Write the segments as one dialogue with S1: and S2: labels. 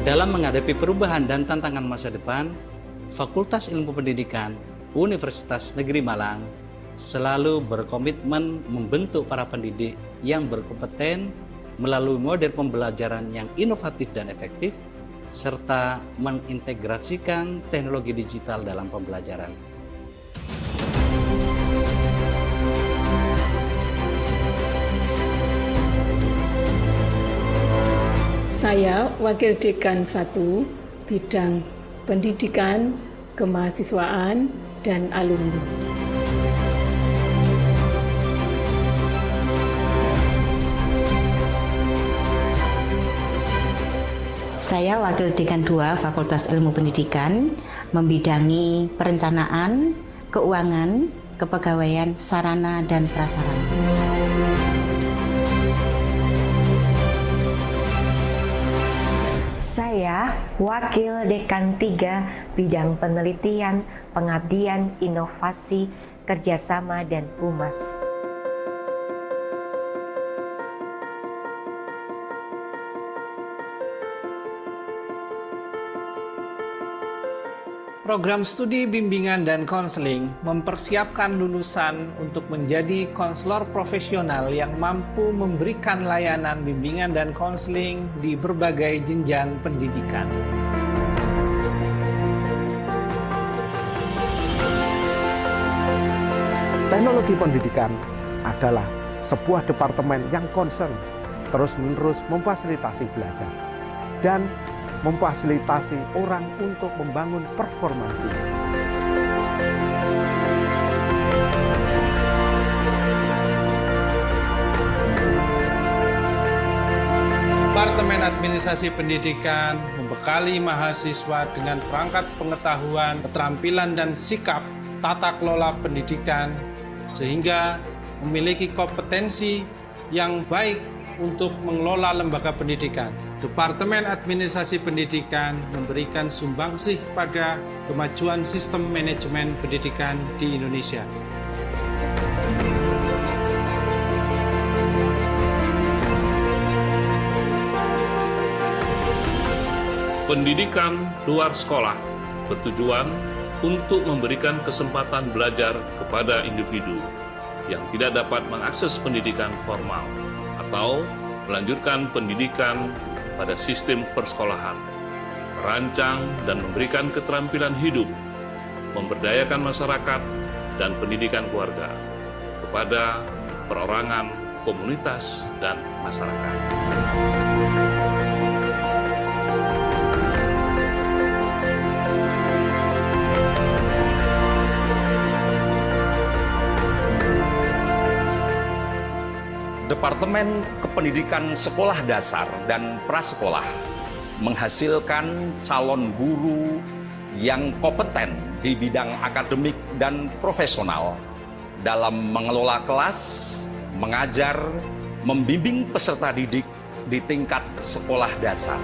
S1: Dalam menghadapi perubahan dan tantangan masa depan, Fakultas Ilmu Pendidikan Universitas Negeri Malang selalu berkomitmen membentuk para pendidik yang berkompeten melalui model pembelajaran yang inovatif dan efektif, serta mengintegrasikan teknologi digital dalam pembelajaran.
S2: Saya Wakil Dekan 1 Bidang Pendidikan, Kemahasiswaan, dan Alumni.
S3: Saya Wakil Dekan 2 Fakultas Ilmu Pendidikan, membidangi perencanaan, keuangan, kepegawaian, sarana, dan prasarana.
S4: Saya Wakil Dekan 3 Bidang Penelitian, Pengabdian, Inovasi, Kerjasama, dan Humas.
S5: Program studi bimbingan dan konseling mempersiapkan lulusan untuk menjadi konselor profesional yang mampu memberikan layanan bimbingan dan konseling di berbagai jenjang pendidikan.
S6: Teknologi pendidikan adalah sebuah departemen yang concern terus-menerus memfasilitasi belajar dan memfasilitasi orang untuk membangun performansi.
S7: Departemen Administrasi Pendidikan membekali mahasiswa dengan perangkat pengetahuan, keterampilan, dan sikap tata kelola pendidikan sehingga memiliki kompetensi yang baik untuk mengelola lembaga pendidikan. Departemen Administrasi Pendidikan memberikan sumbangsih pada kemajuan sistem manajemen pendidikan di Indonesia.
S8: Pendidikan luar sekolah bertujuan untuk memberikan kesempatan belajar kepada individu yang tidak dapat mengakses pendidikan formal atau melanjutkan pendidikan pada sistem persekolahan, merancang dan memberikan keterampilan hidup, memberdayakan masyarakat dan pendidikan keluarga kepada perorangan, komunitas, dan masyarakat.
S9: Departemen Kependidikan Sekolah Dasar dan Prasekolah menghasilkan calon guru yang kompeten di bidang akademik dan profesional dalam mengelola kelas, mengajar, membimbing peserta didik di tingkat sekolah dasar.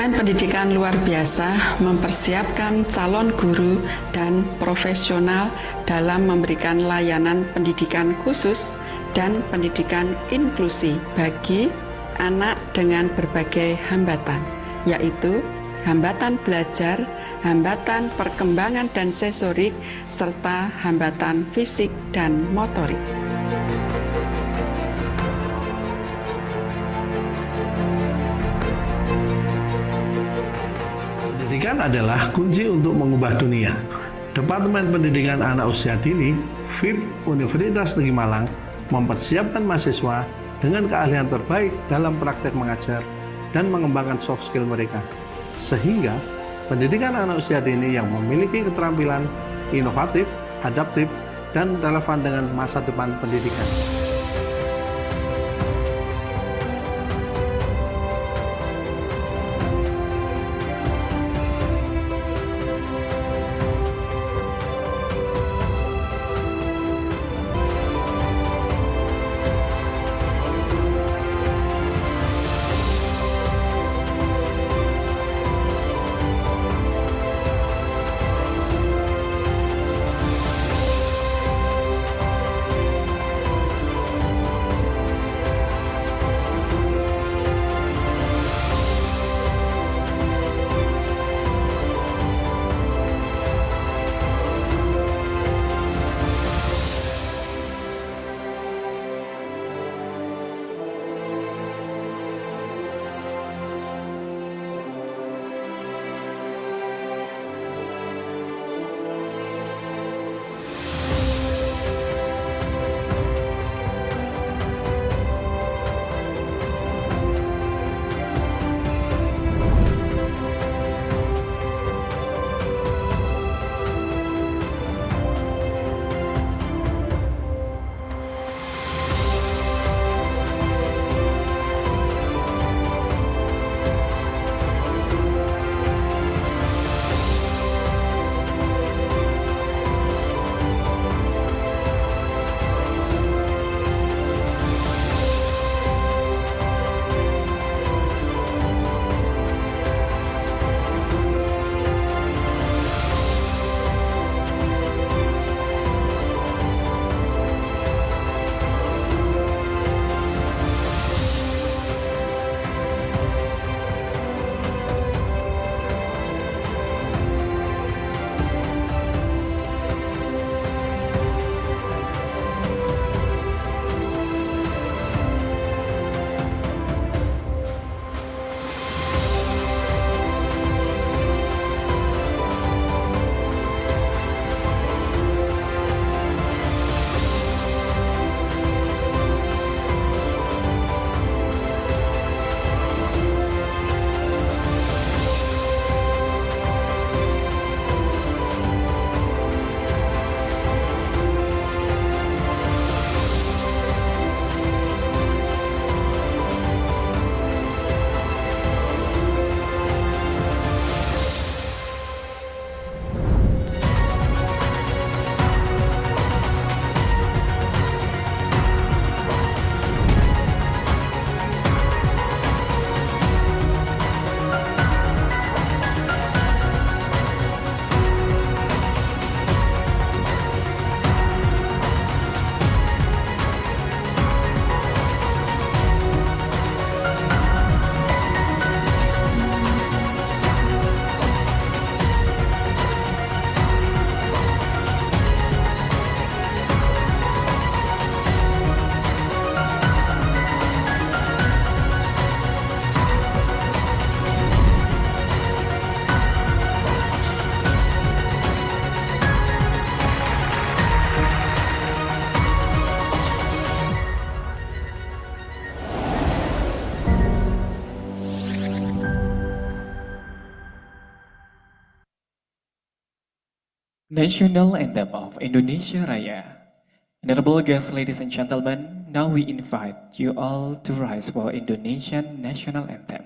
S10: Departemen Pendidikan Luar Biasa mempersiapkan calon guru dan profesional dalam memberikan layanan pendidikan khusus dan pendidikan inklusi bagi anak dengan berbagai hambatan, yaitu hambatan belajar, hambatan perkembangan dan sensorik, serta hambatan fisik dan motorik.
S11: Pendidikan adalah kunci untuk mengubah dunia. Departemen Pendidikan Anak Usia Dini, FIP Universitas Negeri Malang, mempersiapkan mahasiswa dengan keahlian terbaik dalam praktek mengajar dan mengembangkan soft skill mereka. Sehingga pendidikan anak usia dini yang memiliki keterampilan inovatif, adaptif, dan relevan dengan masa depan pendidikan.
S12: National Anthem of Indonesia Raya. Honorable guests, ladies and gentlemen, now we invite you all to rise for Indonesian National Anthem.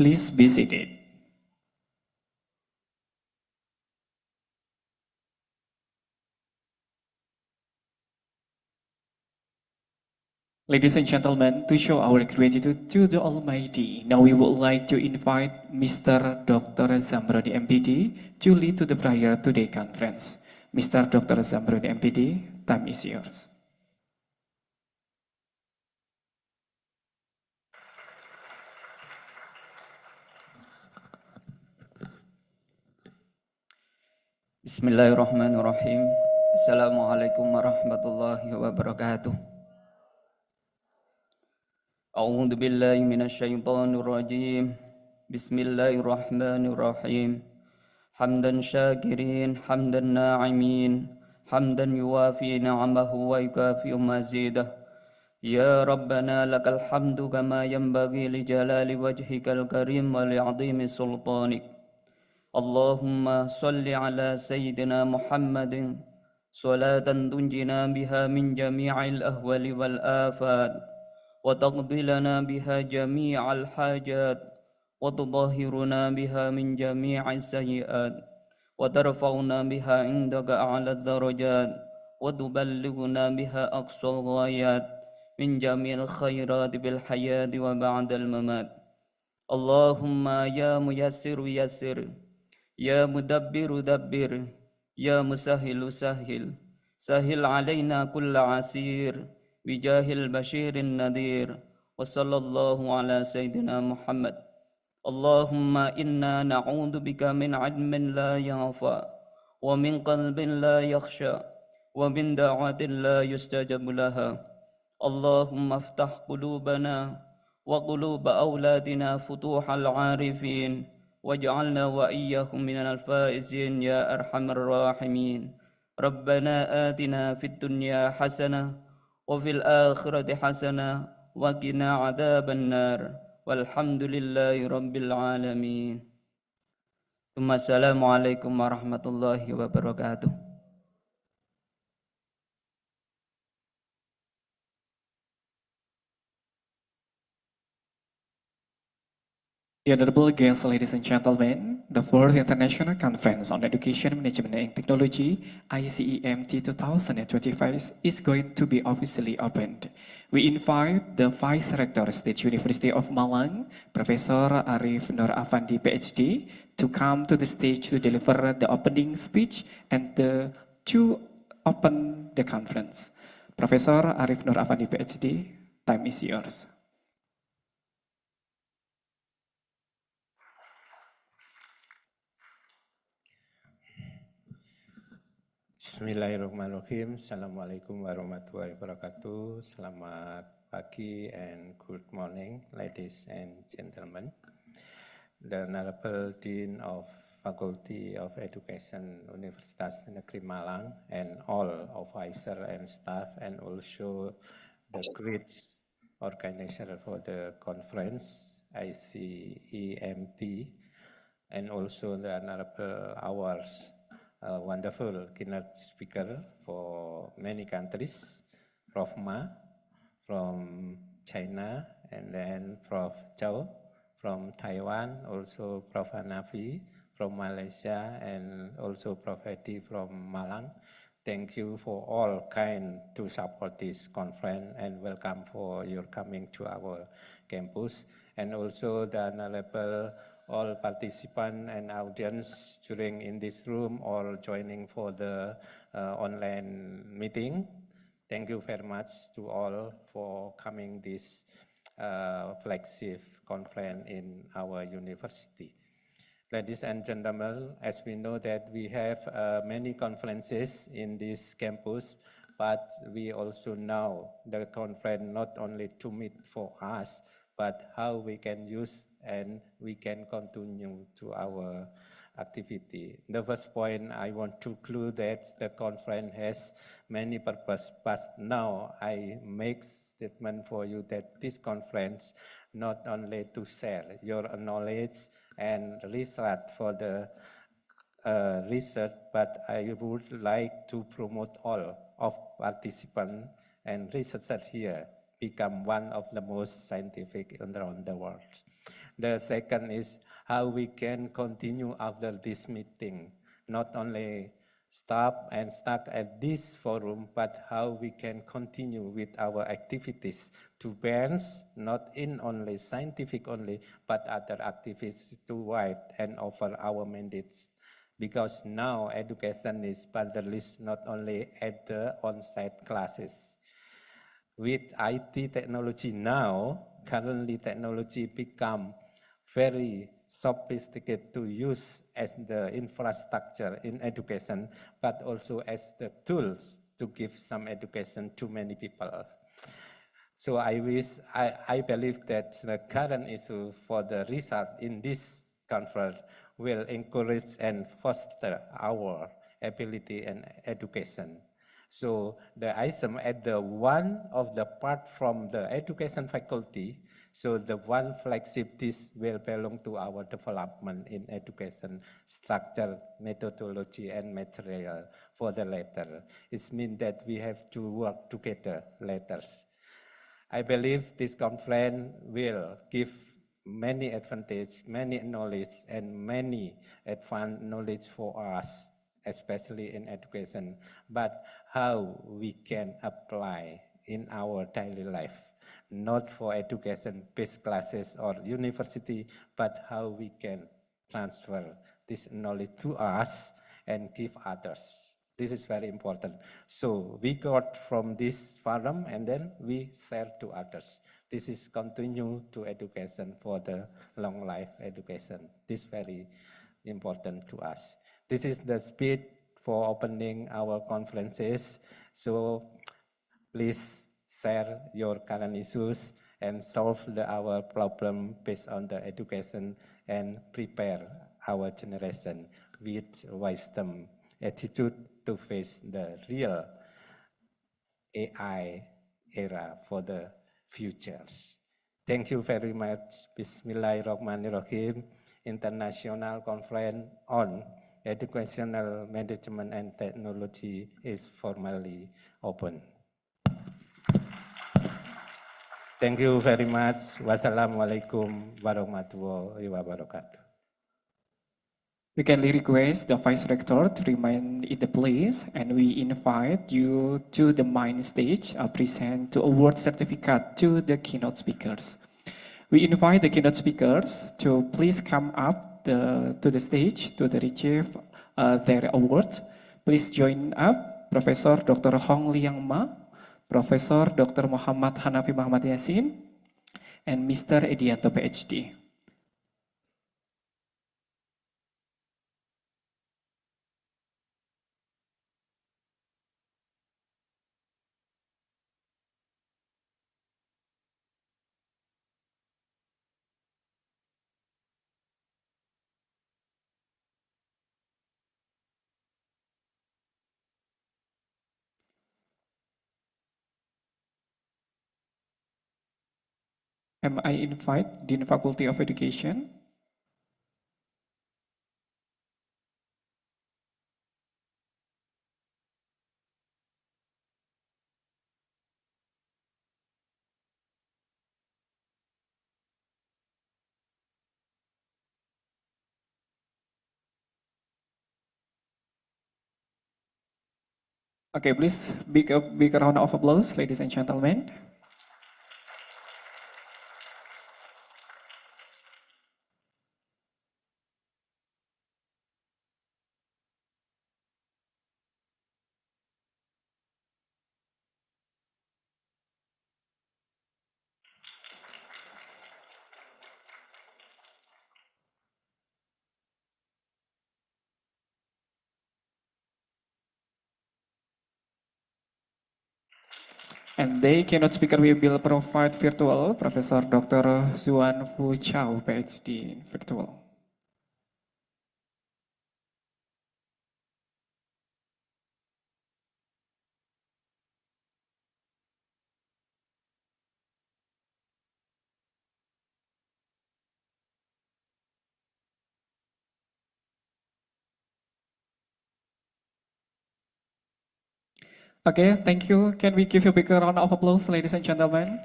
S12: Please be seated. Ladies and gentlemen, to show our gratitude to the Almighty, now we would like to invite Mr. Dr. Zamroni MPD to lead to the prayer today conference. Mr. Dr. Zamroni MPD, time is yours.
S13: Bismillahirrahmanirrahim. Assalamualaikum warahmatullahi wabarakatuh. A'udzu billahi minasyaitonir rajim. Bismillahirrahmanirrahim. Hamdan syakirin, hamdan na'imin, hamdan yuwafi ni'amahu wa yukafi mazidah. Ya Rabbana lakal hamdu kama yanbaghi li jalali wajhikal karim wa li'azimi sultanik. Allahumma salli ala Sayyidina Muhammadin salatan tunjina biha min jami'il ahwali wal afat wa taqdi lana biha jami'al hajat wa tudahhiruna biha min jami'is sayyi'at wa tarfa'una biha indaka a'la darajat wa tuballighuna biha aqsal ghayat min jami'il khairat bil hayati wa ba'dal mamat. Allahumma ya muyassiru yassir, ya mudabbiru dabbir, ya musahilu sahil, sahil alaina kulla asir, bijahil bashirin nadir, wa sallallahu ala sayyidina Muhammad. Allahumma inna na'udhu bika min ilmin la yanfa, wa min qalbin la yakhsha, wa min da'watin la yustajabu laha. Allahumma aftah qulubana wa quluba awladina futuhal arifin, waj'alna wa iyyahum minal faizin ya arhamar rahimin. Rabbana atina fid dunya hasanah wa fil akhirati hasanah wa qina adzaban nar. Walhamdulillahi rabbil alamin. Assalamualaikum warahmatullahi wabarakatuh.
S12: Honorable guests, ladies and gentlemen, the 4th International Conference on Education Management and Technology, Icemt 2025, is going to be officially opened. We invite the Vice Rector, State University of Malang, Professor Arif Nur Afandi, PhD, to come to the stage to deliver the opening speech and to open the conference. Professor Arif Nur Afandi, PhD, time is yours.
S14: Bismillahirrahmanirrahim. Assalamualaikum warahmatullahi wabarakatuh. Selamat pagi and good morning, ladies and gentlemen. The Honorable Dean of Faculty of Education, Universitas Negeri Malang, and all officer and staff, and also the great organizer for the conference, Icemt, and also the Honorable ours. Wonderful keynote speaker for many countries, Prof. Ma from China, and then Prof. Chow from Taiwan, also Prof. Hanafi from Malaysia, and also Prof. Edi from Malang. Thank you for all kind to support this conference, and welcome for your coming to our campus, and also the Honorable all participants and audience during in this room or joining for the online meeting. Thank you very much to all for coming this flagship conference in our university. Ladies and gentlemen, as we know that we have many conferences in this campus, but we also know the conference not only to meet for us, but how we can use and we can continue to our activity. The first point I want to clue that the conference has many purposes, but now I make statement for you that this conference not only to share your knowledge and research for the research, but I would like to promote all of participants and researchers here become one of the most scientific around the world. The second is how we can continue after this meeting, not only stop and stuck at this forum, but how we can continue with our activities to balance not in only scientific only, but other activities to wide and offer our mandates. Because now education is boundaryless not only at the on-site classes. With IT technology now, currently technology become very sophisticated to use as the infrastructure in education, but also as the tools to give some education to many people. So I believe that the current issue for the result in this conference will encourage and foster our ability and education. So the Icemt at the one of the part from the education faculty, so the one flagship this will belong to our development in education structure, methodology, and material for the latter. It means that we have to work together later. I believe this conference will give many advantage, many knowledge, and many advanced knowledge for us, especially in education, but how we can apply in our daily life, not for education-based classes or university, but how we can transfer this knowledge to us and give others. This is very important. So we got from this forum and then we share to others. This is continue to education for the long life education. This is very important to us. This is the speed for opening our conferences. So please share your current issues and solve our problem based on the education and prepare our generation with wisdom, attitude to face the real AI era for the futures. Thank you very much. Bismillahirrahmanirrahim. International Conference on Educational Management and Technology is formally open. Thank you very much. Wassalamualaikum warahmatullahi wabarakatuh.
S12: We kindly request the Vice Rector to remain in the place, and we invite you to the main stage, present to award certificate to the keynote speakers. We invite the keynote speakers to please come up to the stage to receive their award. Please join up Professor Dr. Hong Liang Ma, Professor Dr. Muhammad Hanafi Muhammad Yasin, and Mr. Edianto PhD. I invite Dean Faculty of Education. Okay, please big round of applause, ladies and gentlemen. And the keynote speaker we will provide virtual, Professor Dr. Zuan Fu Chao, PhD, virtual. Okay, thank you. Can we give you a big round of applause, ladies and gentlemen?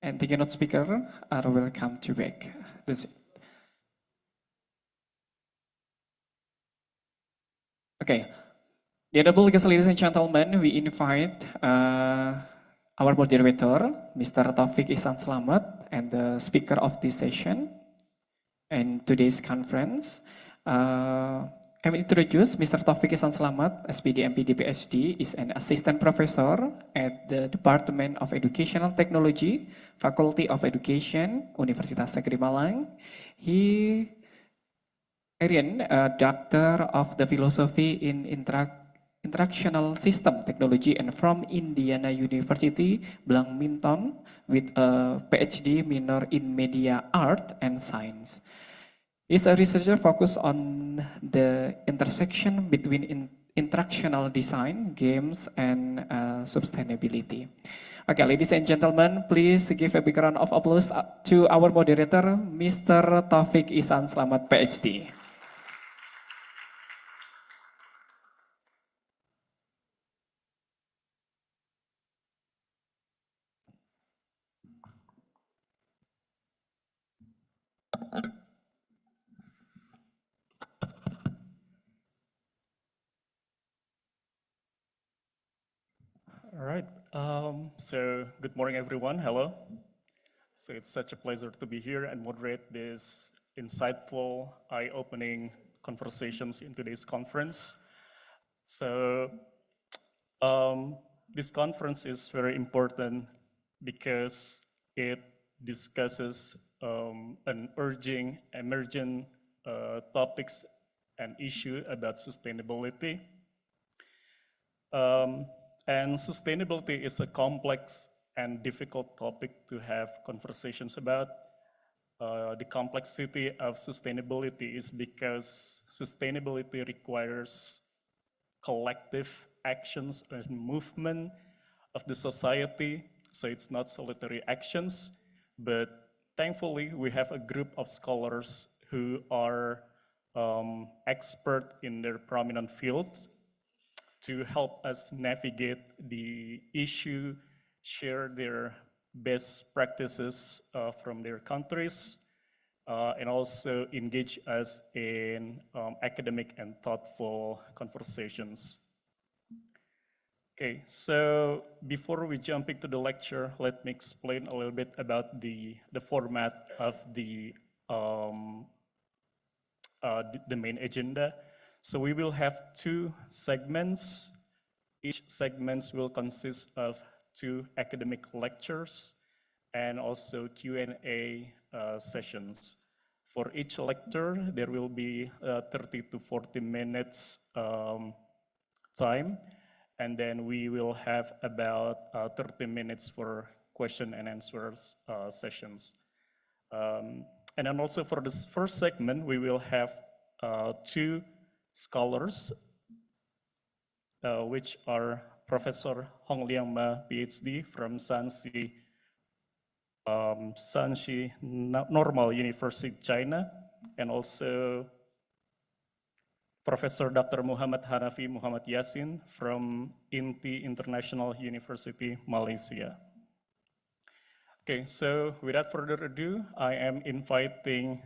S12: And the keynote speaker are welcome to back. Okay, the honorable guests, ladies and gentlemen, we invite our moderator, Mr. Taufik Ihsan Slamet, and the speaker of this session and today's conference. I will introduce Mr. Taufik Ihsan Slamet, SPD MPD PhD, is an assistant professor at the Department of Educational Technology, Faculty of Education, Universitas Negeri Malang. He earned a Doctor of the Philosophy in Instructional System Technology and from Indiana University, Bloomington, with a PhD minor in Media Art and Science. He's a researcher focused on the intersection between instructional design, games, and sustainability. Okay, ladies and gentlemen, please give a big round of applause to our moderator, Mr. Taufik Ihsan Slamet, PhD.
S15: All right. So good morning, everyone. Hello. So it's such a pleasure to be here and moderate this insightful, eye-opening conversations in today's conference. So this conference is very important because it discusses an emerging topics and issue about sustainability. And sustainability is a complex and difficult topic to have conversations about. The complexity of sustainability is because sustainability requires collective actions and movement of the society. So it's not solitary actions, but thankfully we have a group of scholars who are expert in their prominent fields. to help us navigate the issue, share their best practices from their countries, and also engage us in academic and thoughtful conversations. Okay, so before we jump into the lecture, let me explain a little bit about the format of the main agenda. So we will have two segments. Each segment will consist of two academic lectures and also Q&A sessions. For each lecture, there will be 30 to 40 minutes time, and then we will have about 30 minutes for question and answers sessions. And then also for this first segment, we will have two scholars, which are Professor Hong Liang Ma, PhD from Shanxi Normal University, China, and also Professor Dr. Muhammad Hanafi Muhammad Yasin from INTI International University, Malaysia. Okay, so without further ado, I am inviting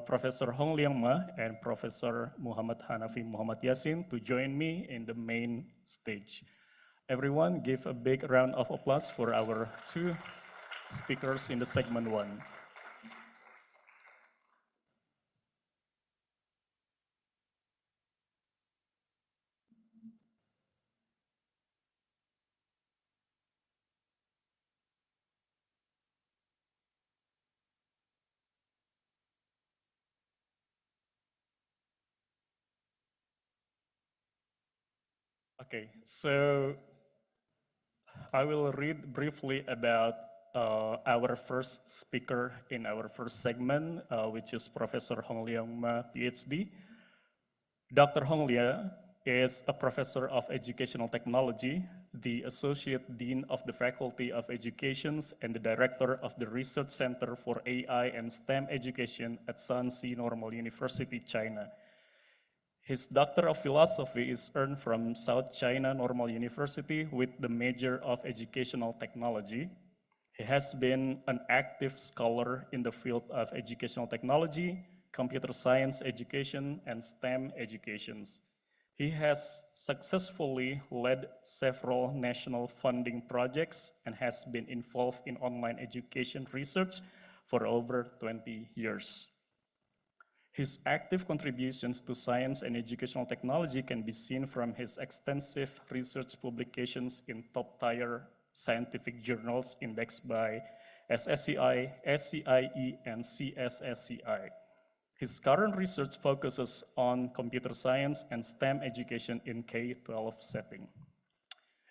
S15: Professor Hong Liang Ma and Professor Muhammad Hanafi Muhammad Yasin to join me in the main stage. Everyone give a big round of applause for our two speakers in the segment one. Okay, so I will read briefly about our first speaker in our first segment, which is Professor Hong Liang Ma, PhD. Dr. Hong Liang is a professor of educational technology, the Associate Dean of the Faculty of Education, and the Director of the Research Center for AI and STEM Education at Shanxi Normal University, China. His Doctor of Philosophy is earned from South China Normal University with the major of Educational Technology. He has been an active scholar in the field of educational technology, computer science education, and STEM educations. He has successfully led several national funding projects and has been involved in online education research for over 20 years. His active contributions to science and educational technology can be seen from his extensive research publications in top-tier scientific journals indexed by SSCI, SCIE, and CSSCI. His current research focuses on computer science and STEM education in K-12 setting.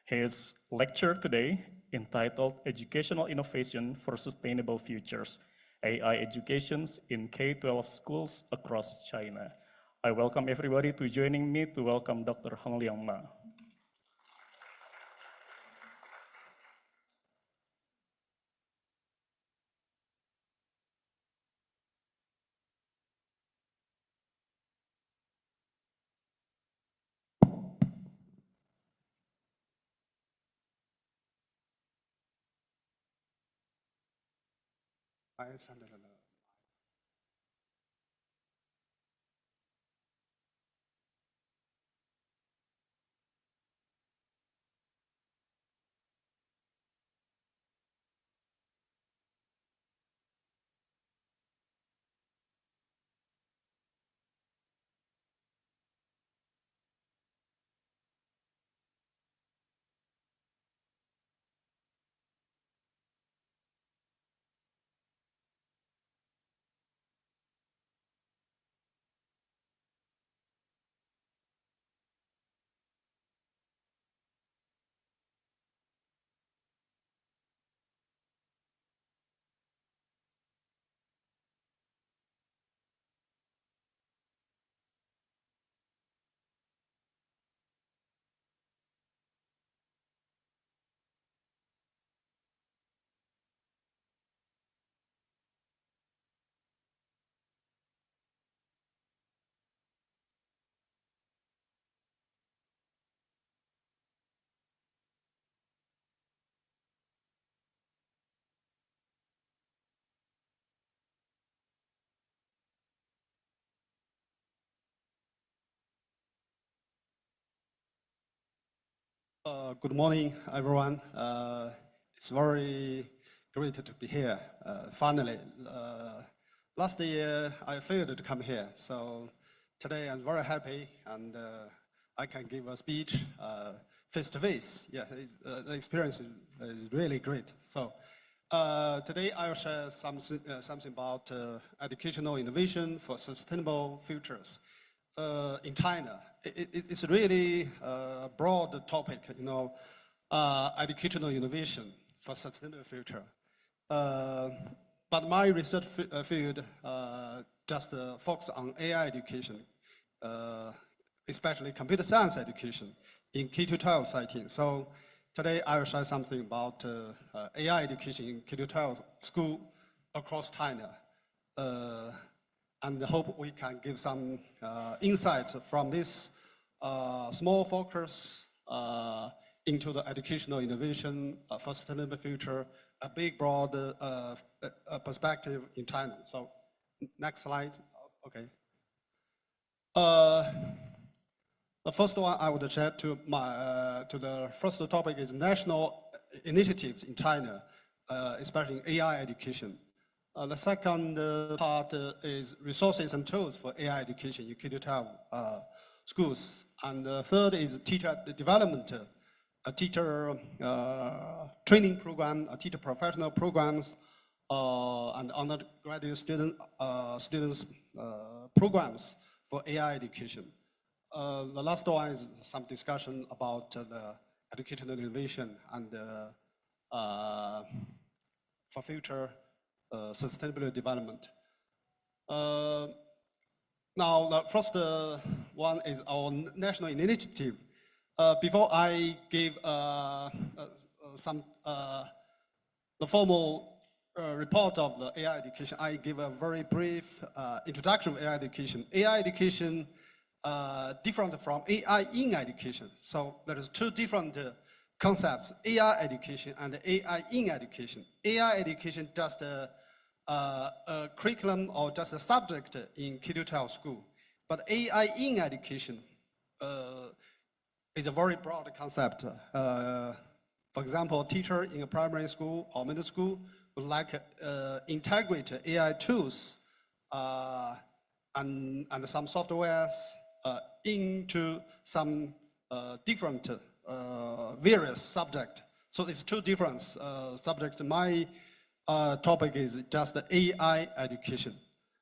S15: His lecture today, entitled Educational Innovation for Sustainable Futures, AI Educations in K-12 Schools Across China. I welcome everybody to joining me to welcome Dr. Hong Liang Ma.
S16: Good morning, everyone. It's very great to be here. Finally, last year I failed to come here, so today I'm very happy and I can give a speech face to face. Yeah, the experience is really great. So today I will share something about educational innovation for sustainable futures in China. It's really a broad topic, educational innovation for sustainable future. But my research field just focus on AI education, especially computer science education in K-12 setting. So today I will share something about AI education in K-12 school across China. And hope we can give some insights from this small focus into the educational innovation for sustainable future, a big, broad perspective in China. So next slide, okay. The first one I would share to the first topic is national initiatives in China, especially in AI education. The second part is resources and tools for AI education in K-12 schools. And the third is teacher development, a teacher training program, a teacher professional programs, and undergraduate students programs for AI education. The last one is some discussion about the educational innovation and for future sustainable development. Now, the first one is our national initiative. Before I give the formal report of the AI education, I give a very brief introduction of AI education. AI education different from AI in education. So there is two different concepts, AI education and AI in education. AI education just a curriculum or just a subject in K-12 school. But AI in education is a very broad concept. For example, a teacher in a primary school or middle school would like integrate AI tools and some softwares into some different various subject. So it's two different subjects. My topic is just AI education.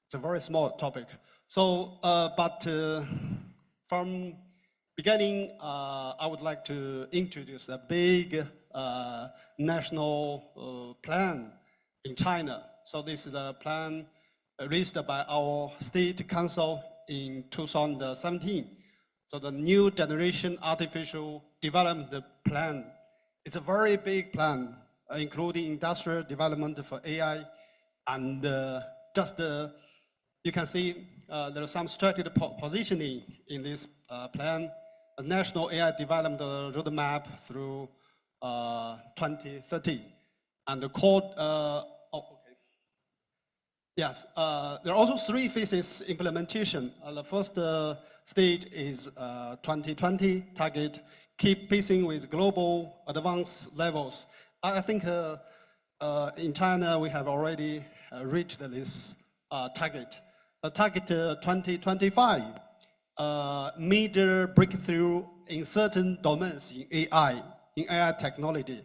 S16: It's a very small topic. So, but from beginning, I would like to introduce a big national plan in China. So this is a plan released by our state council in 2017. So the new generation artificial development plan. It's a very big plan, including industrial development for AI. And you can see there is some strategic positioning in this plan. A national AI development roadmap through 2030. And the core, yes, there are also three phases implementation. The first stage is 2020 target, keep pacing with global advanced levels. I think in China we have already reached this target. The target 2025, major breakthrough in certain domains in AI technology.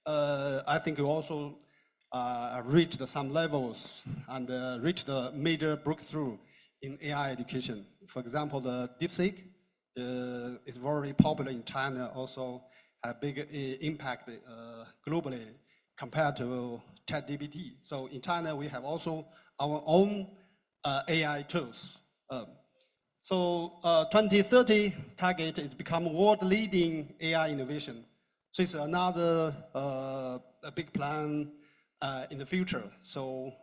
S16: I think we also reached some levels and reached a major breakthrough in AI education. For example, the DeepSeek is very popular in China, also have big impact globally compared to ChatGPT. So in China, we have also our own AI tools. So 2030 target is become world-leading AI innovation. So it's another a big plan in the future. So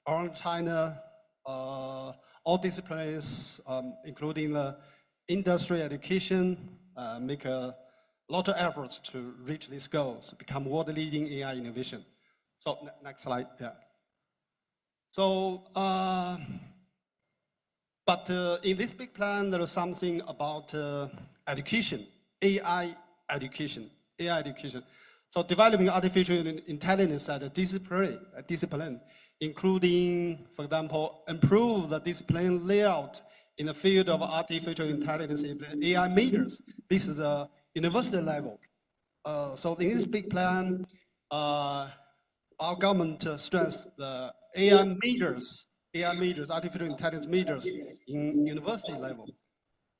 S16: around China, all disciplines, including the industry education, make a lot of efforts to reach these goals, become world-leading AI innovation. So next slide, yeah. So, but in this big plan, there is something about education, AI education, AI education. So developing artificial intelligence as a discipline, including, for example, improve the discipline layout in the field of artificial intelligence, AI majors. This is a university level. So in this big plan, our government stressed the AI majors, artificial intelligence majors in university level.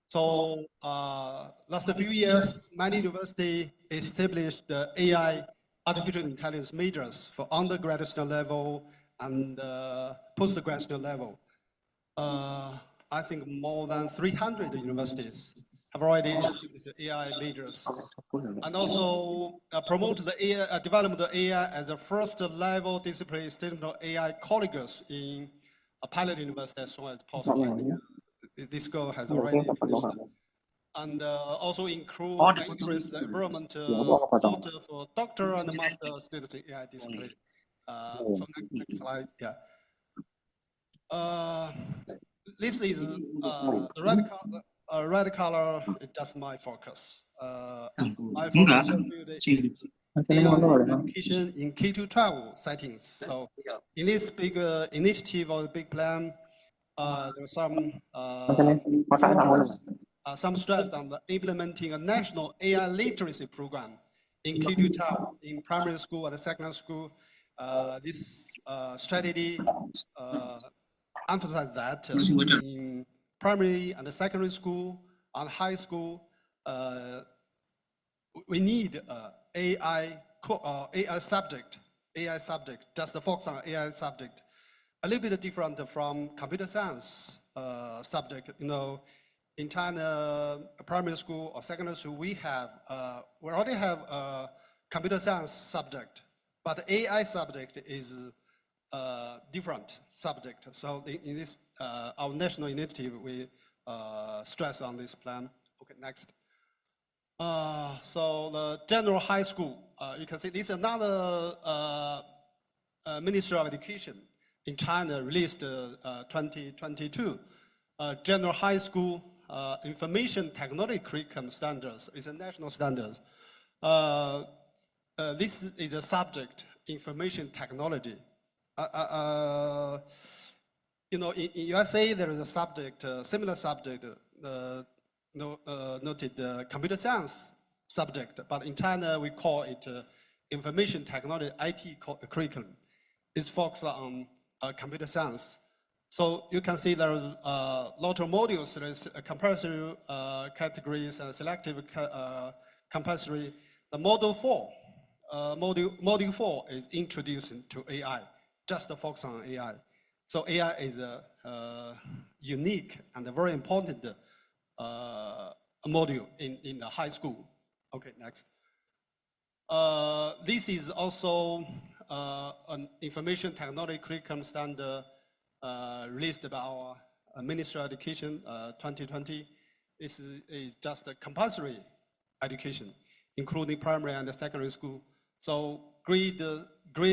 S16: So last few years, many universities established the AI artificial intelligence majors for undergraduate level and postgraduate level. I think more than 300 universities have already established AI majors. And also promote the AI, development of AI as a first level discipline student of AI colleagues in a pilot university as soon as possible. This goal has already finished. And also increase the environmental quota for doctor and master students in AI discipline. So next slide, yeah. This is the red color is just my focus. My focus field is AI education in K-12 settings. So in this big initiative or big plan, there's some stress on the implementing a national AI literacy program in K-12 in primary school and secondary school. This strategy emphasize that in primary and secondary school and high school, we need AI subject, just the focus on AI subject. A little bit different from computer science subject. You know, in China, primary school or secondary school, we already have a computer science subject, but AI subject is different subject. So in this, our national initiative, we stress on this plan. Okay, next. So the general high school, you can see this is another Ministry of Education in China released 2022. General high school information technology curriculum standards is a national standard. This is a subject, information technology. You know, in USA, there is a subject, similar subject, noted computer science subject, but in China, we call it information technology IT curriculum. It's focused on computer science. So you can see there are a lot of modules. There is compulsory categories and selective compulsory. The module 4 is introduced to AI, just the focus on AI. So AI is a unique and a very important module in the high school. Okay, next. This is also an information technology curriculum standard released by our Ministry of Education 2020. This is just a compulsory education, including primary and secondary school. So grade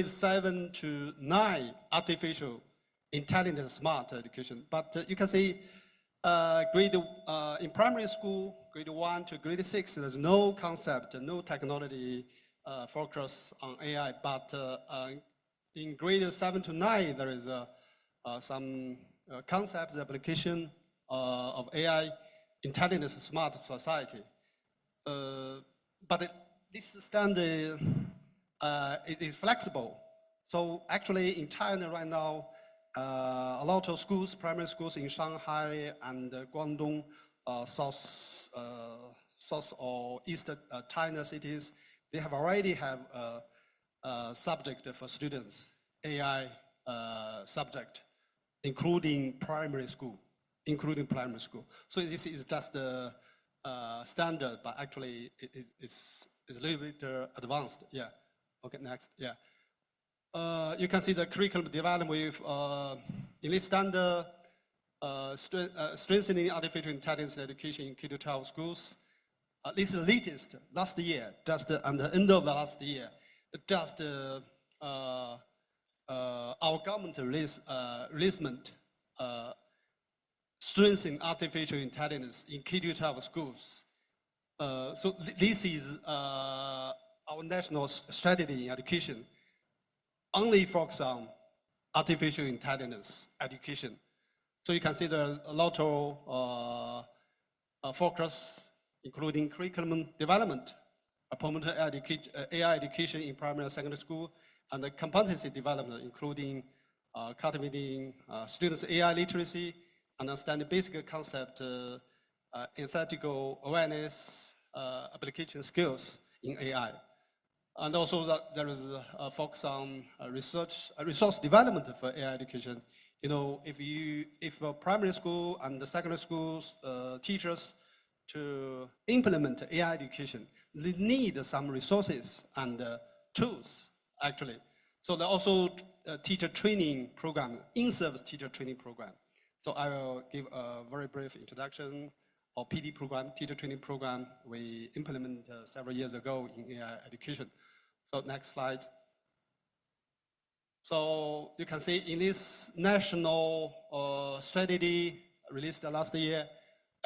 S16: 7 to 9 artificial intelligence smart education. But you can see in primary school, grade 1 to grade 6, there's no concept, no technology focus on AI. But in grade 7 to 9, there is some concept application of AI intelligence smart society. But this standard is flexible. So actually in China right now, a lot of schools, primary schools in Shanghai and Guangdong, south or east China cities, they have already have a subject for students, AI subject, including primary school. So this is just the standard, but actually it's a little bit advanced. Yeah. Okay, next. Yeah. You can see the curriculum development with in this standard, strengthening artificial intelligence education in K-12 schools. This is the latest, last year, just at the end of the last year, just our government releasement strengthening artificial intelligence in K-12 schools. This is our national strategy in education, only focus on artificial intelligence education. So you can see there's a lot of focus, including curriculum development, promote AI education in primary and secondary school, and the competency development, including cultivating students' AI literacy, understanding basic concept, ethical awareness, application skills in AI. And also that there is a focus on resource development for AI education. You know, if a primary school and the secondary schools teachers to implement AI education, they need some resources and tools, actually. So there are also teacher training program, in-service teacher training program. So I will give a very brief introduction of PD program, teacher training program we implemented several years ago in AI education. So next slide. So you can see in this national strategy released last year,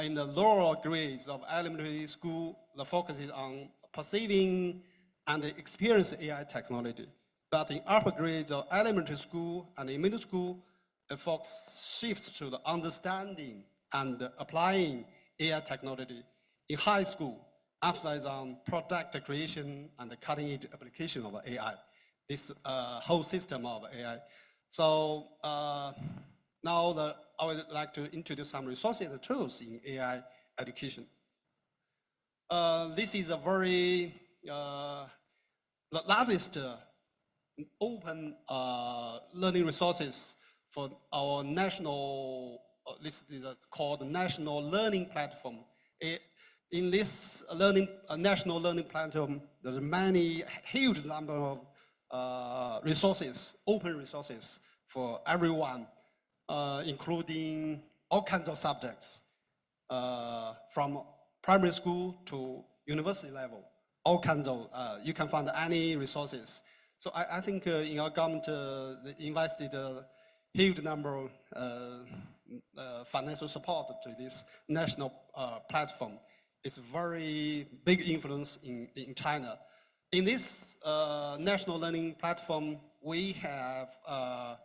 S16: in the lower grades of elementary school, the focus is on perceiving and experience AI technology. But in upper grades of elementary school and in middle school, the focus shifts to the understanding and applying AI technology. In high school, emphasis on product creation and the cutting-edge application of AI. This whole system of AI. So now I would like to introduce some resources and tools in AI education. This is a very the largest open learning resources for our national, this is called National Learning Platform. In this national learning platform, there's many huge number of resources, open resources for everyone, including all kinds of subjects, from primary school to university level, all kinds of, you can find any resources. So I think in our government, they invested a huge number of financial support to this national platform. It's very big influence in China. In this national learning platform, we have a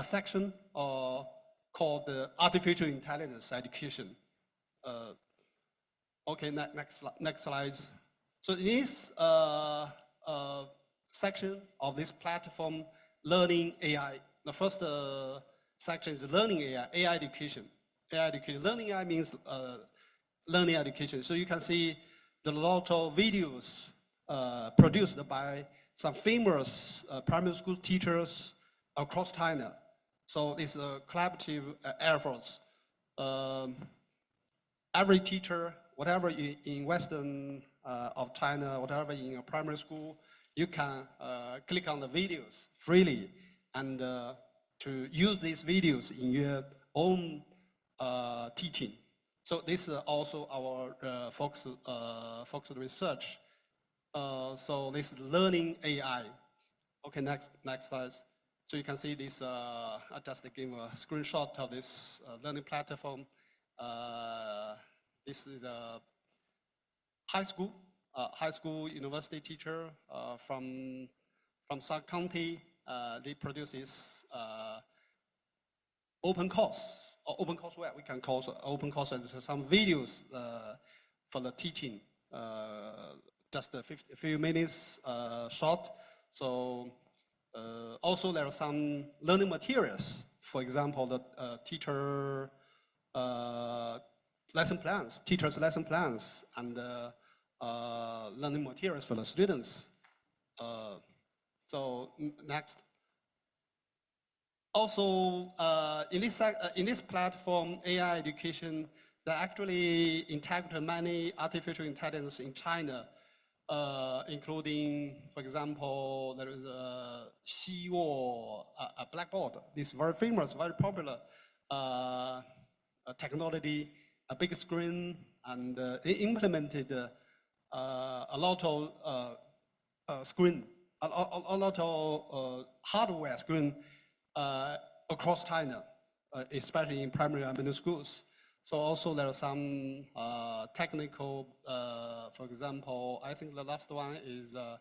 S16: section called artificial intelligence education. Okay, next slide. So in this section of this platform, learning AI, the first section is learning AI, AI education. AI education. Learning AI means learning education. So you can see the lot of videos produced by some famous primary school teachers across China. So it's a collaborative efforts. Every teacher, whatever in Western of China, whatever in a primary school, you can click on the videos freely and to use these videos in your own teaching. So this is also our focused research. So this is learning AI. Okay, next slide. So you can see this, I just gave a screenshot of this learning platform. This is a high school university teacher from South County. They produce this open course, or open courseware, we can call it open course. There's some videos for the teaching, just a few minutes short. So also there are some learning materials. For example, the teacher lesson plans, teachers' lesson plans, and learning materials for the students. So next. Also, in this platform, AI education, they actually integrate many artificial intelligence in China, including, for example, there is a Xiwo, a blackboard. This very famous, very popular technology, a big screen, and they implemented a lot of screen, a lot of hardware screen across China, especially in primary and middle schools. So also there are some technical, for example, I think the last one is a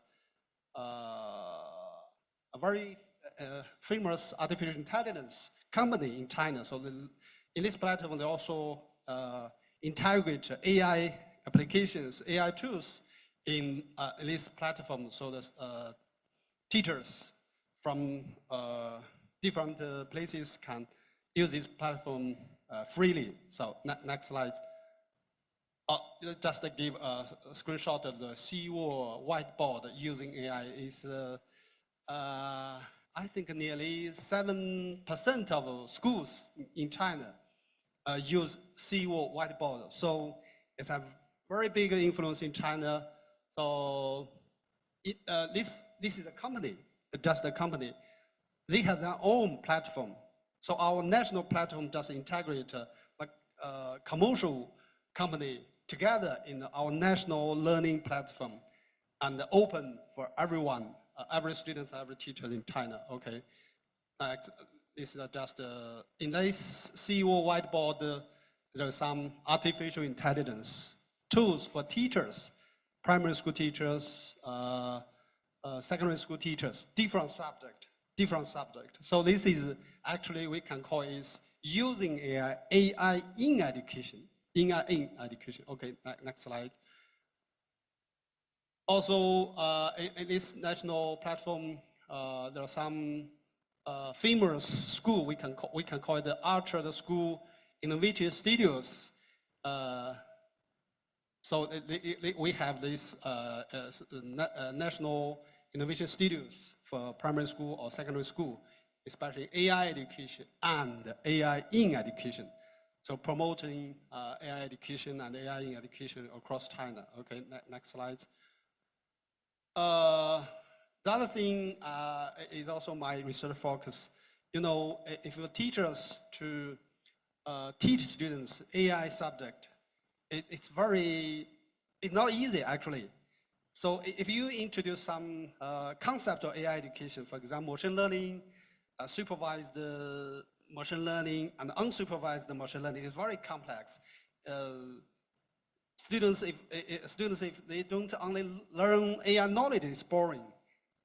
S16: very famous artificial intelligence company in China. So in this platform, they also integrate AI applications, AI tools in this platform. So the teachers from different places can use this platform freely. So next slide. Just to give a screenshot of the CEO whiteboard using AI is, I think nearly 7% of schools in China use CEO whiteboard. So it's a very big influence in China. So this is a company, just a company. They have their own platform. So our national platform just integrate like commercial company together in our national learning platform and open for everyone, every student, every teacher in China. Okay, this is just in this CEO whiteboard. There are some artificial intelligence tools for teachers, primary school teachers, secondary school teachers, different subject. So this is actually we can call it using AI in education. In education. Okay, next slide. Also, in this national platform, there are some famous school we can call it the Archer School Innovative Studios. So we have this national innovation studios for primary school or secondary school, especially AI education and AI in education. So promoting AI education and AI in education across China. Okay, next slide. The other thing is also my research focus. You know, if you teach us to teach students AI subject, it's not easy actually. So if you introduce some concept of AI education, for example, machine learning, supervised machine learning, and unsupervised machine learning, is very complex. Students, if they don't only learn AI knowledge, it's boring.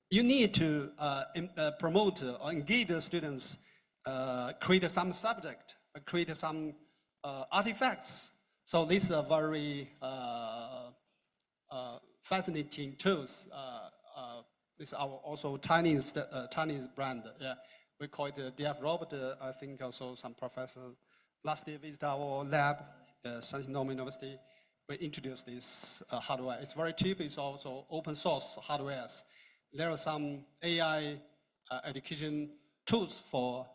S16: You need to promote or engage the students, create some subject, create some artifacts. So this is a very fascinating tools. This is our also Chinese brand. Yeah, we call it DF Robot. I think also some professor last year visited our lab, Shanxi University. We introduced this hardware. It's very cheap. It's also open source hardware. There are some AI education tools for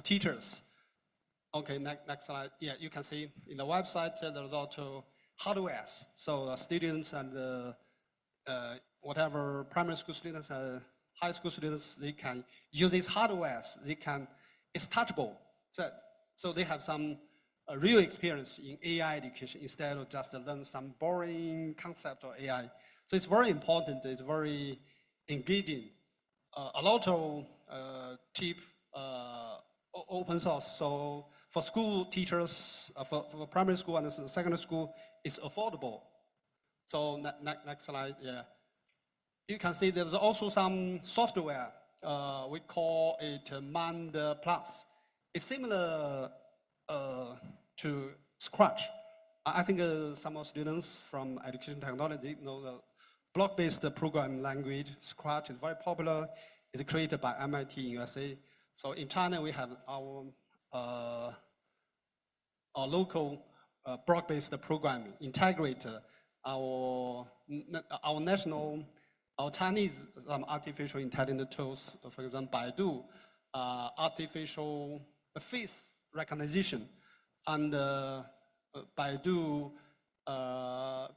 S16: teachers. Okay, next slide. Yeah, you can see in the website there's also hardware. So students and whatever primary school students, high school students, they can use these hardware. It's touchable. So they have some real experience in AI education instead of just learn some boring concept of AI. So it's very important. It's very engaging. A lot of cheap open source. So for school teachers, for primary school and secondary school, it's affordable. So next slide, yeah. You can see there's also some software. We call it Mind Plus. It's similar to Scratch. I think some of students from education technology know the block-based programming language. Scratch is very popular. It's created by MIT in USA. So in China, we have our local block-based programming integrate our national, our Chinese artificial intelligence tools. For example, Baidu, artificial face recognition, and Baidu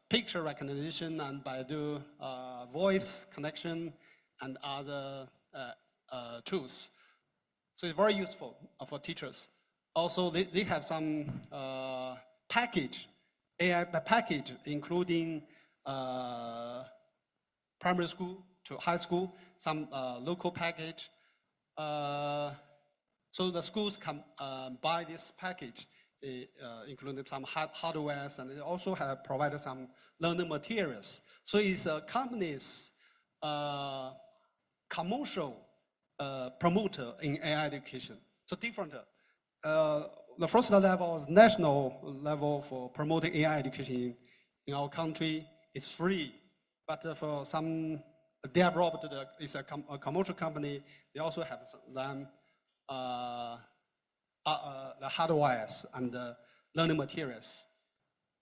S16: picture recognition, and Baidu voice connection, and other tools. So it's very useful for teachers. Also, they have some package, AI package, including primary school to high school, some local package. So the schools can buy this package including some hardware, and they also have provided some learning materials. So it's a company's commercial promoter in AI education. So different. The first level is national level for promoting AI education in our country. It's free, but for some developed, it's a commercial company. They also have them the hardwares and the learning materials.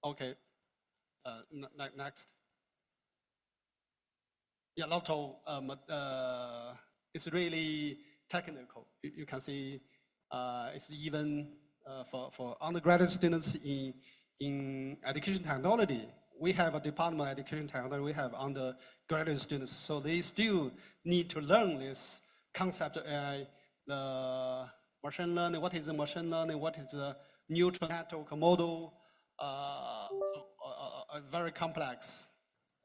S16: Okay, next. Yeah, lot of it's really technical. You can see it's even for undergraduate students in education technology. We have a department of education technology. We have undergraduate students, so they still need to learn this concept of AI, the machine learning. What is the machine learning? What is the neutral network model? Very complex.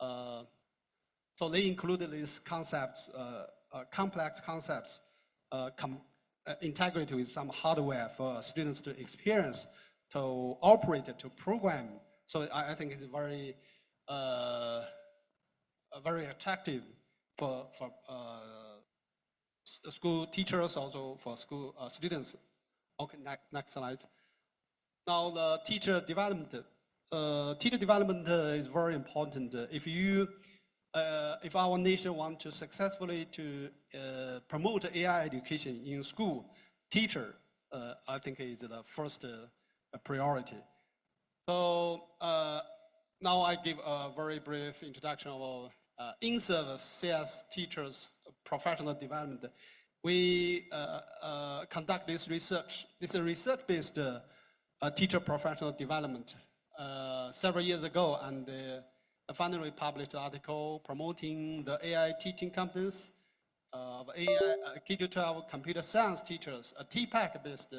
S16: So they included these concepts, complex concepts, integrated with some hardware for students to experience, to operate, to program. So I think it's very, very attractive for school teachers, also for school students. Okay, next slide. Now the teacher development. Teacher development is very important. If our nation wants to successfully promote AI education in school, teacher, I think is the first priority. So now I give a very brief introduction of in-service CS teachers professional development. We conduct this research. This is research-based teacher professional development several years ago, and finally published an article promoting the AI teaching competence of AI K-12 computer science teachers, a TPAC-based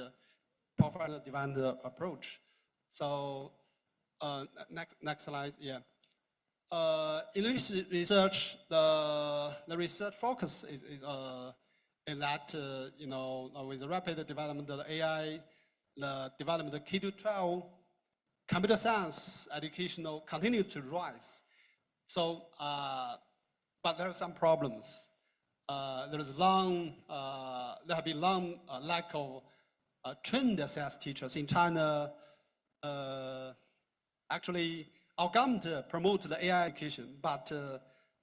S16: professional development approach. So next slide, yeah. In this research, the research focus is that with the rapid development of AI, the development of K-12 computer science educational continue to rise. So, but there are some problems. There have been long lack of trained CS teachers in China. Actually, our government promotes the AI education, but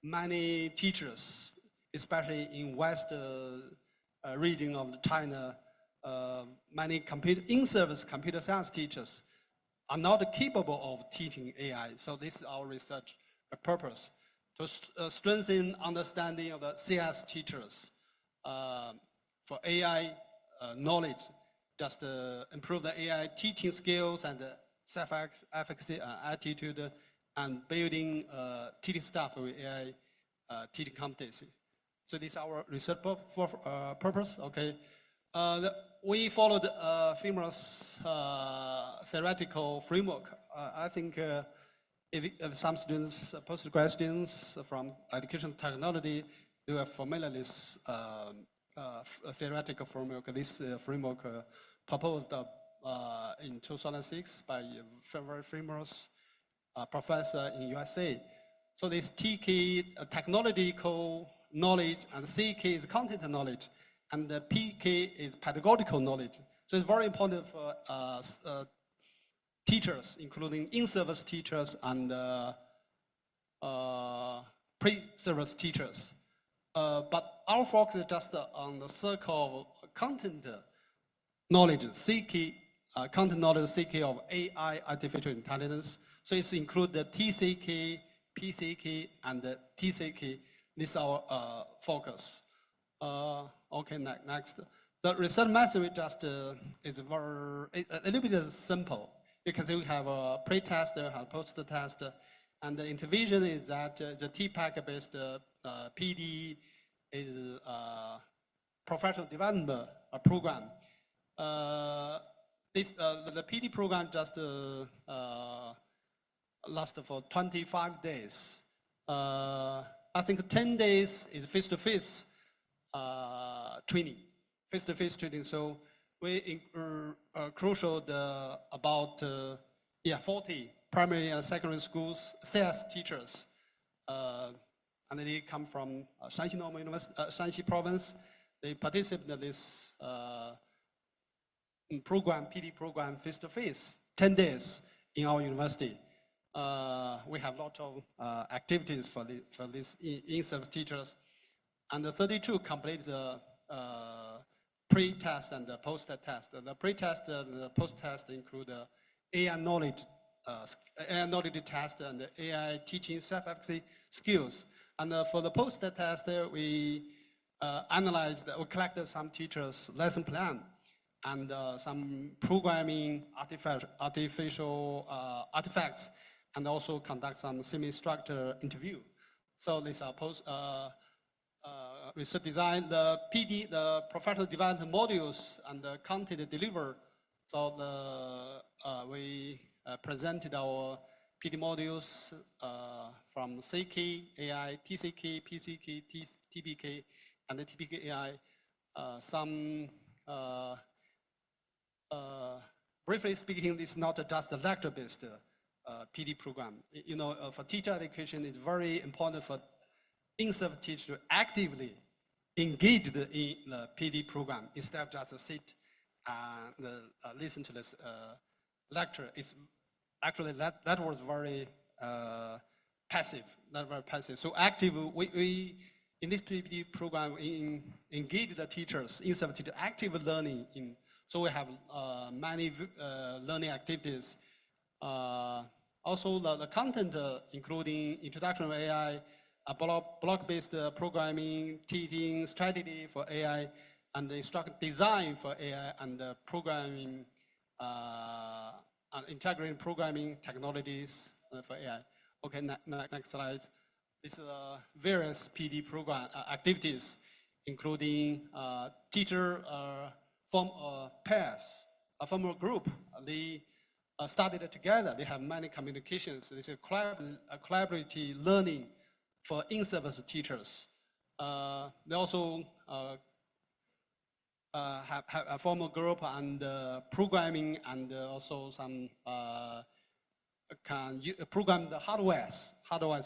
S16: many teachers, especially in west region of China, many in-service computer science teachers are not capable of teaching AI. So this is our research purpose, to strengthen understanding of the CS teachers for AI knowledge, just improve the AI teaching skills and self-efficacy attitude, and building teaching staff with AI teaching competency. So this is our research purpose, okay. We followed a famous theoretical framework. I think if some students, postgraduate students from education technology, they are familiar with this theoretical framework. This framework proposed in 2006 by a very famous professor in USA. So this TK, technological knowledge, and CK is content knowledge, and the PK is pedagogical knowledge. So it's very important for teachers, including in-service teachers and pre-service teachers. But our focus is just on the circle of content knowledge, CK, content knowledge, CK of AI, artificial intelligence. So it's include the TCK, PCK, and the TCK. This is our focus. Okay, next. The research method just is a little bit simple. You can see we have a pre-test, have a post-test, and the intervention is that the TPAC-based PD is professional development program. The PD program just lasts for 25 days. I think 10 days is face-to-face training, face-to-face training. So we crucial about 40 primary and secondary schools CS teachers, and they come from Shanxi Normal University, Shanxi Province. They participate in this program, PD program, face-to-face, 10 days in our university. We have a lot of activities for these in-service teachers, and the 32 complete the pre-test and the post-test. The pre-test and the post-test include AI knowledge test and the AI teaching self-efficacy skills. And for the post-test, we we collected some teachers' lesson plan and some programming artificial artifacts, and also conduct some semi-structured interview. So these are research design, the PD, the professional development modules, and the content delivered. So we presented our PD modules from CK, AI, TCK, PCK, TPK, and the TPK AI. Briefly speaking, it's not just a lecture-based PD program. You know, for teacher education, it's very important for in-service teacher to actively engage in the PD program instead of just sit and listen to this lecture. It's actually that was very passive, not very passive. So active, we in this PD program engage the teachers, in-service teacher, active learning. So we have many learning activities. Also the content including introduction of AI, block-based programming, teaching strategy for AI, and the instruction design for AI, and the programming, and integrating programming technologies for AI. Okay, next slide. These are various PD program activities, including teacher form pairs, form a group. They studied together. They have many communications. This is collaborative learning for in-service teachers. They also have a formal group and programming, and also some can program the hardwares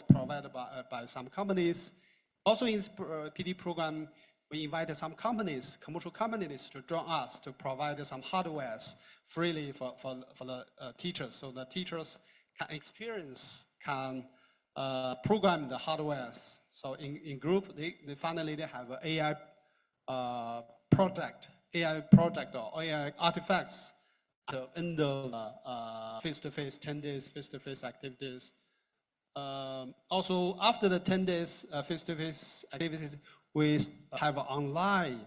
S16: provided by some companies. Also in this PD program, we invited some companies, commercial companies, to join us to provide some hardwares freely for the teachers, so the teachers can program the hardwares. So in group, they finally have an AI project or AI artifacts at the end of face-to-face, 10 days face-to-face activities. Also, after the 10 days face-to-face activities, we have an online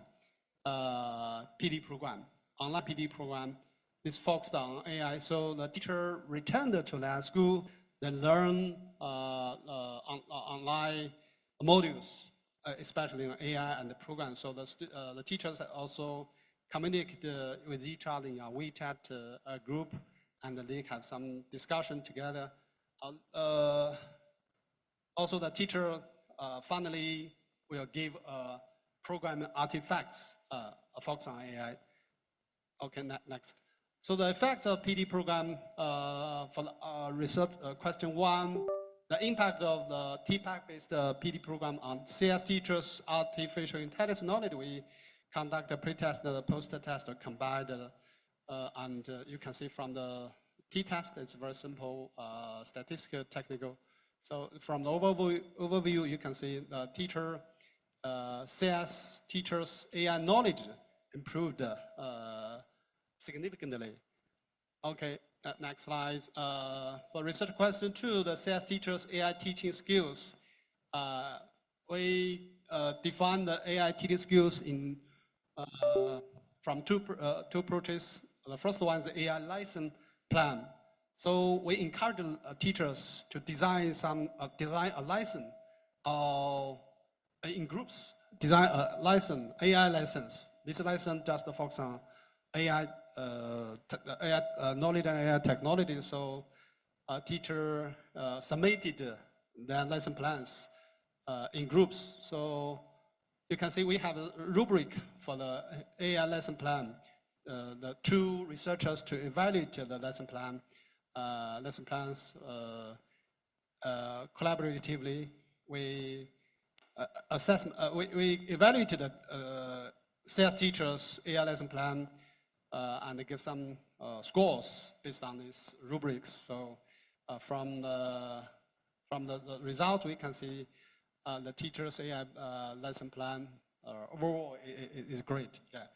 S16: PD program. Online PD program is focused on AI. So the teacher returned to that school, then learn online modules, especially in AI and the program. So the teachers also communicate with each other in a WeChat group, and they have some discussion together. Also, the teacher finally will give program artifacts focused on AI. Okay, next. So the effects of PD program for research question 1, the impact of the TPAC-based PD program on CS teachers' artificial intelligence knowledge. We conduct a pre-test, the post-test, combined, and you can see from the t-test, it's very simple, statistical, technical. So from the overview, you can see the teacher, CS teachers' AI knowledge improved significantly. Okay, next slide. For research question 2, the CS teachers' AI teaching skills. We define the AI teaching skills in from two approaches. The first one is the AI lesson plan. So we encourage teachers to design a lesson in groups. Design a lesson, AI lessons. This lesson just focus on AI, knowledge and AI technology. So a teacher submitted their lesson plans in groups. So you can see we have a rubric for the AI lesson plan. the two researchers to evaluate the lesson plans collaboratively. We we evaluated the CS teachers' AI lesson plan and give some scores based on these rubrics. So from the result, we can see the teachers' AI lesson plan overall is great. Yeah.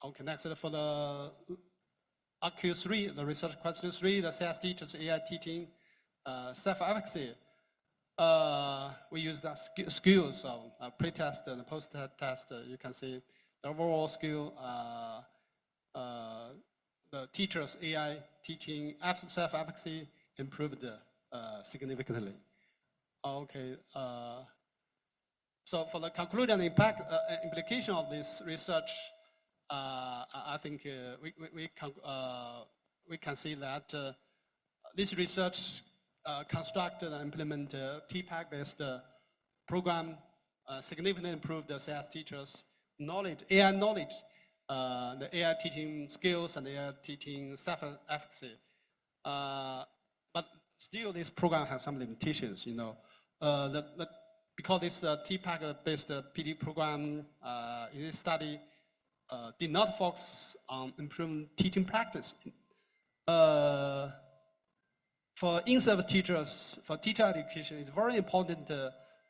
S16: Okay, next for the RQ3, the research question 3, the CS teachers' AI teaching self-efficacy. We use the skills of pre-test and post-test. You can see the overall skill, the teachers' AI teaching after self-efficacy improved significantly. Okay. So for the conclusion and impact implication of this research, I think we can see that this research constructed and implemented TPAC-based program significantly improved the CS teachers' knowledge, AI knowledge, the AI teaching skills and AI teaching self-efficacy. But still, this program has some limitations. You know, because this TPAC-based PD program in this study did not focus on improving teaching practice. For in-service teachers, for teacher education, it's very important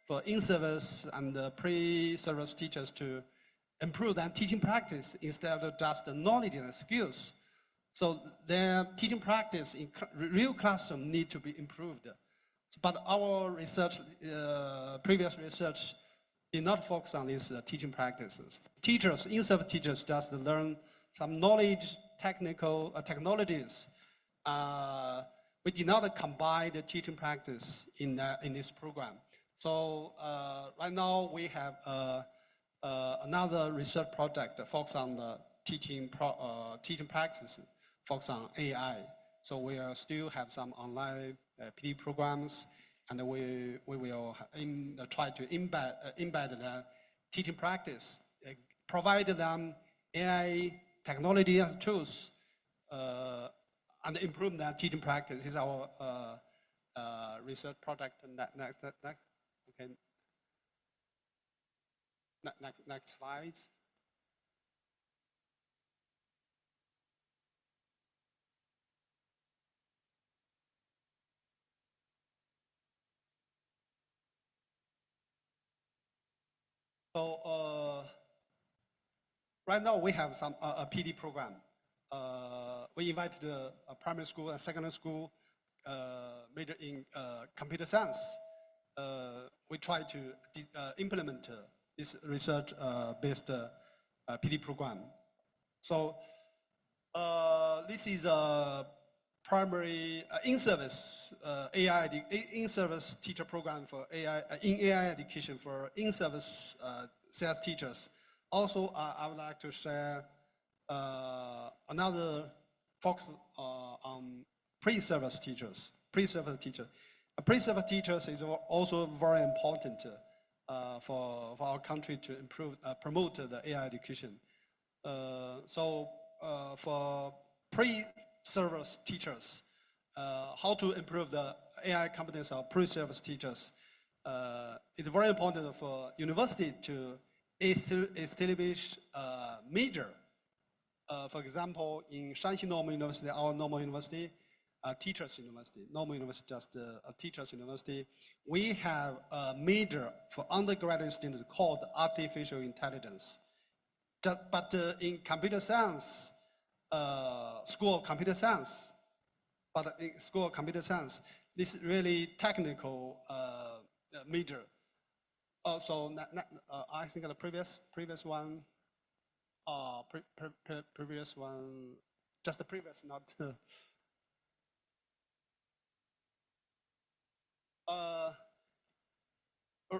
S16: for in-service and pre-service teachers to improve their teaching practice instead of just the knowledge and skills. So their teaching practice in real classroom need to be improved. But our research, previous research, did not focus on these teaching practices. Teachers, in-service teachers, just learn some knowledge, technical technologies. We did not combine the teaching practice in this program. So right now we have another research project focused on the teaching practices, focused on AI. So we still have some online PD programs, and we will try to embed the teaching practice, provide them AI technology and tools, and improve their teaching practice. This is our research project. Next, okay. Next slides. So right now we have some a PD program. We invited a primary school and secondary school major in computer science. We try to implement this research-based PD program. So this is a primary in-service AI in-service teacher program for AI in AI education for in-service CS teachers. Also, I would like to share another focus on pre-service teachers. Pre-service teachers is also very important for our country to promote the AI education. So for pre-service teachers, how to improve the AI competence of pre-service teachers? It's very important for university to establish a major. For example, in Shanxi Normal University, our normal university, teachers university, normal university, just a teachers university, we have a major for undergraduate students called artificial intelligence. But in computer science, school of computer science, but in school of computer science, this is really technical major. Also, I think the previous one, previous one, just the previous, not.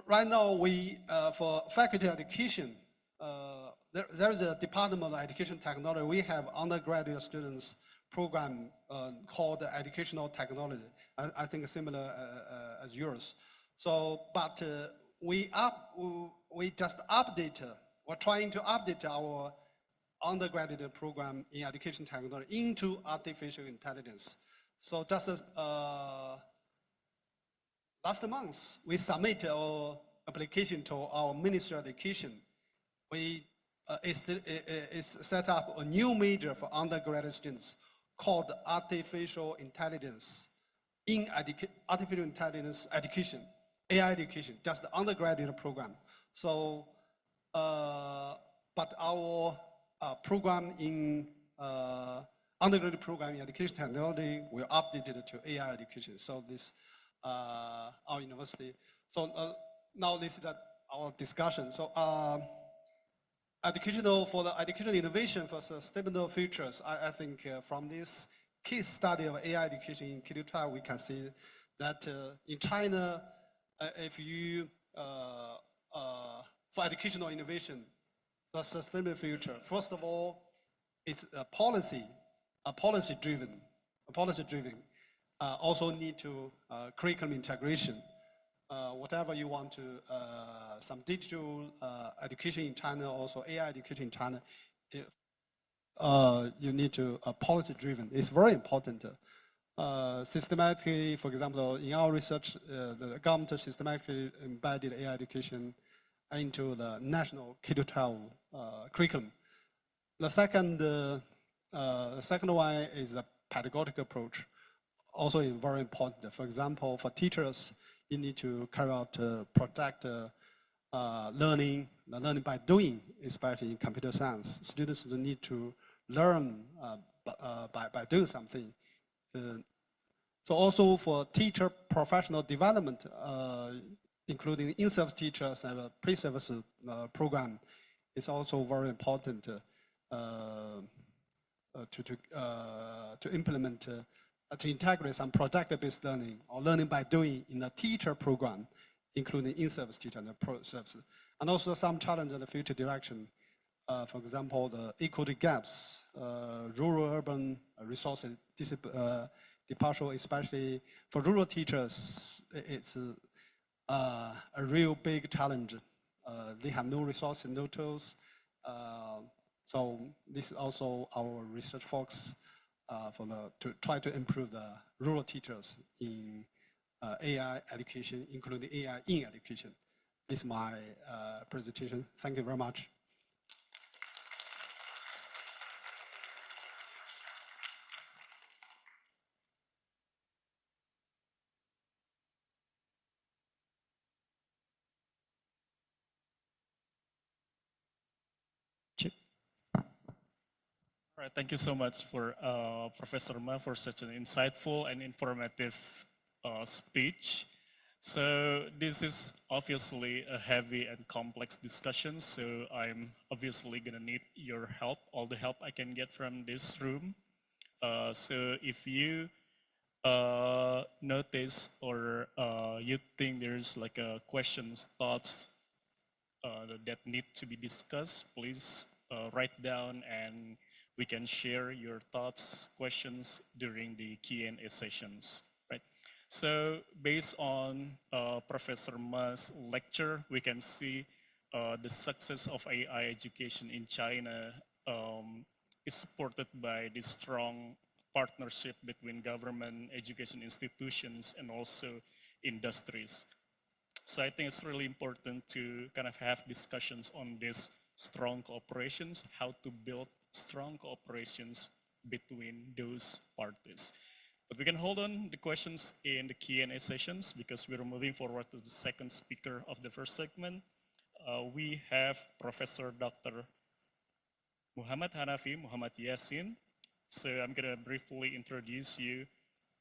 S16: Right now, we for faculty education, there is a Department of Education Technology. We have undergraduate students program called Educational Technology. I think similar as yours. So, but we just update. We're trying to update our undergraduate program in education technology into artificial intelligence. So just as, last month, we submitted our application to our Ministry of Education. We set up a new major for undergraduate students called Artificial Intelligence Artificial Intelligence Education, AI education, just the undergraduate program. So, but our program in undergraduate program in education technology, we updated it to AI education. So this, our university. So now this is our discussion. So for the educational innovation for sustainable futures, I think from this case study of AI education in K-12, we can see that in China, if you, for educational innovation, the sustainable future, first of all, it's a policy driven. Also need to curriculum integration. Whatever you want to, some digital education in China, also AI education in China, you need to policy driven. It's very important. Systematically, for example, in our research, the government systematically embedded AI education into the national K-12 curriculum. The second one is the pedagogical approach, also very important. For example, for teachers, you need to carry out project learning by doing, especially in computer science. Students need to learn by doing something. So also for teacher professional development, including in-service teachers and a pre-service program, is also very important to implement, to integrate some project-based learning or learning by doing in the teacher program, including in-service teacher and the pro-service. And also some challenge in the future direction. For example, the equity gaps, rural-urban resources departure, especially for rural teachers, it's a real big challenge. They have no resources, no tools. So this is also our research focus to try to improve the rural teachers in AI education, including AI in education. This is my presentation. Thank you very much.
S15: All right, thank you so much for Professor Ma for such an insightful and informative speech. So this is obviously a heavy and complex discussion, so I'm obviously gonna need your help, all the help I can get from this room. So if you notice or you think there's like a questions, thoughts that need to be discussed, please write down and we can share your thoughts, questions during the Q&A sessions, right? So based on Professor Ma's lecture, we can see the success of AI education in China is supported by this strong partnership between government, education institutions, and also industries. So I think it's really important to kind of have discussions on this strong cooperations, how to build strong cooperations between those parties. But we can hold on the questions in the Q&A sessions because we're moving forward to the second speaker of the first segment. We have Professor Dr. Muhammad Hanafi, Muhammad Yassin. So I'm gonna briefly introduce you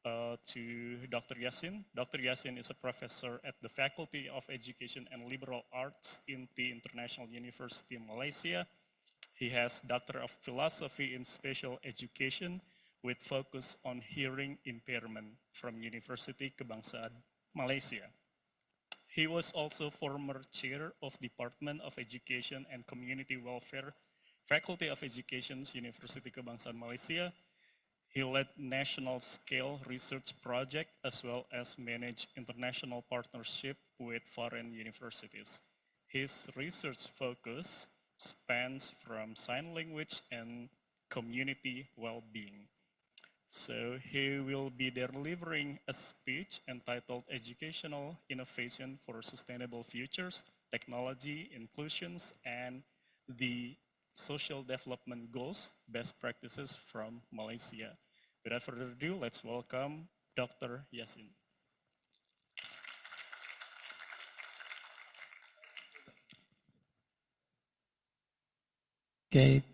S15: to Dr. Yassin. Dr. Yassin is a professor at the Faculty of Education and Liberal Arts in the International University of Malaysia. He has Doctor of Philosophy in Special Education with focus on hearing impairment from University Kebangsaan Malaysia. He was also former chair of Department of Education and Community Welfare, Faculty of Education, University Kebangsaan Malaysia. He led national scale research project as well as managed international partnership with foreign universities. His research focus spans from sign language and community well-being. So he will be delivering a speech entitled Educational Innovation for Sustainable Futures, Technology, Inclusions, and the Social Development Goals, Best Practices from Malaysia. Without further ado, let's welcome Dr. Yasin.
S17: Okay.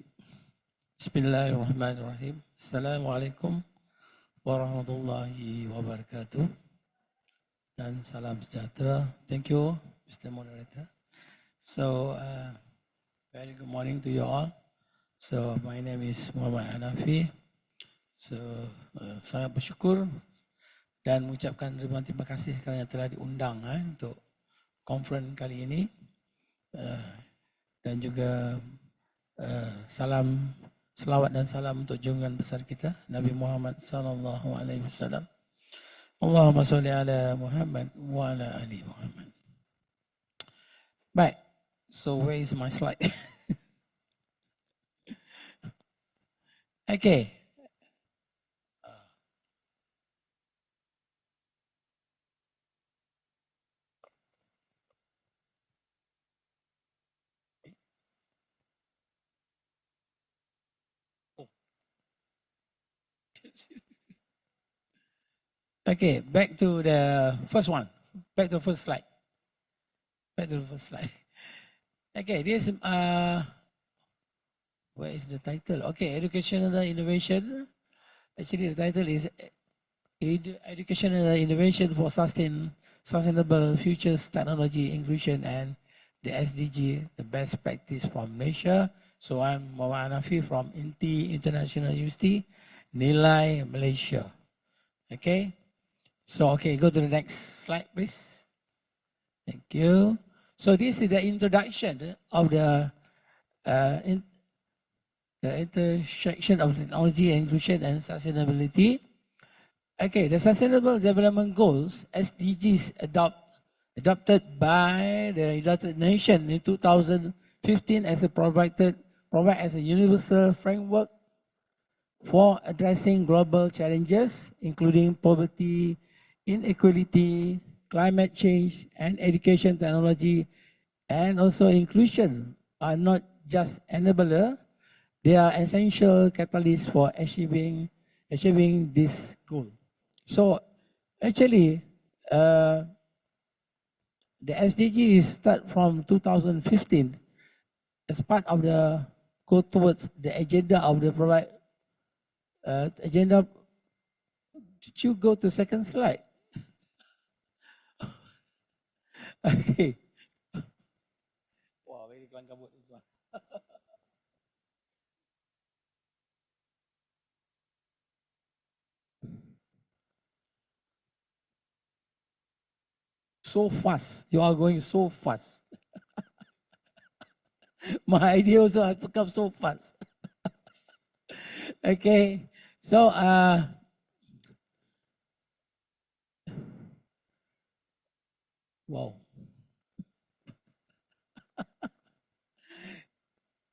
S17: Bismillahirrahmanirrahim. Assalamualaikum warahmatullahi wabarakatuh. Dan salam sejahtera. Thank you, Mr. Moderator. So, very good morning to you all. So, my name is Muhammad Hanafi. So, sangat bersyukur dan mengucapkan ribuan terima kasih kerana telah diundang untuk conference kali ini. Dan juga salam, selawat dan salam untuk junjungan besar kita Nabi Muhammad sallallahu alaihi wasallam. Allahumma shalli ala Muhammad wa ala ali Muhammad. Baik. So where is my slide? Okay. Okay, back to the first one. Back to the first slide. Back to the first slide. Okay, this where is the title? Okay, educational innovation. Actually, the title is Educational Innovation for Sustainable Futures, Technology, Inclusion, and the SDG, the best practice from Malaysia. So I'm Muhammad Hanafi from INTI International University, Nilai, Malaysia. Okay. So, okay, go to the next slide, please. Thank you. So, this is the introduction of the intersection of technology, inclusion, and sustainability. Okay, the Sustainable Development Goals, SDGs, adopted by the United Nations in 2015 as provide as a universal framework for addressing global challenges, including poverty, inequality, climate change, and education technology, and also inclusion are not just enabler, they are essential catalysts for achieving this goal. So actually, the SDGs start from 2015 as part of the go towards the agenda of the agenda. Did you go to second slide? Okay. Wow, very kabut this one. So fast. You are going so fast. My idea also has to come so fast. Okay. So, wow.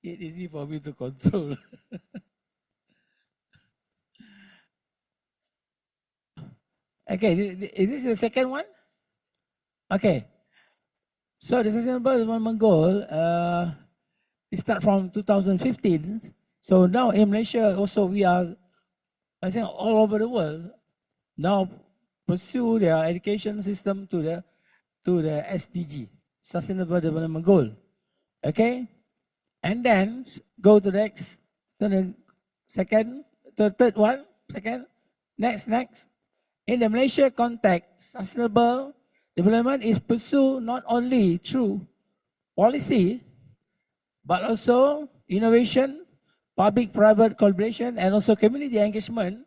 S17: It's easy for me to control. Okay, is this the second one? Okay. So the Sustainable Development Goal, it start from 2015. So now in Malaysia also we are, I think all over the world, now pursue their education system to the SDG, Sustainable Development Goal. Okay? And then go to the next, to the second, to the third one, second, next. In the Malaysia context, sustainable development is pursued not only through policy, but also innovation, public-private collaboration, and also community engagement.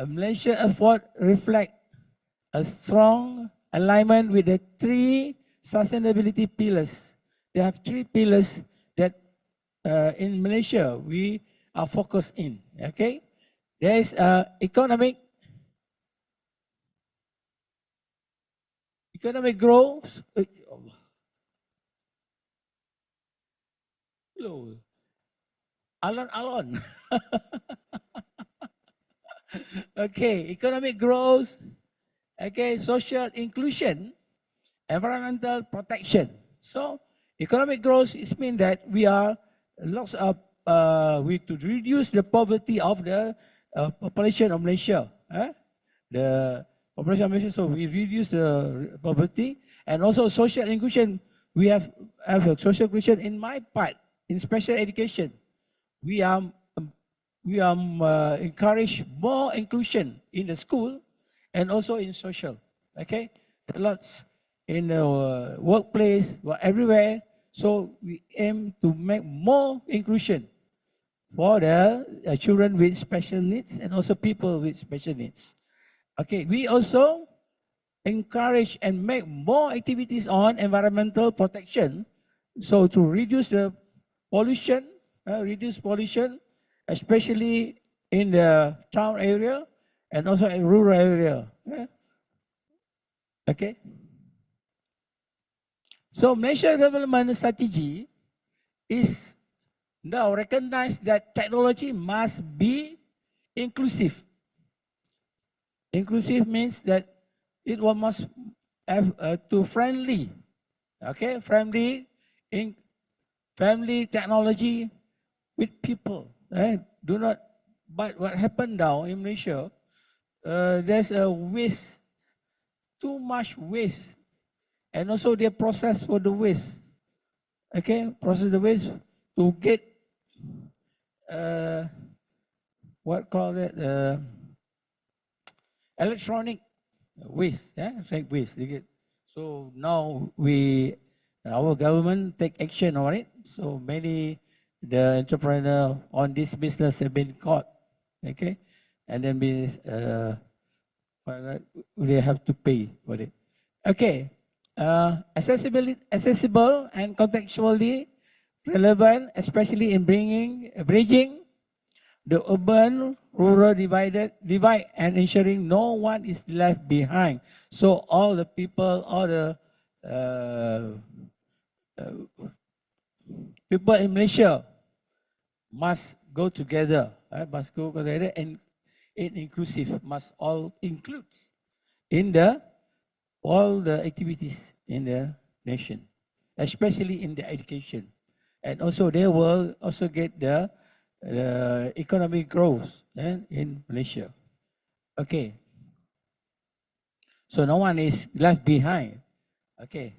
S17: Malaysia effort reflect a strong alignment with the three sustainability pillars. They have three pillars that in Malaysia we are focused in. Okay, there is economic growth. low. Alon. Okay, economic growth, okay, social inclusion, environmental protection. So economic growth is mean that we are lots of we to reduce the poverty of the population of Malaysia. The population of Malaysia, so we reduce the poverty, and also social inclusion. We have a social inclusion in my part in special education. We encourage more inclusion in the school and also in social. Okay, lots in the workplace, everywhere. So we aim to make more inclusion for the children with special needs and also people with special needs. Okay, we also encourage and make more activities on environmental protection, so to reduce the pollution, especially in the town area and also in rural area. Okay. So Malaysia Development Strategy is now recognized that technology must be inclusive. Inclusive means that it must have to friendly, okay, friendly in family technology with people. Do not. But what happened now in Malaysia? There's a waste, too much waste, and also they process for the waste. Okay, process the waste to get what call it electronic waste. Electronic waste. So now our government take action on it. So many the entrepreneur on this business have been caught. Okay, and then they have to pay for it. Okay, accessible and contextually relevant, especially in bridging the urban-rural divide and ensuring no one is left behind. So all the people, all the people in Malaysia must go together, and inclusive, must all include in all the activities in the nation, especially in the education. And also they will also get the economic growth in Malaysia. Okay. So no one is left behind. Okay.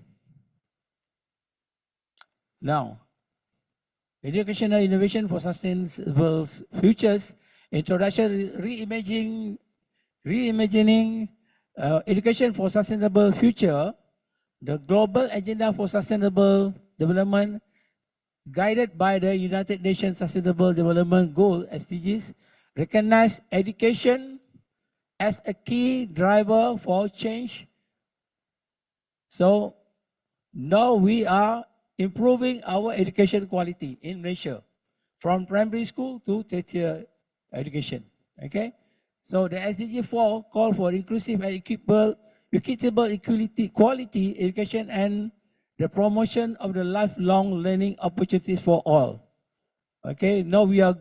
S17: Now, educational innovation for sustainable futures, introduction, reimagining education for sustainable future, the global agenda for sustainable development, guided by the United Nations Sustainable Development Goal, SDGs, recognize education as a key driver for change. So now we are improving our education quality in Malaysia, from primary school to tertiary education. Okay, so the SDG 4 call for inclusive and equitable quality education and the promotion of the lifelong learning opportunities for all. Okay, now we are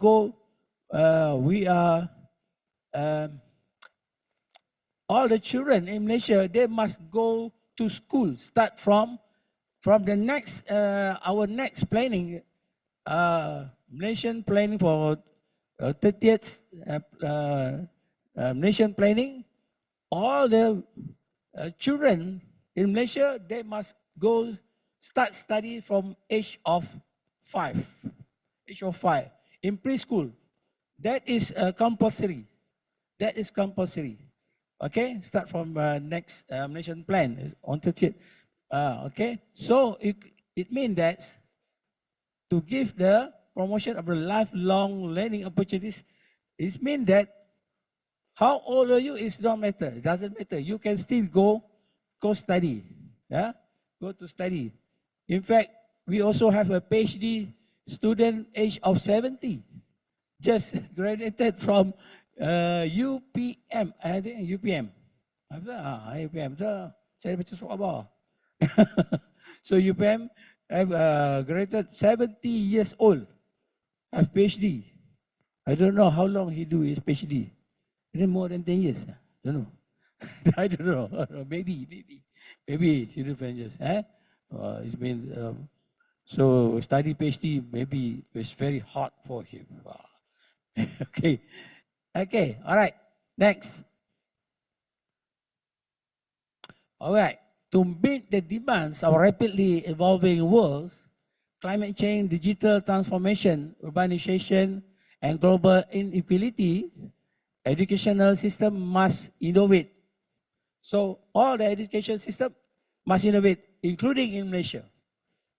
S17: all the children in Malaysia, they must go to school, start from the next, our next planning, nation planning for 30th nation planning, all the children in Malaysia, they must start study from age of 5. Age of 5 in preschool. That is compulsory. That is compulsory. Okay, start from next nation plan on 30th. Okay, so it means that to give the promotion of the lifelong learning opportunities, it means that how old are you is don't matter. It doesn't matter. You can still go study. Yeah, go to study. In fact, we also have a PhD student age of 70, just graduated from UPM. I think UPM. UPM. Saya baca soal bawah. So UPM have graduated 70 years old, have PhD. I don't know how long he do his PhD. Is it more than 10 years? Don't know. I don't know. Maybe he did 10 years. It's been so study PhD. Maybe it's very hard for him. Okay. All right. Next. All right. To meet the demands of rapidly evolving worlds, climate change, digital transformation, urbanization, and global inequality, educational system must innovate. So all the education system must innovate, including in Malaysia.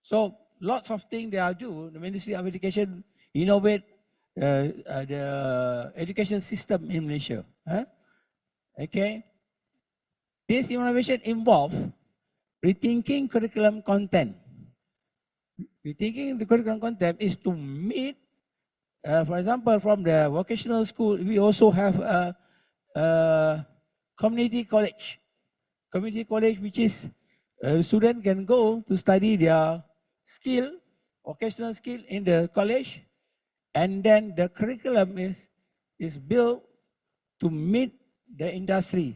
S17: So lots of things they are do. The Ministry of Education innovate the education system in Malaysia. Okay. This innovation involve rethinking curriculum content. Rethinking the curriculum content is to meet, for example, from the vocational school, we also have a community college. Community college, which is a student can go to study their skill, vocational skill in the college, and then the curriculum is built to meet the industry,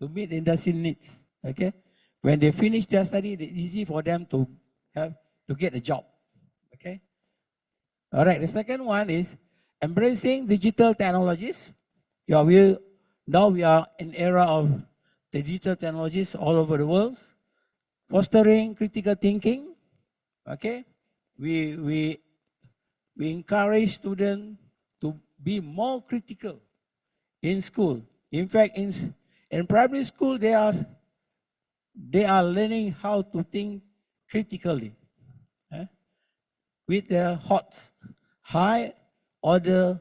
S17: to meet industry needs. Okay, when they finish their study, it's easy for them to get a job. Okay. All right. The second one is embracing digital technologies. Now we are in era of digital technologies all over the world. Fostering critical thinking. Okay. We encourage students to be more critical in school. In fact, in primary school, they are learning how to think critically, with the high order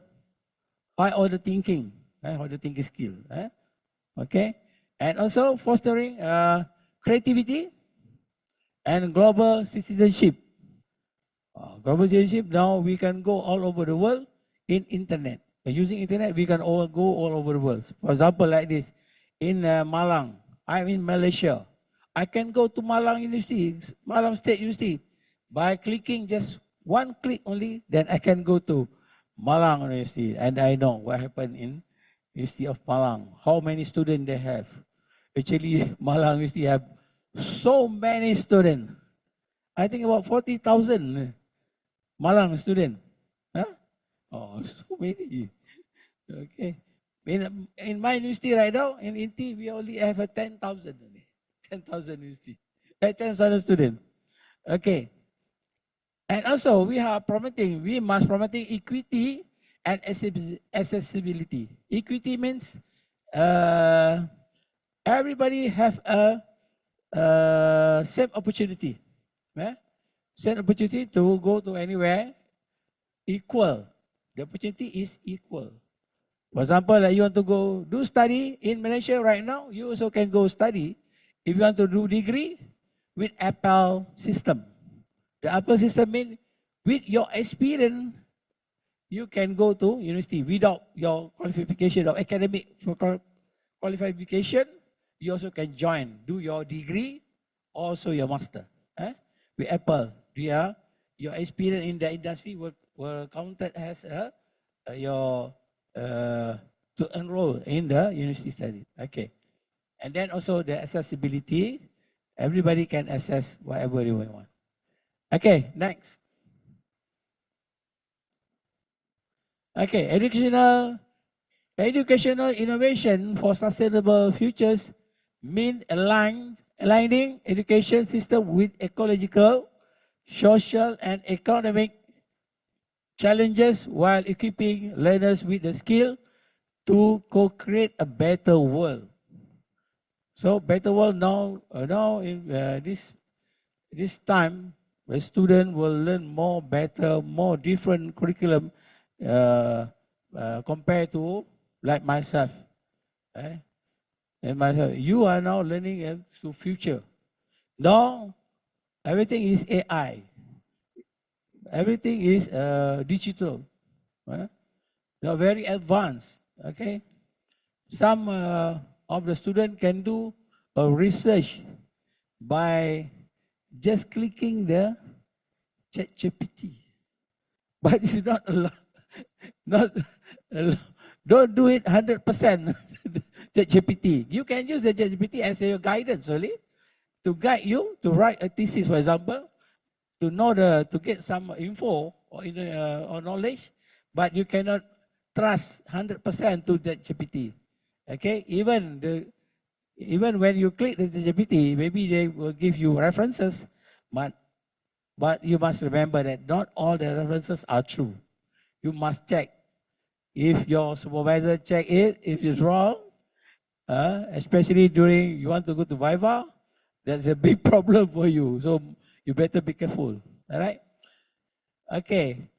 S17: thinking, high order thinking skill. Okay, and also fostering creativity and global citizenship. Global citizenship, now we can go all over the world in internet. Using internet, we can all go all over the world. For example, like this, in Malang, I'm in Malaysia. I can go to Malang University, Malang State University, by clicking just one click only, then I can go to Malang University, and I know what happened in University of Malang, how many students they have. Actually, Malang University have so many students. I think about 40,000 Malang students. Oh, so many. Okay. In my university right now, in INTI, we only have a 10,000 only. 10,000 university. 10,000 students. Okay. And also, we must promoting equity and accessibility. Equity means everybody have a same opportunity. Same opportunity to go to anywhere, equal. The opportunity is equal. For example, like you want to go do study in Malaysia right now, you also can go study. If you want to do degree with Apple system. The Apple system means with your experience, you can go to university without your qualification or academic qualification. You also can join, do your degree, also your master. With Apple, your experience in the industry will counted as your to enroll in the university study. Okay, and then also the accessibility. Everybody can access whatever they want. Okay, next. Okay, educational innovation for sustainable futures mean aligning education system with ecological, social, and economic challenges while equipping learners with the skill to co-create a better world. So better world now in this time, the student will learn more better, more different curriculum compared to like myself. And myself, you are now learning to future. Now, everything is AI. Everything is digital. Now very advanced. Okay. Some of the students can do a research by just clicking the ChatGPT. But it's not allowed. Not allowed. Don't do it 100% ChatGPT. You can use the ChatGPT as your guidance only to guide you to write a thesis, for example, to know to get some info or knowledge, but you cannot trust 100% to the GPT. Okay, even when you click the GPT, maybe they will give you references, but you must remember that not all the references are true. You must check. If your supervisor check it, if it's wrong, especially during you want to go to Viva, that's a big problem for you. So you better be careful. All right? Okay.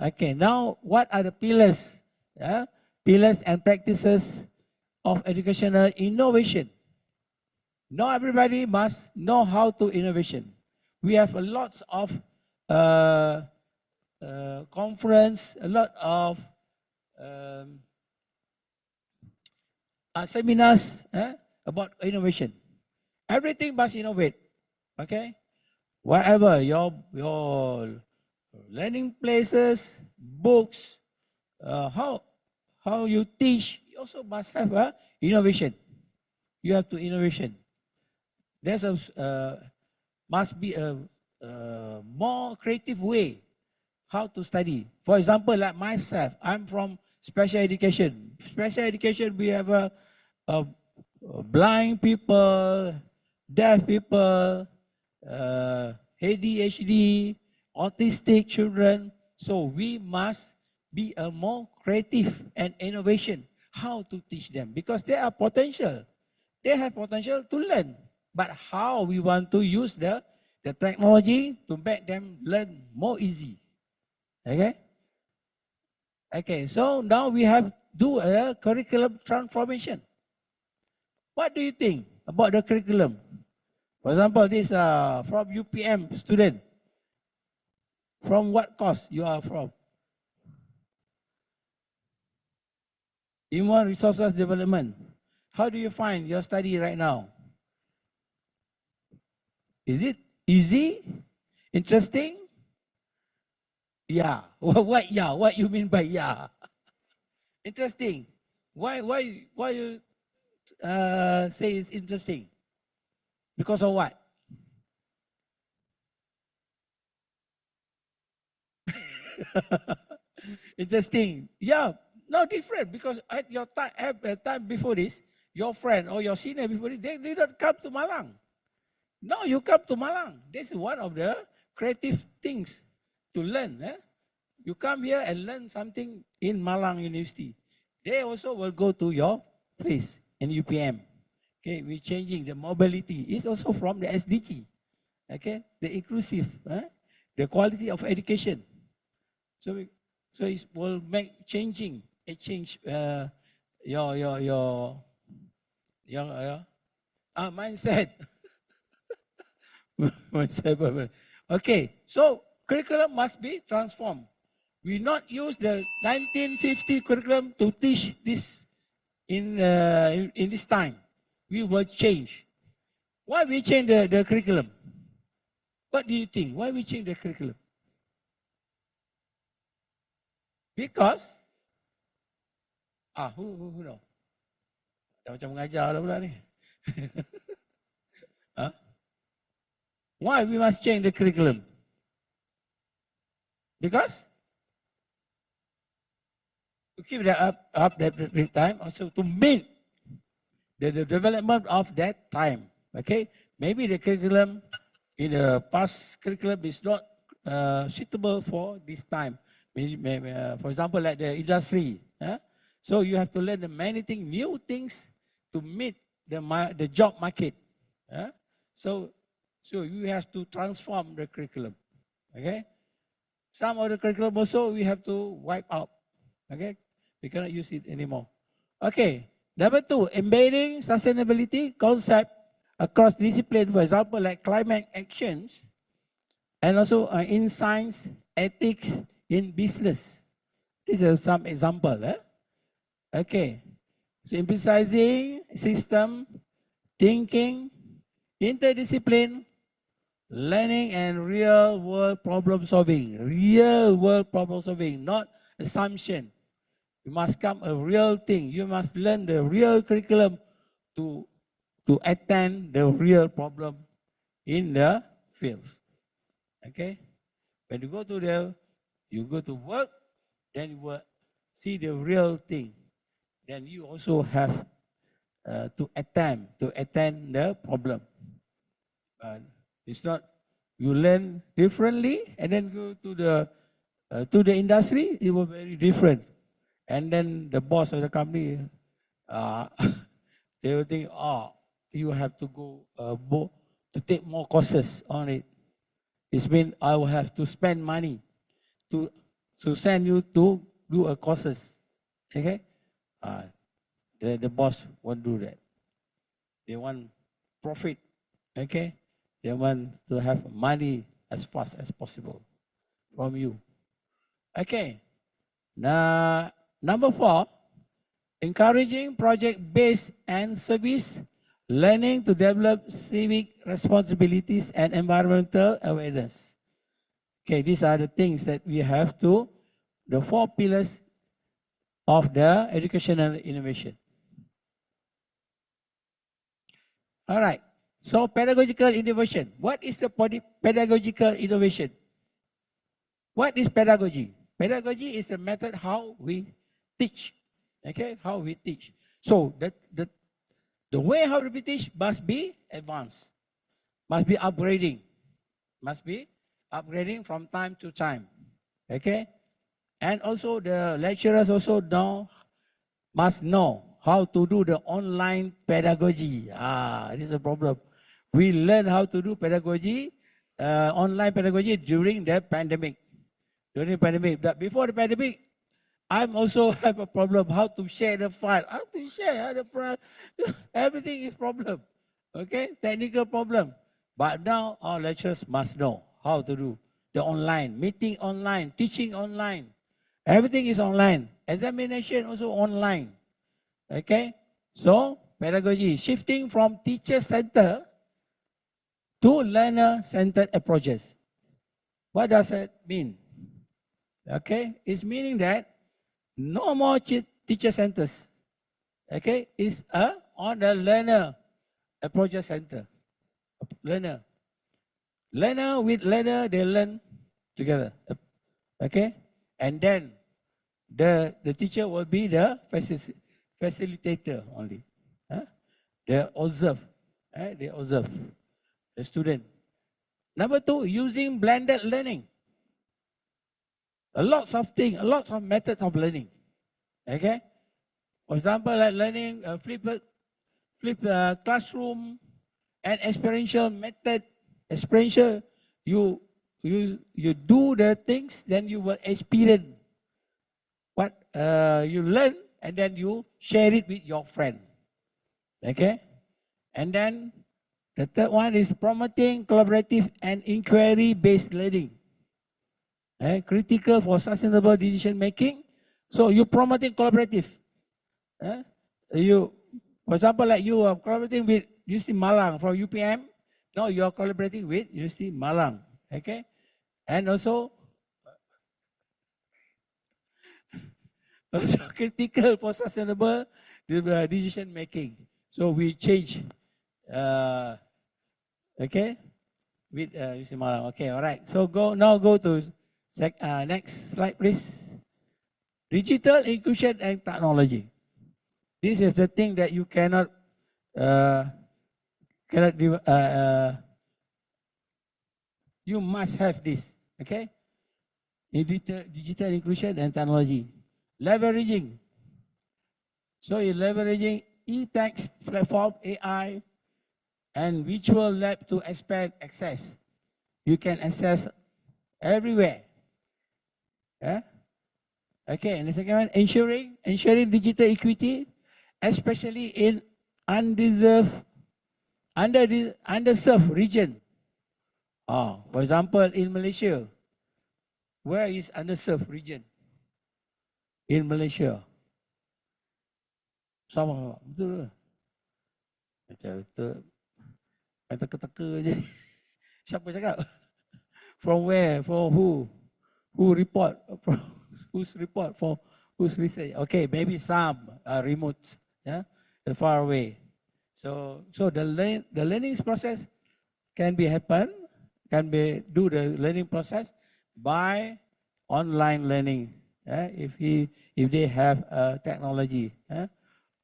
S17: Okay, now what are the pillars? Pillars and practices of educational innovation. Not everybody must know how to innovation. We have a lot of conference, a lot of seminars about innovation. Everything must innovate. Okay, whatever your learning places, books, how you teach, you also must have innovation. You have to innovation. There's must be a more creative way how to study. For example, like myself, I'm from special education. Special education, we have blind people, deaf people, ADHD, autistic children. So we must be a more creative and innovation how to teach them, because they are potential. They have potential to learn. But how we want to use the technology to make them learn more easy. Okay? Okay, so now we have do a curriculum transformation. What do you think about the curriculum? For example, this from UPM student. From what course you are from? Human Resources Development. How do you find your study right now? Is it easy? Interesting? Yeah. What yeah? What you mean by yeah? Interesting. Why you say it's interesting? Because of what? Interesting. Yeah. No different, because at your time before this, your friend or your senior before this, they didn't come to Malang. Now you come to Malang. This is one of the creative things to learn. You come here and learn something in Malang University. They also will go to your place in UPM. Okay, we're changing the mobility. It's also from the SDG. Okay, the inclusive, the quality of education. So it will make changing. It change your mindset. Okay, so curriculum must be transformed. We not use the 1950 curriculum to teach this in this time. We will change. Why we change the curriculum? What do you think? Why we change the curriculum? Because who know? Dah macam mengajar dah pula ni. Why we must change the curriculum? Because to keep that up that time, also to meet the development of that time. Okay, maybe the curriculum in the past curriculum is not suitable for this time. Maybe, for example, like the industry. So you have to learn the many things, new things to meet the job market. So you have to transform the curriculum. Okay. Some of the curriculum also we have to wipe out. Okay. We cannot use it anymore. Okay. Number 2, embedding sustainability concept across discipline. For example, like climate actions, and also in science, ethics, in business. These are some example. Okay. So emphasizing system, thinking, interdiscipline, Learning and real world problem solving. Real world problem solving, not assumption. You must come a real thing. You must learn the real curriculum to attend the real problem in the fields. Okay? When you go to work, then you will see the real thing. Then you also have to attend the problem. It's not you learn differently and then go to the industry. It will be very different. And then the boss of the company, they will think, oh, you have to go to take more courses on it. It means I will have to spend money to send you to do a courses. Okay? The boss won't do that. They want profit. Okay? They want to have money as fast as possible from you. Okay. Now, number 4, encouraging project-based and service learning to develop civic responsibilities and environmental awareness. Okay, these are the things that we have to, the 4 pillars of the educational innovation. All right. So pedagogical innovation. What is the pedagogical innovation? What is pedagogy? Pedagogy is the method how we teach. Okay, how we teach. So the way how we teach must be advanced, must be upgrading, from time to time. Okay, and also the lecturers also must know how to do the online pedagogy. This is a problem. We learn how to do pedagogy, online pedagogy during the pandemic. But before the pandemic, I'm also have a problem how to share the file. How to share the file. Everything is problem. Okay, technical problem. But now our lecturers must know how to do the online, meeting online, teaching online. Everything is online. Examination also online. Okay, so pedagogy, shifting from teacher-centered to learner-centered approaches. What does that mean? Okay, it's meaning that no more teacher centers. Okay, it's on the learner approach center. Learner with learner, they learn together. Okay, and then the teacher will be the facilitator only. They observe. They observe the student. Number 2, using blended learning. A lot of methods of learning. Okay, for example, like learning flip classroom and experiential method. Experiential, you do the things, then you will experience what you learn, and then you share it with your friend. Okay, and then the third one is promoting collaborative and inquiry-based learning. Critical for sustainable decision making. So you promoting collaborative. For example, like you are collaborating with UC Malang from UPM. Now you are collaborating with UC Malang. Okay, and also critical for sustainable decision making. So we change. Okay, with UC Malang. Okay, all right. So go to next slide, please. Digital inclusion and technology. This is the thing that you cannot you must have this. Okay, digital inclusion and technology. Leveraging. So you're leveraging e-text platform, AI, and virtual lab to expand access. You can access everywhere. Okay, and the second one, ensuring digital equity, especially in underserved region. For example, in Malaysia, where is underserved region? In Malaysia. Sama, betul ke? Macam betul. Teka-teka je. Siapa cakap? From where? For who? Who report? From whose report? For whose research? Okay, maybe some remote, yeah, far away. So the learning process can be do the learning process by online learning. If they have technology,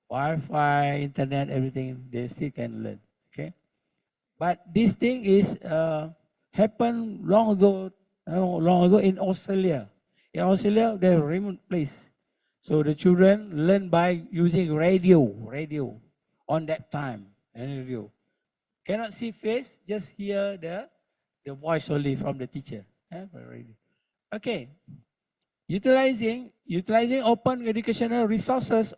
S17: Wi-Fi, internet, everything, they still can learn. Okay, but this thing is happened long ago in Australia. In Australia, they have a remote place, so the children learn by using radio on that time. And radio cannot see face, just hear the voice only from the teacher. Okay, utilizing open educational resources,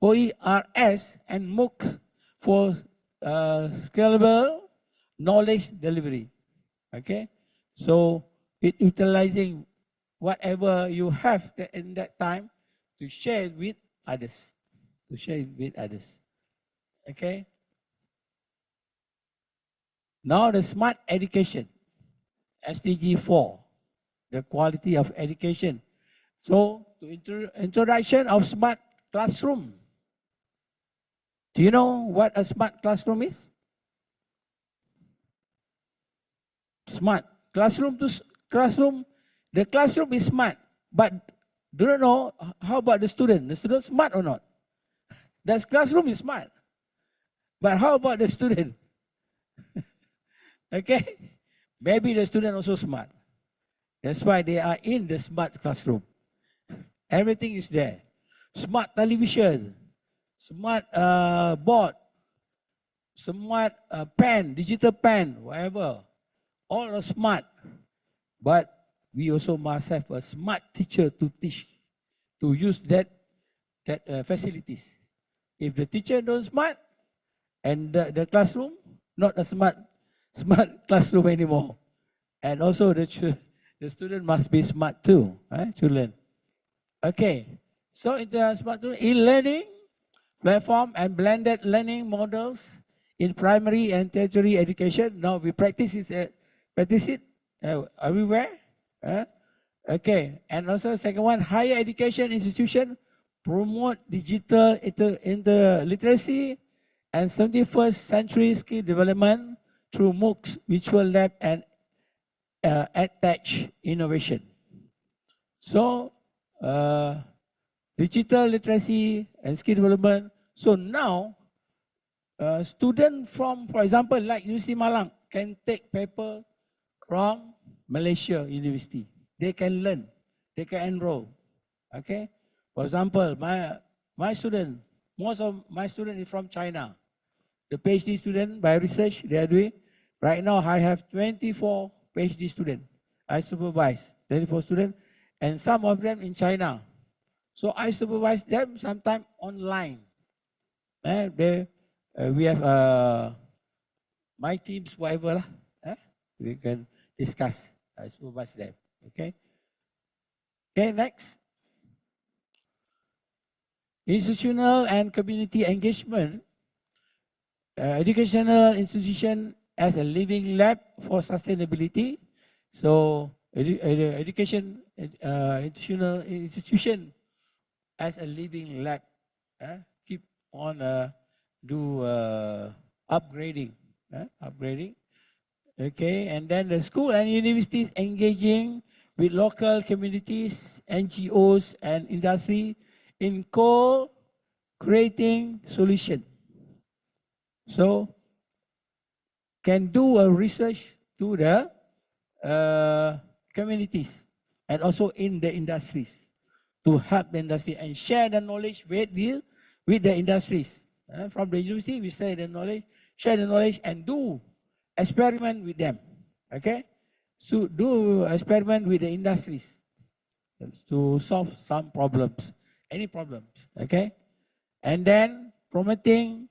S17: OERS and MOOCs for scalable knowledge delivery. Okay, so utilizing whatever you have in that time to share it with others. Okay. Now the smart education, SDG 4, the quality of education. So introduction of smart classroom. Do you know what a smart classroom is? Smart classroom the classroom is smart, but do you know how about the student? The student smart or not? That classroom is smart, but how about the student? Okay, maybe the student also smart. That's why they are in the smart classroom. Everything is there. Smart television, smart board, smart pen, digital pen, whatever. All are smart. But we also must have a smart teacher to teach, to use that facilities. If the teacher don't smart, and the classroom not a smart classroom anymore, and also the student must be smart too, to learn. Okay, so in the smart e-learning platform and blended learning models in primary and tertiary education. Now we practice it everywhere. Okay, and also second one, higher education institution promote digital literacy and 21st century skill development through MOOCs, virtual lab, and EdTech innovation. So, digital literacy and skill development. So now, student from, for example, like UC Malang, can take paper from Malaysia University. They can learn, they can enroll. Okay, for example, my student, most of my student is from China. The PhD student by research they are doing. Right now, I have 24 PhD students. I supervise 24 students, and some of them in China. So I supervise them sometimes online. We have my teams, whatever lah. We can discuss. I supervise them. Okay. Okay. Next. Institutional and community engagement. Educational institution as a living lab for sustainability. So education institution as a living lab. Keep on do upgrading. Okay, and then the school and universities engaging with local communities, NGOs, and industry in co-creating solution. So, can do a research to the communities and also in the industries to help the industry and share the knowledge with the industries. From the university, we share the knowledge, and do experiment with them. Okay, so do experiment with the industries to solve some problems, any problems. Okay, and then promoting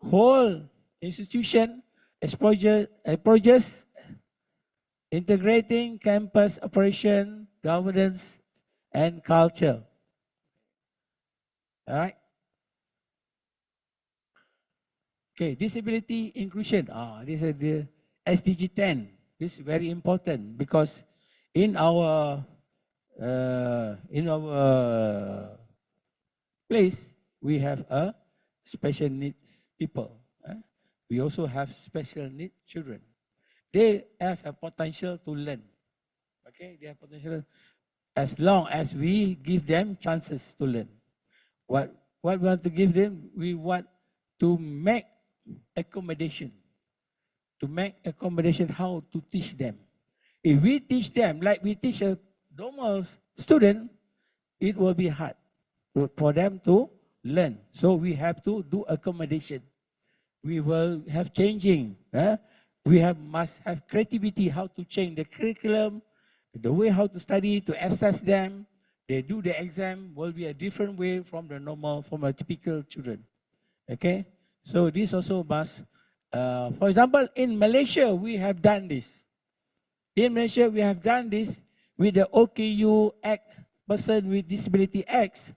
S17: whole institution projects integrating campus operation, governance, and culture. All right. Okay, disability inclusion. This is the SDG 10. This is very important because in our place we have a special needs people. We also have special need children. They have a potential to learn. Okay, they have potential as long as we give them chances to learn. What we want to give them? We want to make accommodation. To make accommodation how to teach them. If we teach them like we teach a normal student, it will be hard for them to learn. So we have to do accommodation. We will have changing. We must have creativity how to change the curriculum, the way how to study, to assess them. They do the exam will be a different way from the normal, from a typical children. Okay, so this also must. For example, in Malaysia we have done this. In Malaysia we have done this with the OKU Act, Person with Disability Acts,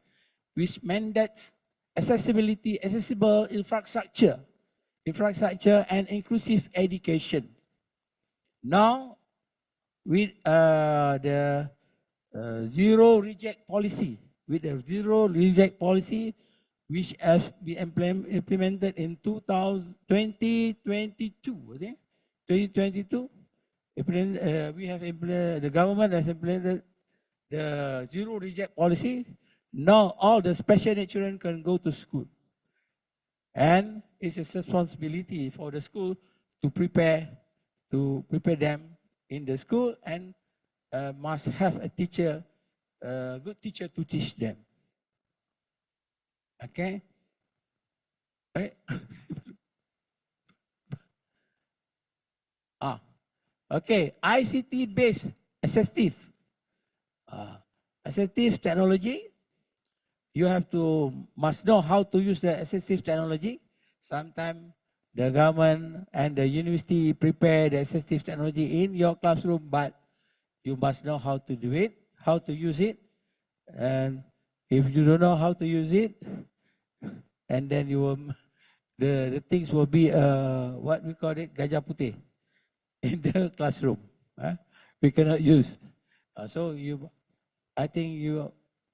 S17: which mandates accessible infrastructure and inclusive education. Now, with the zero reject policy, which has been implemented in 2022, okay? 2022, we have implemented, the government has implemented the zero reject policy. Now all the special needs children can go to school. And it's a responsibility for the school to prepare them in the school and must have a teacher, a good teacher to teach them. Okay? Okay, ICT-based assistive technology. You must know how to use the assistive technology. Sometimes the government and the university prepare the assistive technology in your classroom, but you must know how to do it, how to use it. And if you don't know how to use it, and then the things will be what we call it, gajah putih in the classroom. We cannot use. I think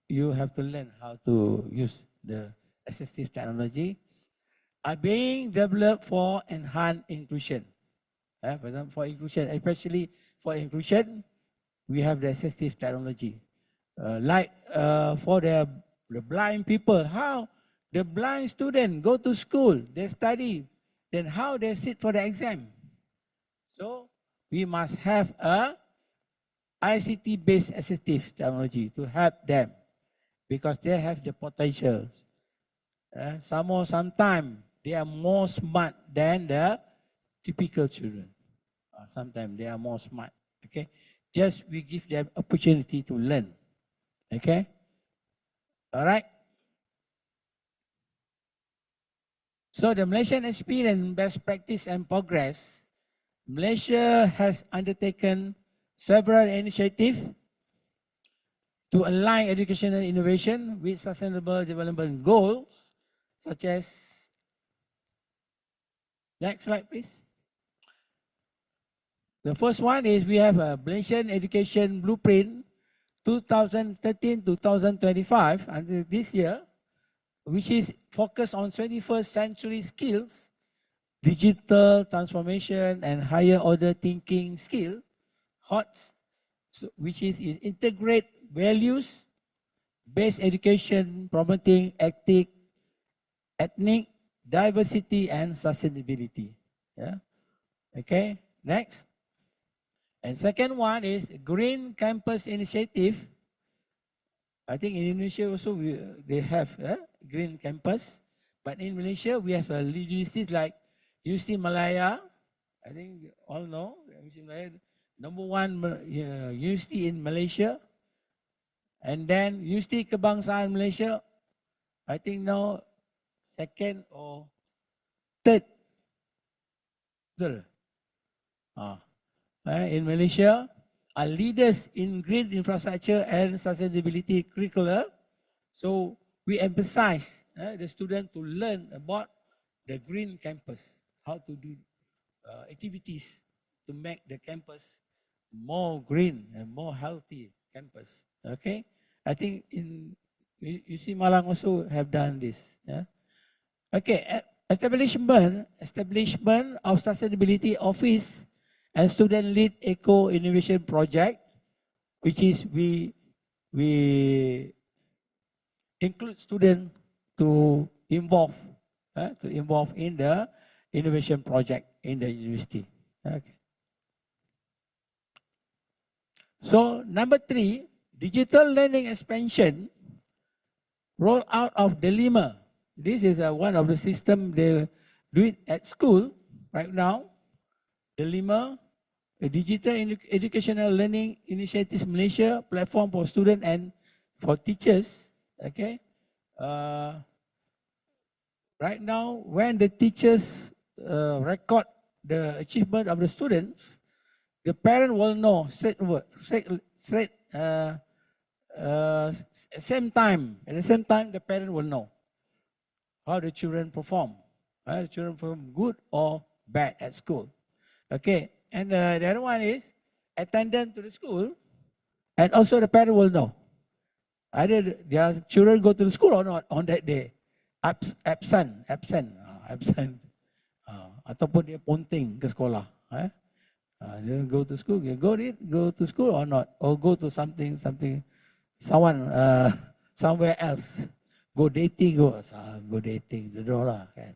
S17: you have to learn how to use the assistive technology are being developed for enhanced inclusion. For example, for inclusion, especially for inclusion, we have the assistive technology. Like for the blind people, how the blind student go to school, they study, then how they sit for the exam. So we must have a ICT-based assistive technology to help them because they have the potential. Sometimes they are more smart than the typical children. Sometimes they are more smart. Okay, just we give them opportunity to learn. Okay, all right. So the Malaysian experience, best practice and progress. Malaysia has undertaken several initiatives to align educational innovation with sustainable development goals, such as, next slide please. The first one is we have a Malaysian Education Blueprint 2013-2025 until this year, which is focused on 21st century skills, digital transformation and higher order thinking skill, HOTS, which is integrate values-based education promoting ethnic diversity and sustainability. Yeah. Okay, next. And second one is Green Campus Initiative. I think in Indonesia also they have Green Campus, but in Malaysia we have universities like University Malaya. I think you all know University Malaya, number one university in Malaysia, and then University Kebangsaan Malaysia. I think now second or third. In Malaysia are leaders in green infrastructure and sustainability curricula. So we emphasize the student to learn about the green campus, how to do activities to make the campus more green and more healthy campus. Okay, I think you see Malang also have done this. Yeah? Okay, establishment of sustainability office and student lead eco innovation project, which is we include student to involve in the innovation project in the university. Okay. So number 3, digital learning expansion, roll out of Delima. This is one of the system they do it at school right now. Delima, a digital educational learning initiatives Malaysia platform for students and for teachers. Okay. Right now, when the teachers record the achievement of the students, the parent will know same time. At the same time, the parent will know how the children perform. The children perform good or bad at school. Okay, and the other one is attendance to the school, and also the parent will know either their children go to the school or not on that day. Absent. Ataupun dia ponting ke sekolah. Just go to school. Go to school or not, or go to something, someone somewhere else. Go dating, go dating. Kan.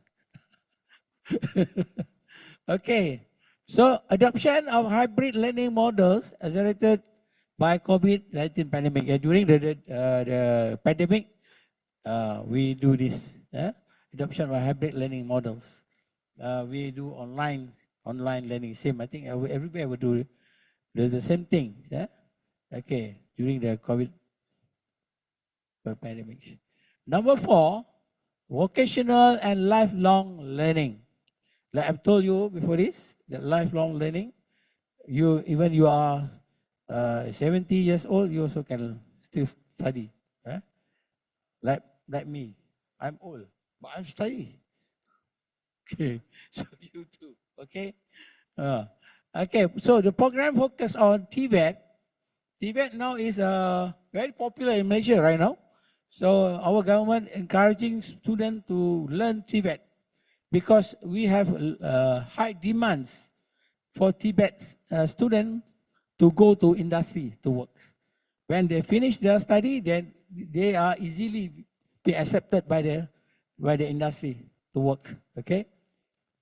S17: Okay. So adoption of hybrid learning models accelerated by COVID-19 pandemic. During the pandemic, we do this. Adoption of hybrid learning models. We do online learning. Same, I think everywhere we do the same thing. Okay, during the COVID pandemic. Number 4, vocational and lifelong learning. Like I've told you before this, the lifelong learning. Even you are 70 years old, you also can still study. Like me, I'm old, but I'm studying. Okay, so you too. Okay. Okay. So the program focus on TVET. TVET now is very popular in Malaysia right now. So our government encouraging students to learn TVET because we have high demands for TVET students to go to industry to work. When they finish their study, then they are easily be accepted by the industry to work. Okay.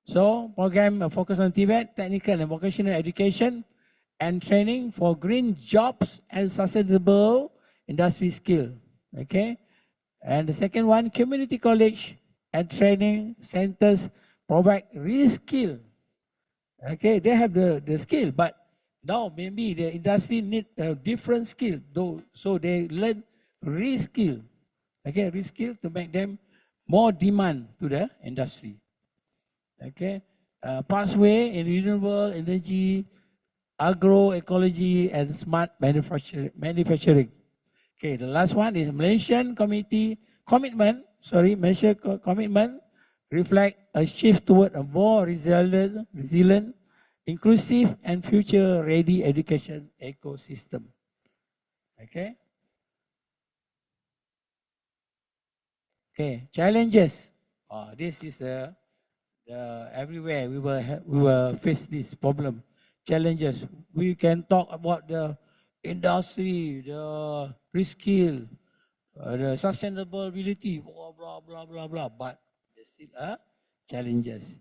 S17: So program focus on TVET, technical and vocational education and training for green jobs and sustainable industry skill. Okay. And the second one, community college and training centers provide reskill. Okay, they have the skill, but now maybe the industry need a different skill, though, so they learn reskill. Okay, reskill to make them more demand to the industry. Okay, pathway in renewable energy, agroecology, and smart manufacturing. Okay, the last one is Malaysian commitment reflect a shift toward a more resilient, inclusive, and future-ready education ecosystem. Okay. Okay, challenges. This is everywhere we will face this problem. Challenges. We can talk about the industry, the reskill, the sustainability, blah blah blah blah. But there's still challenges.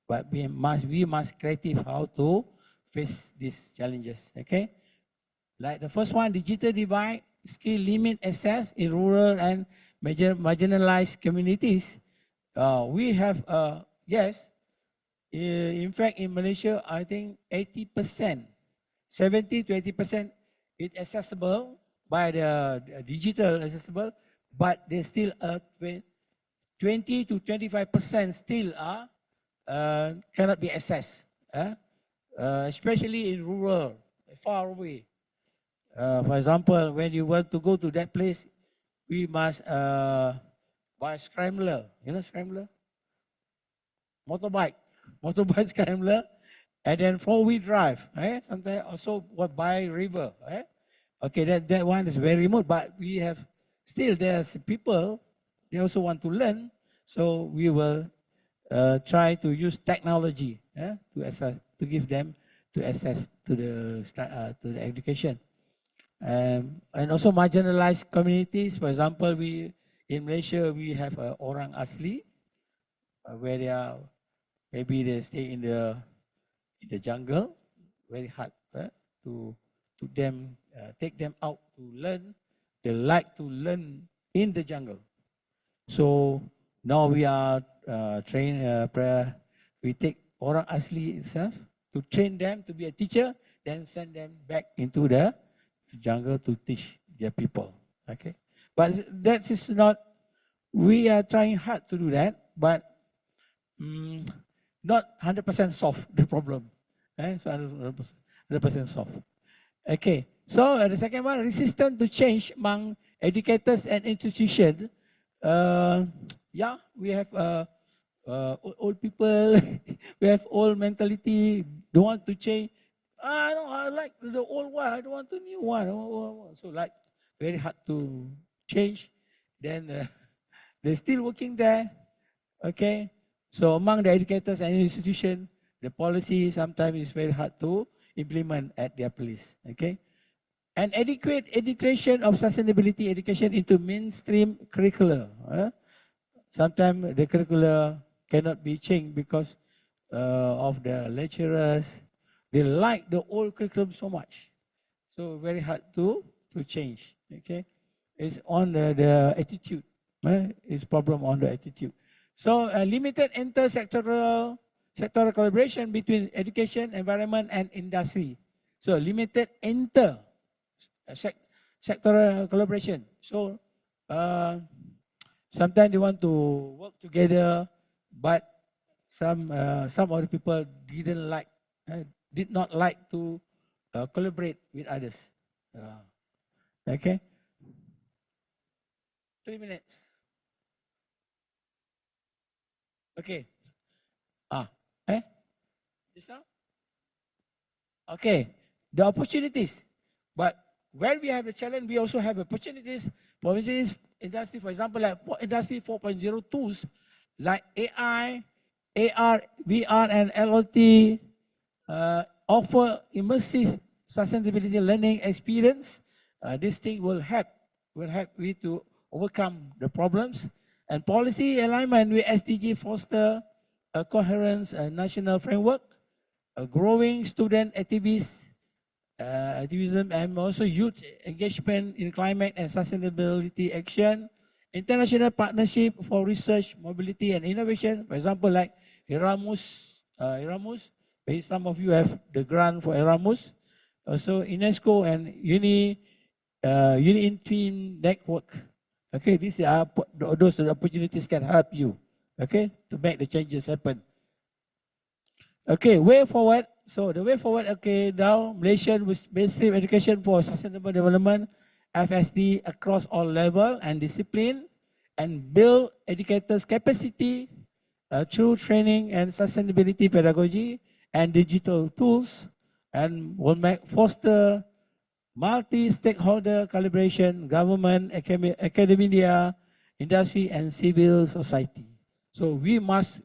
S17: But we must creative how to face these challenges. Okay. Like the first one, digital divide, skill limit access in rural and marginalized communities. We have yes. In fact, in Malaysia, I think 80%, 70 to 80% is accessible by the digital accessible, but there's still 20 to 25% still cannot be accessed, especially in rural, far away. For example, when you want to go to that place, we must buy scrambler. You know scrambler? Motorbike scrambler. And then four-wheel drive, sometimes also by river. Okay, that one is very remote, but we have still there's people, they also want to learn, so we will try to use technology to access, to give them to access to the education. And also marginalized communities. For example, in Malaysia we have orang asli, where they are, maybe they stay in the jungle. Very hard to them take them out to learn. They like to learn in the jungle. So now we are we take orang asli itself to train them to be a teacher, then send them back into the jungle to teach their people. Okay, but that is not. We are trying hard to do that, but not 100% solve the problem. So 100% solve. Okay, so the second one, resistance to change among educators and institutions. Yeah, we have old people, we have old mentality, don't want to change. I like the old one, I don't want the new one. So like very hard to change. Then they're still working there. Okay, so among the educators and institutions, the policy sometimes is very hard to implement at their place. Okay, and adequate education of sustainability education into mainstream curricula. Sometimes the curricula cannot be changed because of the lecturers. They like the old curriculum so much, so very hard to change. Okay, it's on the attitude. It's problem on the attitude. So limited sectoral collaboration between education, environment, and industry. So limited sectoral collaboration. So sometimes they want to work together, but some other people did not like to collaborate with others. Okay. 3 minutes. Okay. This now? Okay. The opportunities. But where we have the challenge, we also have opportunities. For instance, industry, for example, like industry 4.0 tools like AI, AR, VR, and LOT offer immersive sustainability learning experience. This thing will help we to overcome the problems. And policy alignment with SDG foster a coherent national framework, a growing student activism, and also youth engagement in climate and sustainability action, international partnership for research, mobility, and innovation. For example, like Erasmus, some of you have the grant for Erasmus. Also UNESCO and Uni-Twin Network. Okay, these are those opportunities can help you. Okay, to make the changes happen. Okay, way forward. So the way forward, okay, now Malaysian with mainstream education for sustainable development, FSD across all level and discipline, and build educators' capacity through training and sustainability pedagogy and digital tools, and will foster multi-stakeholder collaboration, government, academia, industry, and civil society. So we must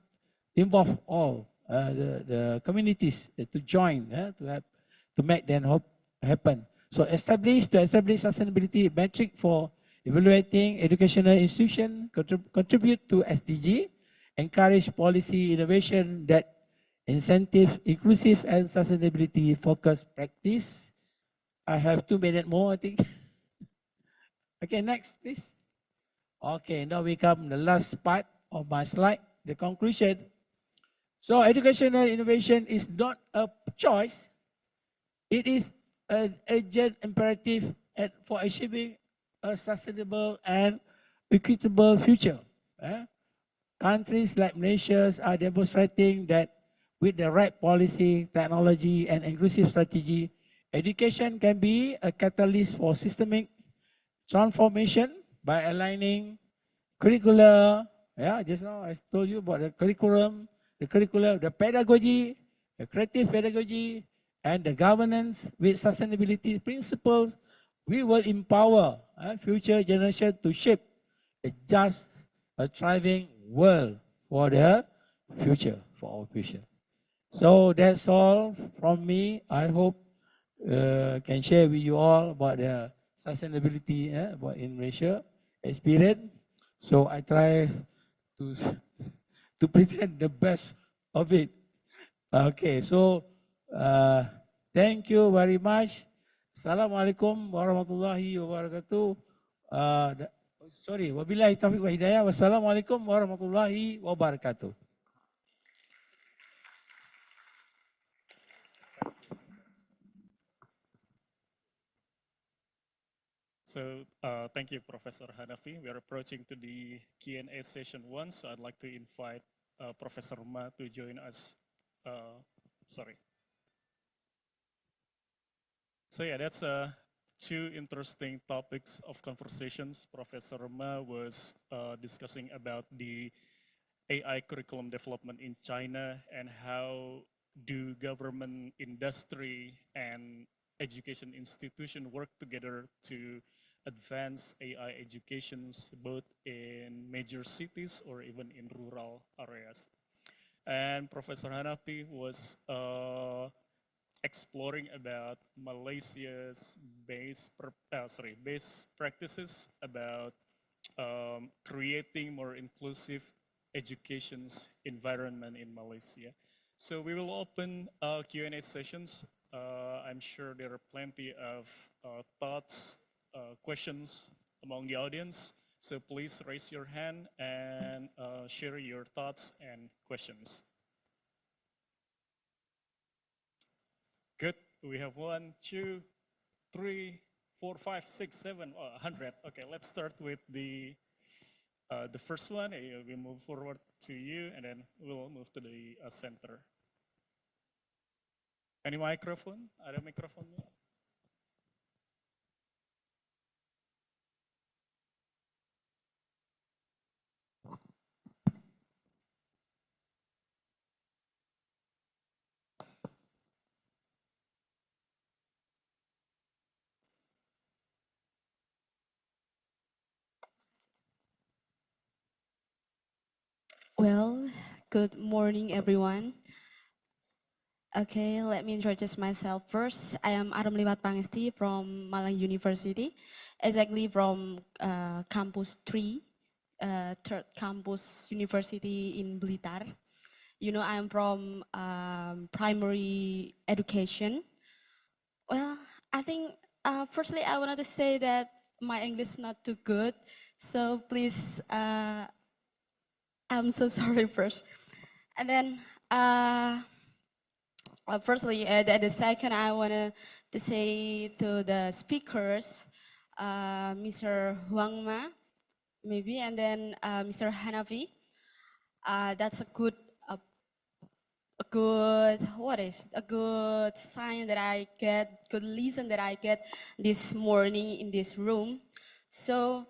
S17: involve all the communities to join to make them happen. So establish sustainability metric for evaluating educational institutions, contribute to SDG, encourage policy innovation that incentive inclusive and sustainability focused practice. I have 2 minutes more, I think. Okay, next, please. Okay, now we come to the last part of my slide, the conclusion. So educational innovation is not a choice. It is an urgent imperative for achieving a sustainable and equitable future. Countries like Malaysia are demonstrating that with the right policy, technology, and inclusive strategy, education can be a catalyst for systemic transformation by aligning curricula. Just now I told you about the curriculum, the pedagogy, the creative pedagogy, and the governance with sustainability principles, we will empower future generations to shape a just, a thriving world for the future, for our future. So that's all from me. I hope can share with you all about the sustainability about in Malaysia experience. So I try to to present the best of it. Okay, so thank you very much. Assalamualaikum warahmatullahi wabarakatuh. Sorry, wabillahi taufiq wa hidayah. Wassalamualaikum warahmatullahi wabarakatuh.
S15: So thank you, Professor Hanafi. We are approaching to the Q&A session 1, so I'd like to invite Professor Ma to join us. Sorry. So yeah, that's two interesting topics of conversations. Professor Ma was discussing about the AI curriculum development in China and how do government, industry, and education institution work together to advance AI educations both in major cities or even in rural areas. And Professor Hanafi was exploring about Malaysia's best practices about creating more inclusive education's environment in Malaysia. So we will open Q&A sessions. I'm sure there are plenty of thoughts, questions among the audience. So please raise your hand and share your thoughts and questions. Good. We have 1, 2, 3, 4, 5, 6, 7, 100. Okay, let's start with the first one. We move forward to you, and then we'll move to the center. Any microphone? Ada mikrofon?
S18: Well, good morning, everyone. Okay, let me introduce myself first. I am Arum Limat Pangesti from Malang University, exactly from Campus 3, third campus university in Blitar. You know, I am from primary education. Well, I think firstly I wanted to say that my English is not too good, so please, I'm so sorry first. And then, firstly, the second I want to say to the speakers, Mr. Huang Ma, maybe, and then Mr. Hanafi. That's a good sign that I get, good lesson that I get this morning in this room. So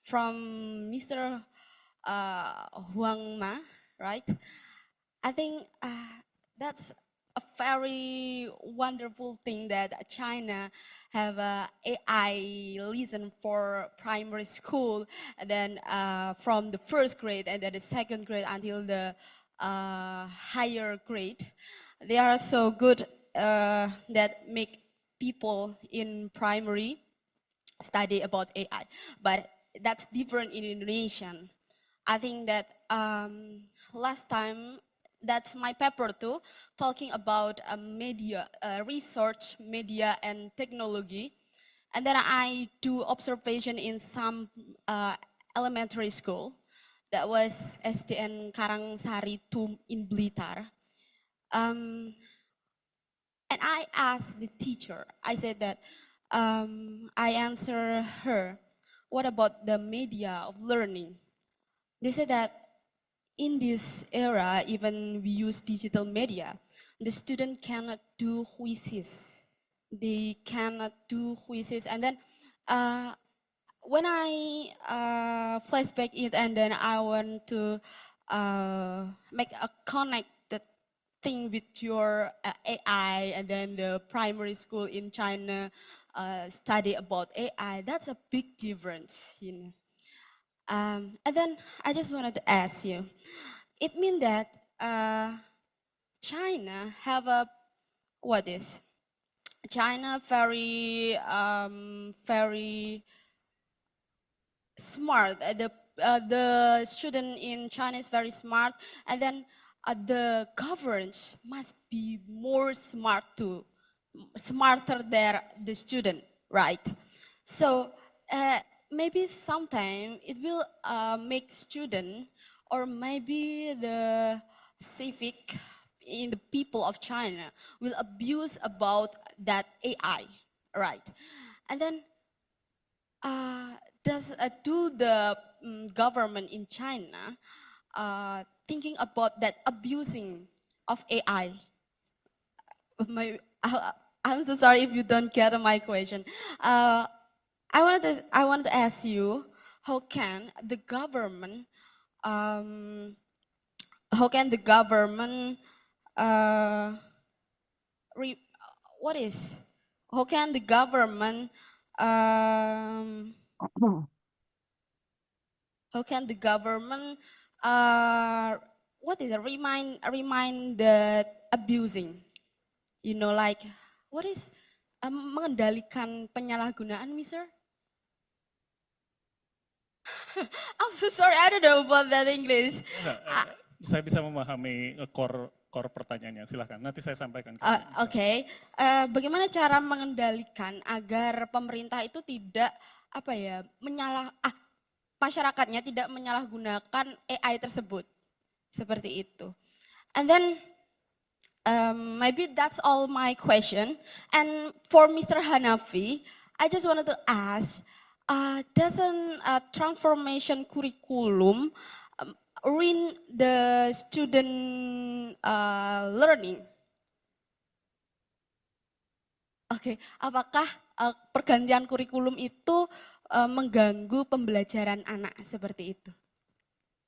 S18: from Mr. Huang Ma, right? I think that's a very wonderful thing that China have a AI lesson for primary school, and then from the first grade and then the second grade until the higher grade. They are so good that make people in primary study about AI, but that's different in Indonesian. I think that last time, that's my paper too, talking about media, research, media and technology. And then I do observation in some elementary school. That was SDN Karangsari 2 in Blitar. And I asked the teacher, I said that, I answer her, what about the media of learning? They said that in this era, even we use digital media, the student cannot do quizzes. They cannot do quizzes. And then when I flashback it and then I want to make a connected thing with your AI, and then the primary school in China study about AI. That's a big difference, you know. And then I just wanted to ask you, it means that China have a, what is? China very smart. The student in China is very smart, and then the government must be more smart too, smarter than the student, right? So maybe sometime it will make student, or maybe the civic in the people of China will abuse about that AI, right? And then do the government in China thinking about that abusing of AI? I'm so sorry if you don't get my question. I wanted to ask you, how can the government how can the government what is, how can the government how can the government what is it, remind the abusing, you know, like what is mengendalikan penyalahgunaan, mister? I'm so sorry, I don't know about that English.
S15: Saya bisa memahami core pertanyaannya, silahkan. Nanti saya sampaikan.
S18: Oke. Bagaimana cara mengendalikan agar pemerintah itu tidak masyarakatnya tidak menyalahgunakan AI tersebut, seperti itu. And then maybe that's all my question. And for Mr. Hanafi, I just wanted to ask, doesn't transformation curriculum ruin the student learning? Oke, apakah pergantian kurikulum itu mengganggu pembelajaran anak seperti itu?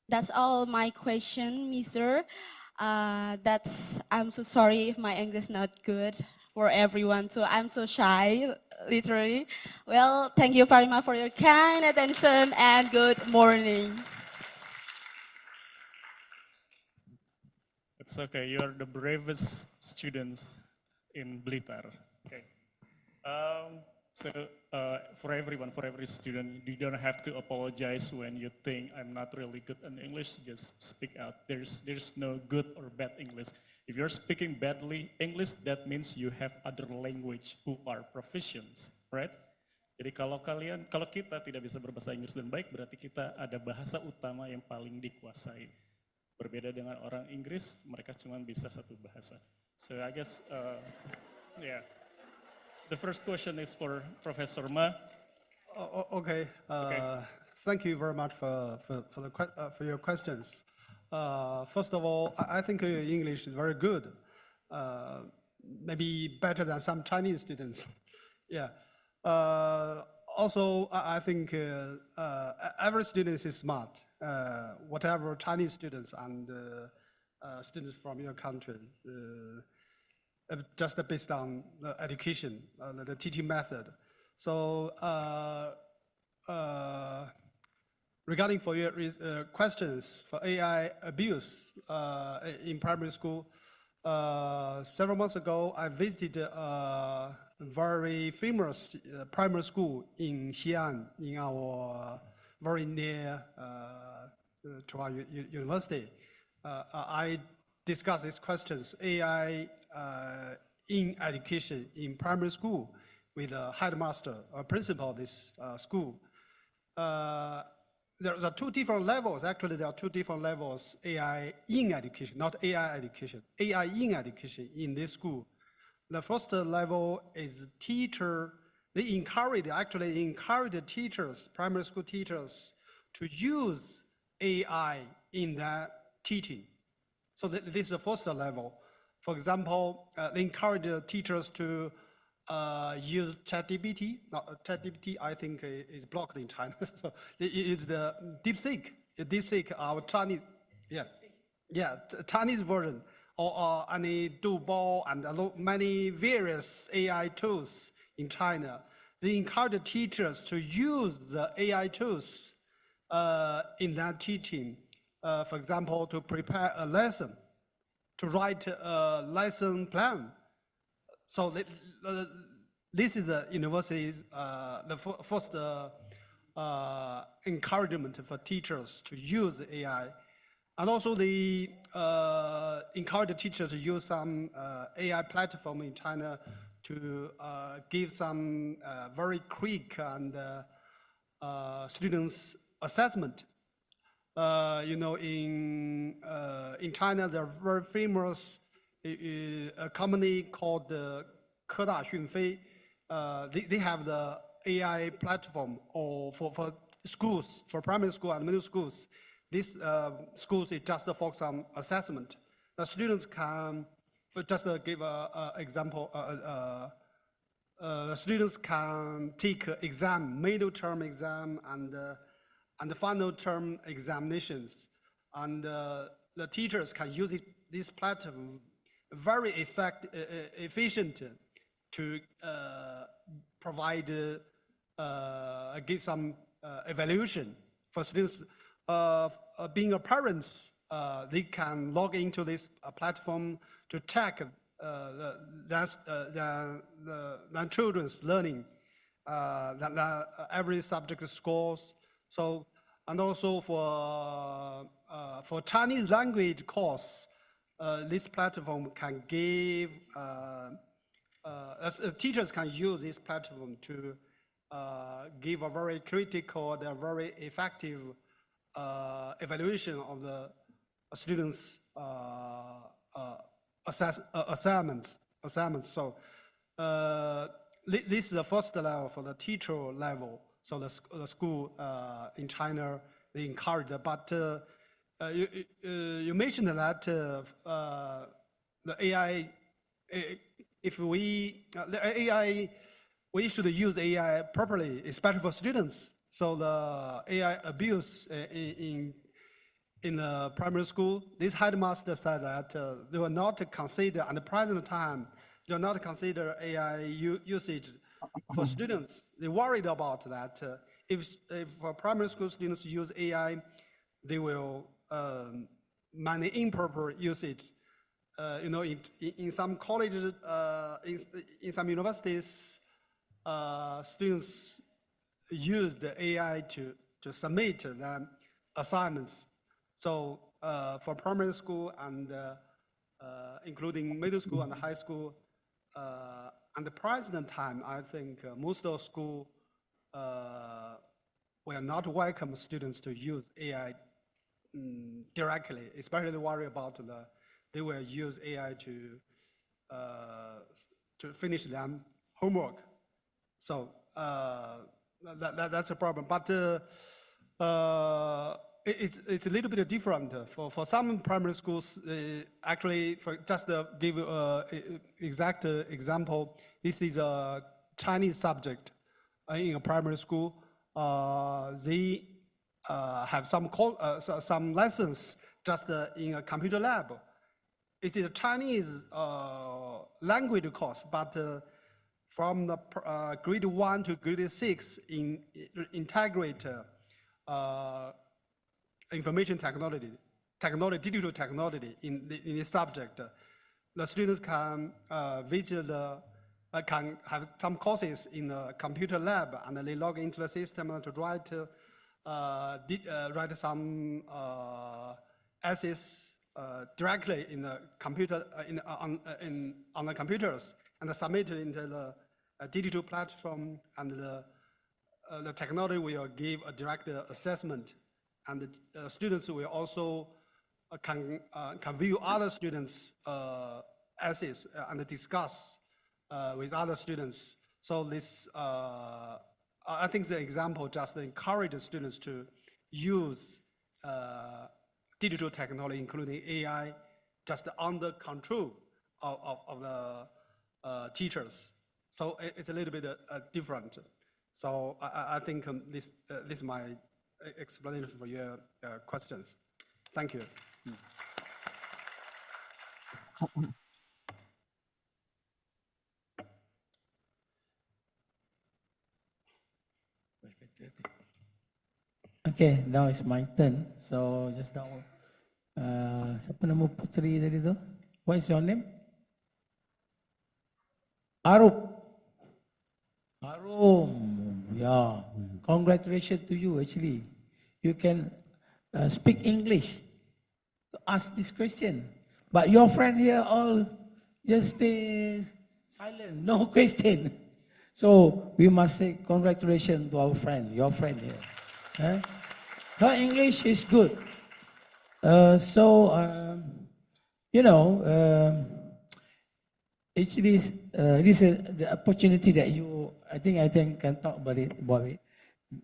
S18: That's all my question, Mister. I'm so sorry if my English not good for everyone, so I'm so shy, literally. Well, thank you very much for your kind attention and good morning.
S15: It's okay, you're the bravest students in Blitar. Okay. For everyone, for every student, you don't have to apologize when you think I'm not really good in English, just speak out. There's no good or bad English. If you're speaking badly English, that means you have other language who are proficient, right? Jadi kalau kita tidak bisa berbahasa Inggris dengan baik, berarti kita ada bahasa utama yang paling dikuasai. Berbeda dengan orang Inggris, mereka cuma bisa satu bahasa. So I guess, yeah. The first question is for Professor Ma.
S16: Okay. Thank you very much for your questions. First of all, I think your English is very good. Maybe better than some Chinese students. Yeah. Also, I think every student is smart. Whatever Chinese students and students from your country, just based on the education, the teaching method. So regarding for your questions for AI abuse in primary school, several months ago, I visited a very famous primary school in Xi'an, in our very near to our university. I discussed these questions, AI in education in primary school, with a headmaster, a principal of this school. There are two different levels. Actually, there are two different levels, AI in education, not AI education. AI in education in this school. The first level is teacher. They encourage the teachers, primary school teachers, to use AI in their teaching. So this is the first level. For example, they encourage the teachers to use ChatGPT. ChatGPT, I think, is blocked in China. So it's the DeepSeek. DeepSeek, our Chinese, Chinese version or any Dubao and many various AI tools in China. They encourage teachers to use the AI tools in their teaching. For example, to prepare a lesson, to write a lesson plan. So this is the university's the first encouragement for teachers to use AI. And also they encourage the teachers to use some AI platform in China to give some very quick and students assessment. In China, there are very famous a company called Keda Xunfei. They have the AI platform for schools, for primary school and middle schools. These schools is just focus on assessment. The students can, just to give an example, the students can take exam, middle term exam and the final term examinations. And the teachers can use this platform very efficient to provide, give some evaluation for students. Being a parents, they can log into this platform to check their children's learning, every subject scores. So, and also for Chinese language course, this platform can give, teachers can use this platform to give a very critical and very effective evaluation of the students' assignments. So this is the first level for the teacher level. So the school in China, they encourage that. But you mentioned that the AI, the AI, we should use AI properly, especially for students. So the AI abuse in the primary school, this headmaster said that they will not consider, at the present time, they will not consider AI usage for students. They worried about that. If primary school students use AI, they will many improper usage. In some colleges, in some universities, students use the AI to submit their assignments. So for primary school and including middle school and high school, and the present time, I think most of school will not welcome students to use AI directly, especially they worry about they will use AI to finish their homework. So that's a problem. But it's a little bit different for some primary schools. Actually, just to give an exact example, this is a Chinese subject in a primary school. They have some lessons just in a computer lab. It is a Chinese language course, but from the grade 1 to grade 6 integrate information technology, digital technology in this subject. The students can visit, can have some courses in the computer lab, and they log into the system to write some essays directly in the computer on the computers, and submit it into the digital platform, and the technology will give a direct assessment, and the students will also can view other students' essays and discuss with other students. So this, I think the example just encourage the students to use digital technology, including AI, just under control of the teachers. So it's a little bit different. So I think this is my explanation for your questions. Thank you.
S17: Okay, now it's my turn. So just now, siapa nama puteri tadi tu? What is your name? Arup. Arum. Yeah. Congratulations to you. Actually, you can speak English to ask this question. But your friend here all just stay silent, no question. So we must say congratulations to our friend, your friend here. Eh? Her English is good. You know, actually, this is the opportunity that you, I think can talk about it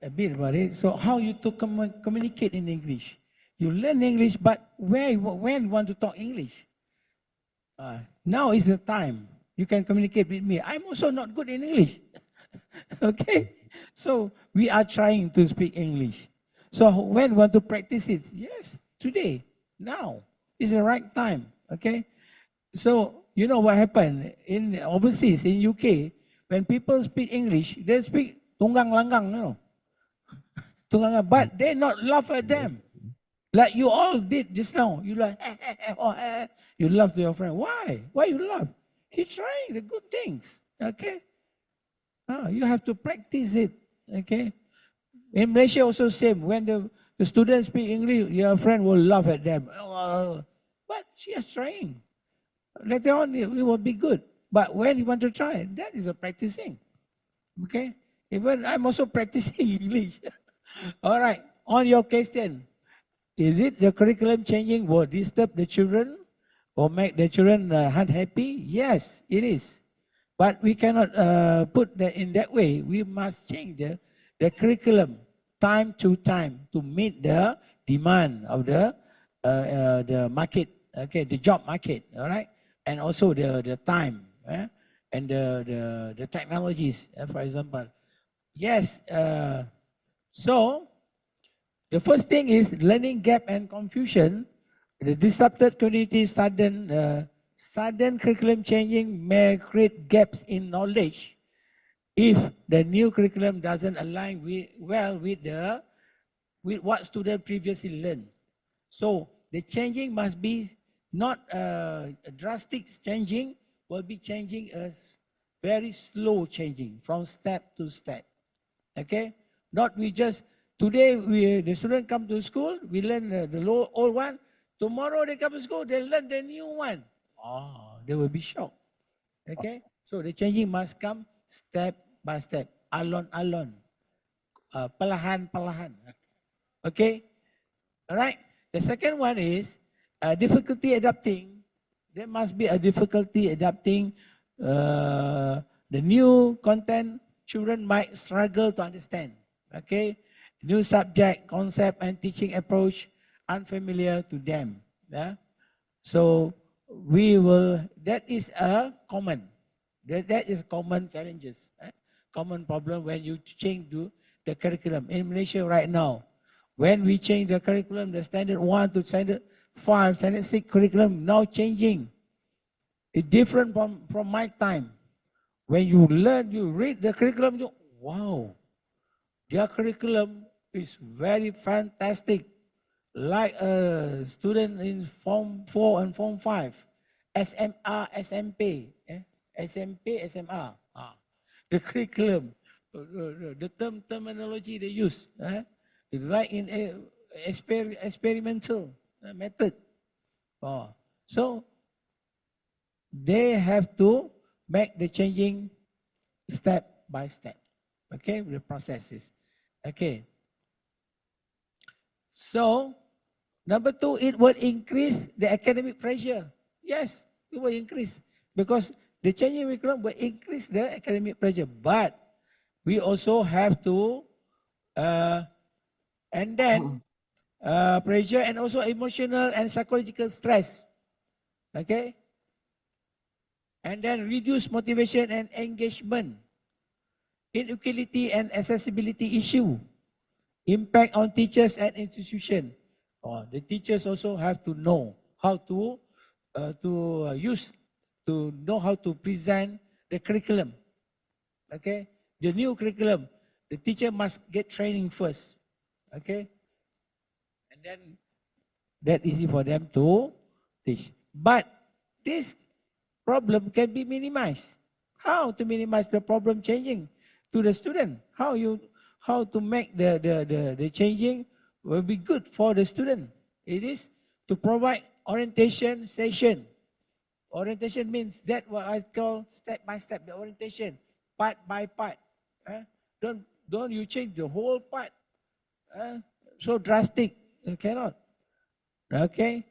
S17: a bit about it. So how you to communicate in English? You learn English, but when you want to talk English? Now is the time. You can communicate with me. I'm also not good in English. Okay? So we are trying to speak English. So when you want to practice it? Yes, today, now is the right time. Okay? So you know what happened in overseas, in UK, when people speak English, they speak tunggang langgang, you know. Tunggang, but they not laugh at them. Like you all did just now. You like, you laugh to your friend. Why? Why you laugh? He's trying the good things. Okay? You have to practice it. Okay? In Malaysia also same. When the students speak English, your friend will laugh at them. But she is trying. Later on, it will be good. But when you want to try, that is a practicing. Okay? Even I'm also practicing English. All right. On your question, is it the curriculum changing will disturb the children or make the children unhappy? Yes, it is. But we cannot put that in that way. We must change the curriculum time to time to meet the demand of the market, okay, the job market, all right, and also the time and the technologies, for example. Yes. So the first thing is learning gap and confusion. The disrupted community sudden curriculum changing may create gaps in knowledge if the new curriculum doesn't align well with what students previously learned. So the changing must be not a drastic changing, will be changing as very slow changing from step to step. Okay? Not we just, today the student come to school, we learn the old one. Tomorrow they come to school, they learn the new one. They will be shocked. Okay? So the changing must come step by step. Alon. Perlahan. Okay? All right? The second one is difficulty adapting. There must be a difficulty adapting the new content. Children might struggle to understand. Okay? New subject, concept, and teaching approach unfamiliar to them. Yeah? So that is a common. That is common challenges. Common problem when you change the curriculum. In Malaysia right now, when we change the curriculum, the standard 1 to standard 5, standard 6 curriculum now changing. It's different from my time. When you read the curriculum, wow, their curriculum is very fantastic. Like a student in Form 4 and Form 5, SMR, SMP, SMR. The curriculum, the terminology they use, like in experimental method. So they have to make the changing step by step. Okay, the processes. Okay. So, number 2, it will increase the academic pressure. Yes, it will increase because the changing curriculum will increase the academic pressure. But we also have to, and then pressure and also emotional and psychological stress. Okay? And then reduce motivation and engagement. Inequality and accessibility issue. Impact on teachers and institution. The teachers also have to know how to use, to know how to present the curriculum. Okay, the new curriculum, the teacher must get training first. Okay, and then that easy for them to teach. But this problem can be minimized. How to minimize the problem changing to the student? How to make the changing will be good for the student? It is to provide orientation session. Orientation means that what I call step by step, the orientation, part by part. Don't you change the whole part. So drastic, you cannot. Okay,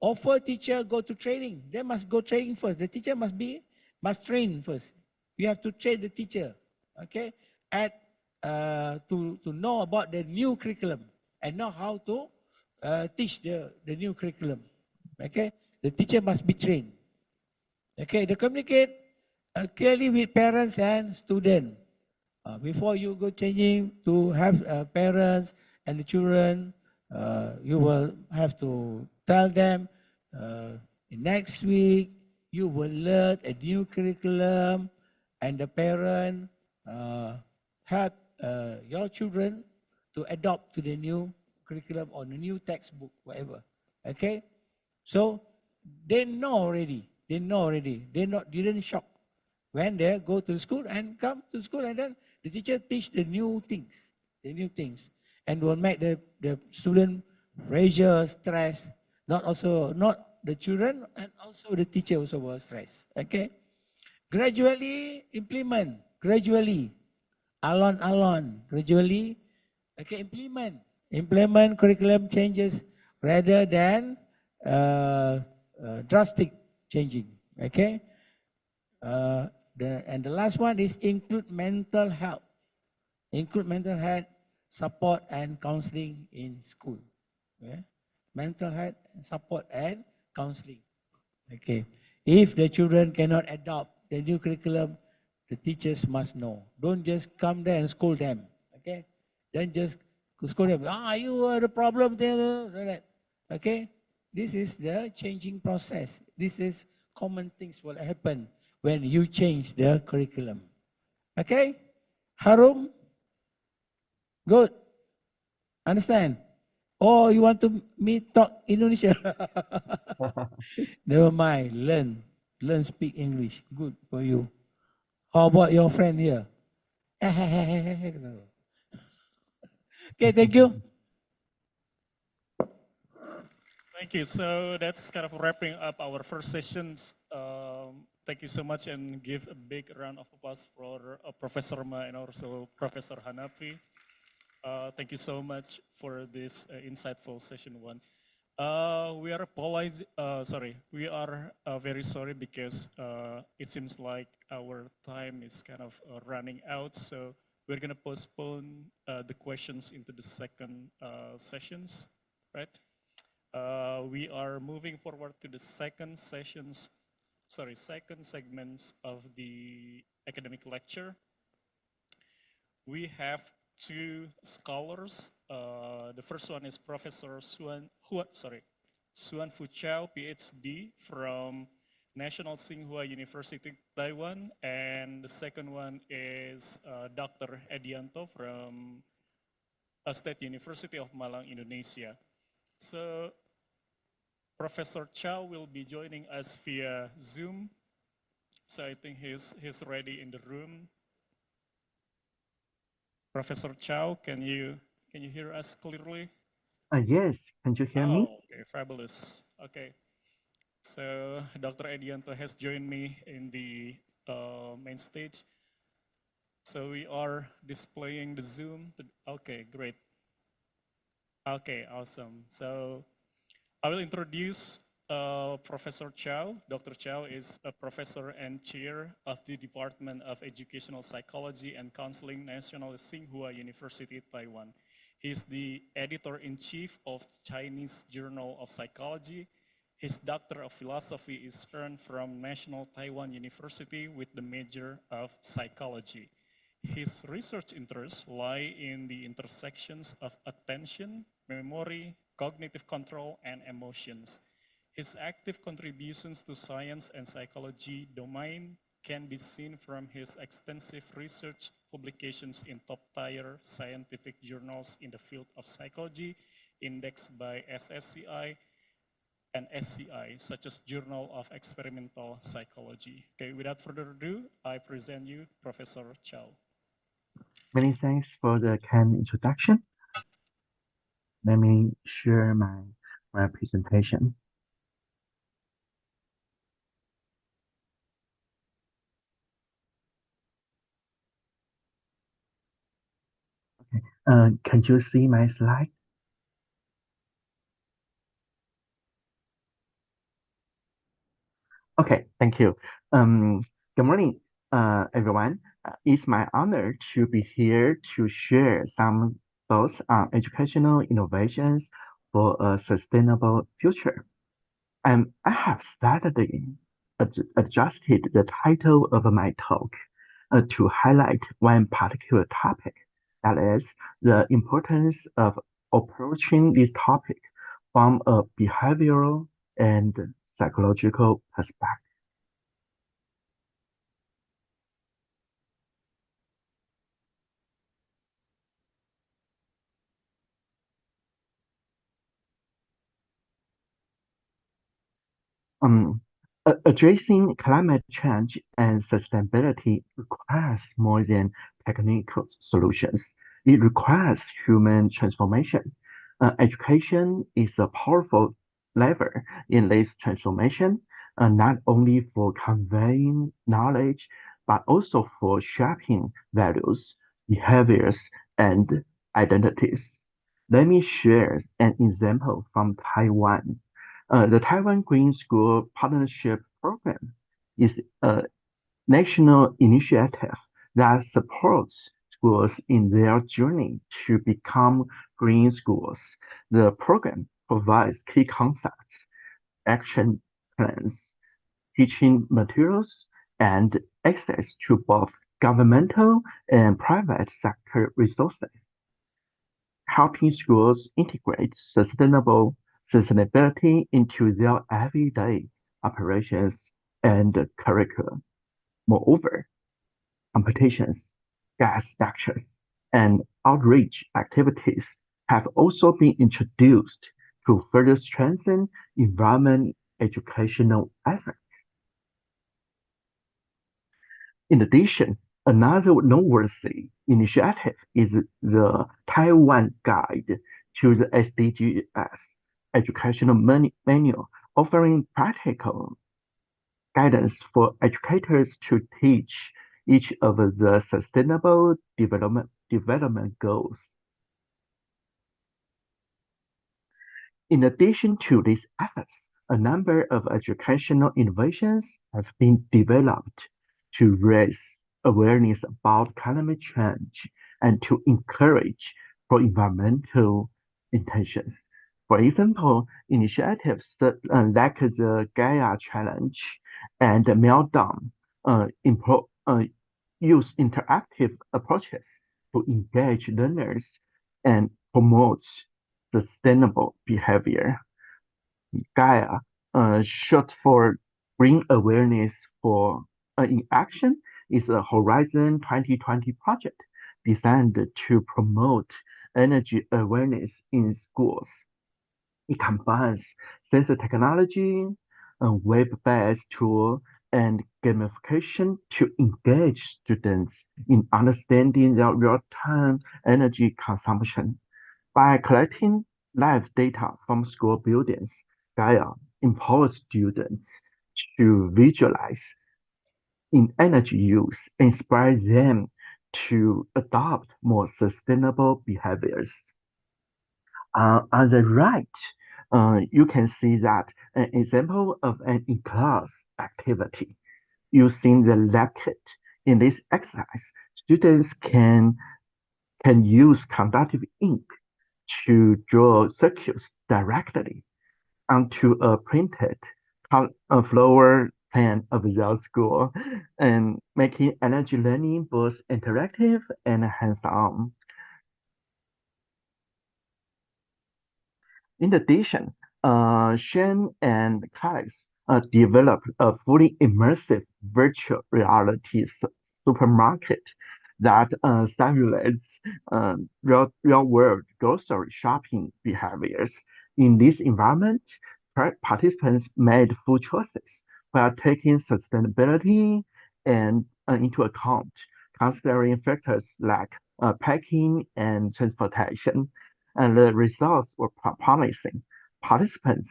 S17: offer teacher go to training. They must go training first. The teacher must train first. You have to train the teacher. Okay, to know about the new curriculum and know how to teach the new curriculum. Okay, the teacher must be trained. Okay, they communicate clearly with parents and students. Before you go changing to have parents and the children, you will have to tell them next week you will learn a new curriculum, and the parent help your children to adopt to the new curriculum or the new textbook, whatever. Okay, so they know already. They didn't shock when they go to school and come to school, and then the teacher teach the new things, and will make the student pressure, stress, not the children, and also the teacher also will stress. Okay, gradually implement, alon, gradually. Okay, implement curriculum changes rather than drastic changing. Okay. And the last one is include mental health. Include mental health support and counseling in school. Okay? Mental health support and counseling. Okay. If the children cannot adopt the new curriculum, the teachers must know. Don't just come there and scold them. Okay. Then just scold them. You are the problem there. Okay. This is the changing process. This is common things will happen when you change the curriculum. Okay? Harum? Good. Understand? Or you want me talk Indonesia? Never mind. Learn speak English. Good for you. How about your friend here? Okay, thank you.
S15: Thank you. So that's kind of wrapping up our first sessions. Thank you so much, and give a big round of applause for Professor Ma and also Professor Hanafi. Thank you so much for this insightful session one. We are very sorry because it seems like our time is kind of running out. So we're gonna postpone the questions into the second sessions, right? We are moving forward to the second segments of the academic lecture. We have two scholars. The first one is Professor Suan Fu Chao, PhD from National Tsinghua University, Taiwan, and the second one is Dr. Edianto from State University of Malang, Indonesia. So Professor Chow will be joining us via Zoom. So I think he's ready in the room. Professor Chow, can you hear us clearly?
S19: Yes, can you hear me?
S15: Okay, fabulous. Okay, so Dr. Edianto has joined me in the main stage. So we are displaying the Zoom. Okay, great. Okay, awesome. So I will introduce Professor Chow. Dr. Chow is a professor and chair of the Department of Educational Psychology and Counseling, National Tsinghua University, Taiwan. He is the editor-in-chief of Chinese Journal of Psychology. His Doctor of Philosophy is earned from National Taiwan University with the major of psychology. His research interests lie in the intersections of attention, memory, cognitive control, and emotions. His active contributions to science and psychology domain can be seen from his extensive research publications in top-tier scientific journals in the field of psychology, indexed by SSCI and SCI, such as Journal of Experimental Psychology. Okay, without further ado, I present you Professor Chow.
S19: Many thanks for the kind introduction. Let me share my presentation. Can you see my slide? Okay, thank you. Good morning, everyone. It's my honor to be here to share some thoughts on educational innovations for a sustainable future. I have slightly adjusted the title of my talk to highlight one particular topic, that is, the importance of approaching this topic from a behavioral and psychological perspective. Um, Addressing climate change and sustainability requires more than technical solutions. It requires human transformation. Education is a powerful lever in this transformation, not only for conveying knowledge, but also for shaping values, behaviors, and identities. Let me share an example from Taiwan. The Taiwan Green School Partnership Program is a national initiative that supports schools in their journey to become green schools. The program provides key concepts, action plans, teaching materials, and access to both governmental and private sector resources, helping schools integrate sustainability into their everyday operations and curriculum. Moreover, competitions, guest lectures, and outreach activities have also been introduced to further strengthen environment educational efforts. In addition, another noteworthy initiative is the Taiwan Guide to the SDGs educational manual, offering practical guidance for educators to teach each of the sustainable development goals. In addition to these efforts, a number of educational innovations have been developed to raise awareness about climate change and to encourage pro-environmental intentions. For example, initiatives like the Gaia Challenge and Meltdown use interactive approaches to engage learners and promote sustainable behavior. Gaia, short for Bring Awareness for in Action, is a Horizon 2020 project designed to promote energy awareness in schools. It combines sensor technology, a web-based tool, and gamification to engage students in understanding their real-time energy consumption. By collecting live data from school buildings, Gaia empowers students to visualize in energy use, inspire them to adopt more sustainable behaviors. On the right, you can see that an example of an in-class activity using the lab kit. In this exercise, students can use conductive ink to draw circuits directly onto a printed floor plan of their school, and making energy learning both interactive and hands-on. In addition, Shen and colleagues developed a fully immersive virtual reality supermarket that simulates real-world grocery shopping behaviors. In this environment, participants made food choices while taking sustainability and into account, considering factors like packing and transportation, and the results were promising. Participants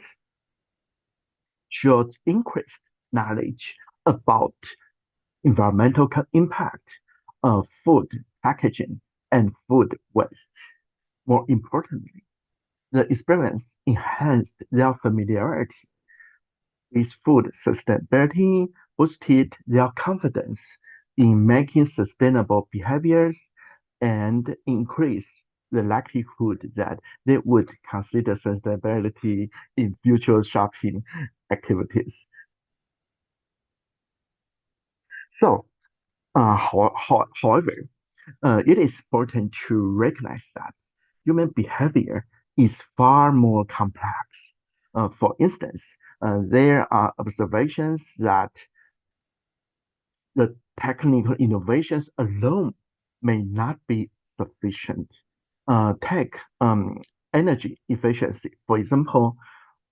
S19: showed increased knowledge about environmental impact of food packaging and food waste. More importantly, the experience enhanced their familiarity with food sustainability, boosted their confidence in making sustainable behaviors, and increased the likelihood that they would consider sustainability in future shopping activities. So, however, it is important to recognize that human behavior is far more complex. For instance, there are observations that the technical innovations alone may not be sufficient. Take energy efficiency, for example.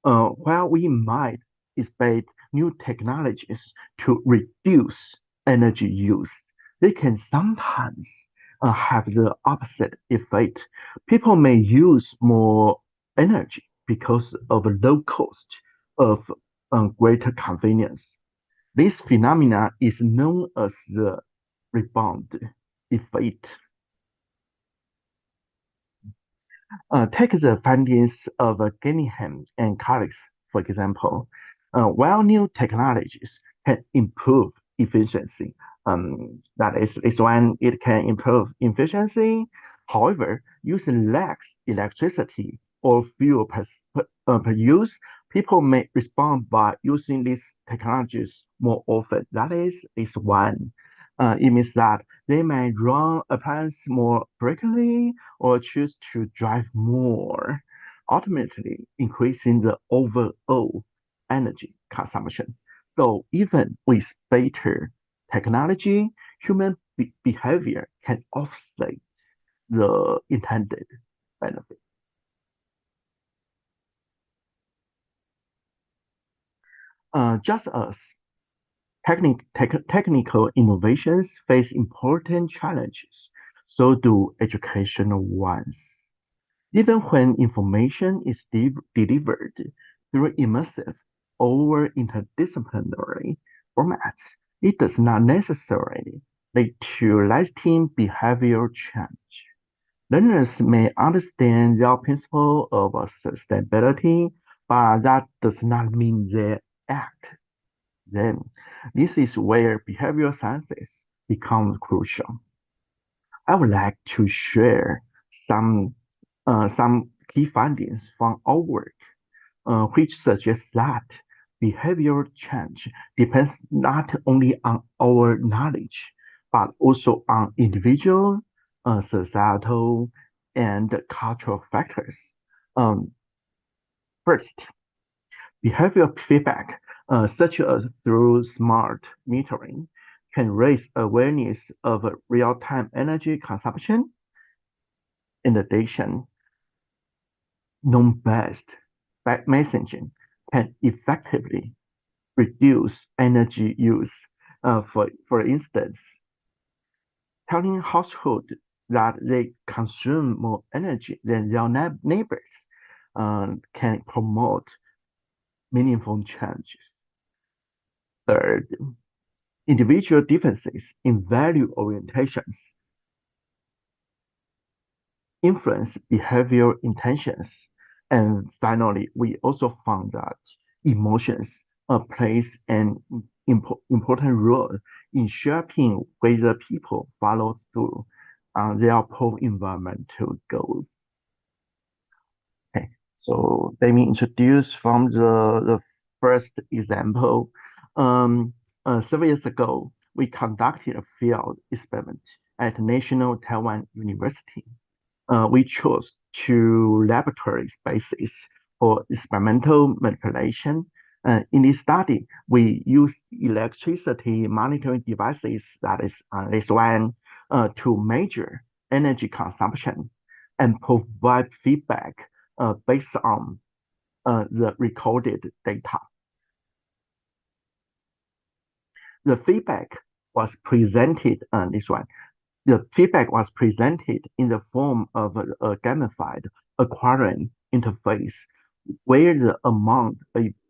S19: While we might expect new technologies to reduce energy use, they can sometimes have the opposite effect. People may use more energy because of low cost of greater convenience. This phenomena is known as the rebound effect. Take the findings of Ginningham and colleagues, for example. While new technologies can improve efficiency, that is, this one, it can improve efficiency. However, using less electricity or fuel per use, people may respond by using these technologies more often. That is one. It means that they may run appliances more frequently or choose to drive more, ultimately increasing the overall energy consumption. So even with better technology, human behavior can offset the intended benefits. Just as technical innovations face important challenges, so do educational ones. Even when information is delivered through immersive or interdisciplinary formats, it does not necessarily lead to lasting behavioral change. Learners may understand the principle of sustainability, but that does not mean they act them. This is where behavioral sciences become crucial. I would like to share some key findings from our work, which suggests that behavioral change depends not only on our knowledge, but also on individual, societal, and cultural factors. First, behavioral feedback, such as through smart metering, can raise awareness of real-time energy consumption. In addition, non-based messaging can effectively reduce energy use. For instance, telling households that they consume more energy than their neighbors can promote meaningful changes. Third, individual differences in value orientations influence behavioral intentions. And finally, we also found that emotions plays an important role in shaping whether people follow through on their pro-environmental goals. Okay, so let me introduce from the first example. Several years ago, we conducted a field experiment at National Taiwan University. We chose two laboratory spaces for experimental manipulation. In this study, we use electricity monitoring devices, that is this one, to measure energy consumption and provide feedback based on the recorded data. The feedback was presented this one. The feedback was presented in the form of a gamified aquarium interface where the amount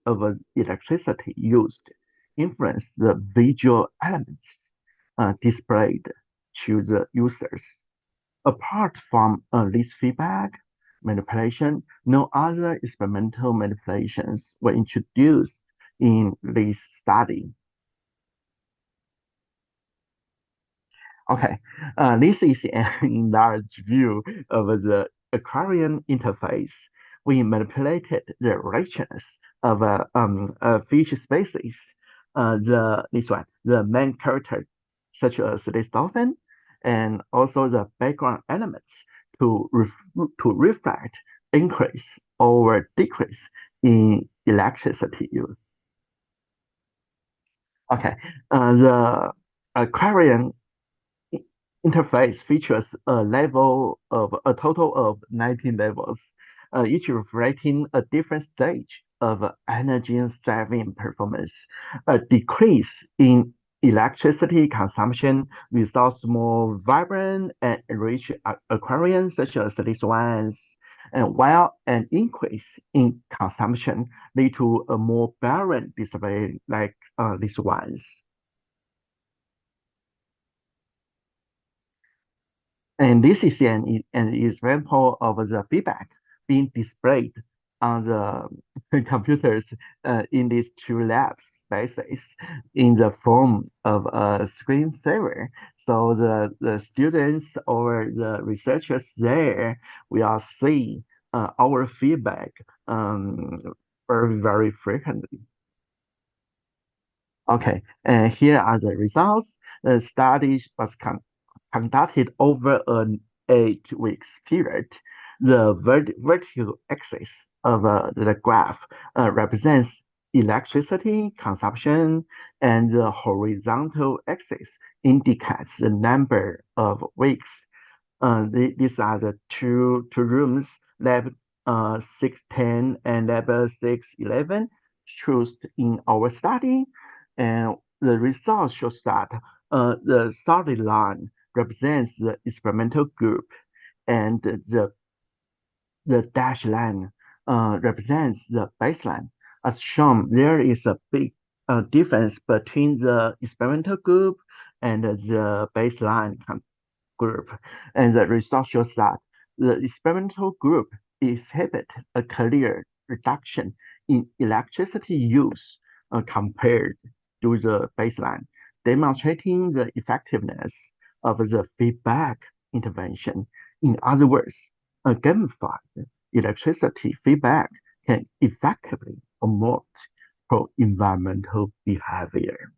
S19: of electricity used influenced the visual elements displayed to the users. Apart from this feedback manipulation, no other experimental manipulations were introduced in this study. Okay, this is an enlarged view of the aquarium interface. We manipulated the richness of a fish species. The main character, such as this dolphin, and also the background elements to reflect increase or decrease in electricity use. Okay, the aquarium interface features a total of 19 levels, each reflecting a different stage of energy saving performance. A decrease in electricity consumption results more vibrant and rich aquariums such as these ones, and while an increase in consumption lead to a more barren display like these ones. And this is an example of the feedback being displayed on the computers in these two lab spaces in the form of a screensaver. So the students or the researchers there will see our feedback very frequently. Okay, and here are the results. The study was conducted over an 8 weeks period. The vertical axis of the graph represents electricity consumption, and the horizontal axis indicates the number of weeks. These are the two rooms, lab 610 and lab 611, chosen in our study. And the results shows that the solid line represents the experimental group, and the dashed line represents the baseline. As shown, there is a big difference between the experimental group and the baseline group. And the result shows that the experimental group exhibit a clear reduction in electricity use compared to the baseline, demonstrating the effectiveness of the feedback intervention. In other words, a gamified electricity feedback can effectively promote pro-environmental behavior.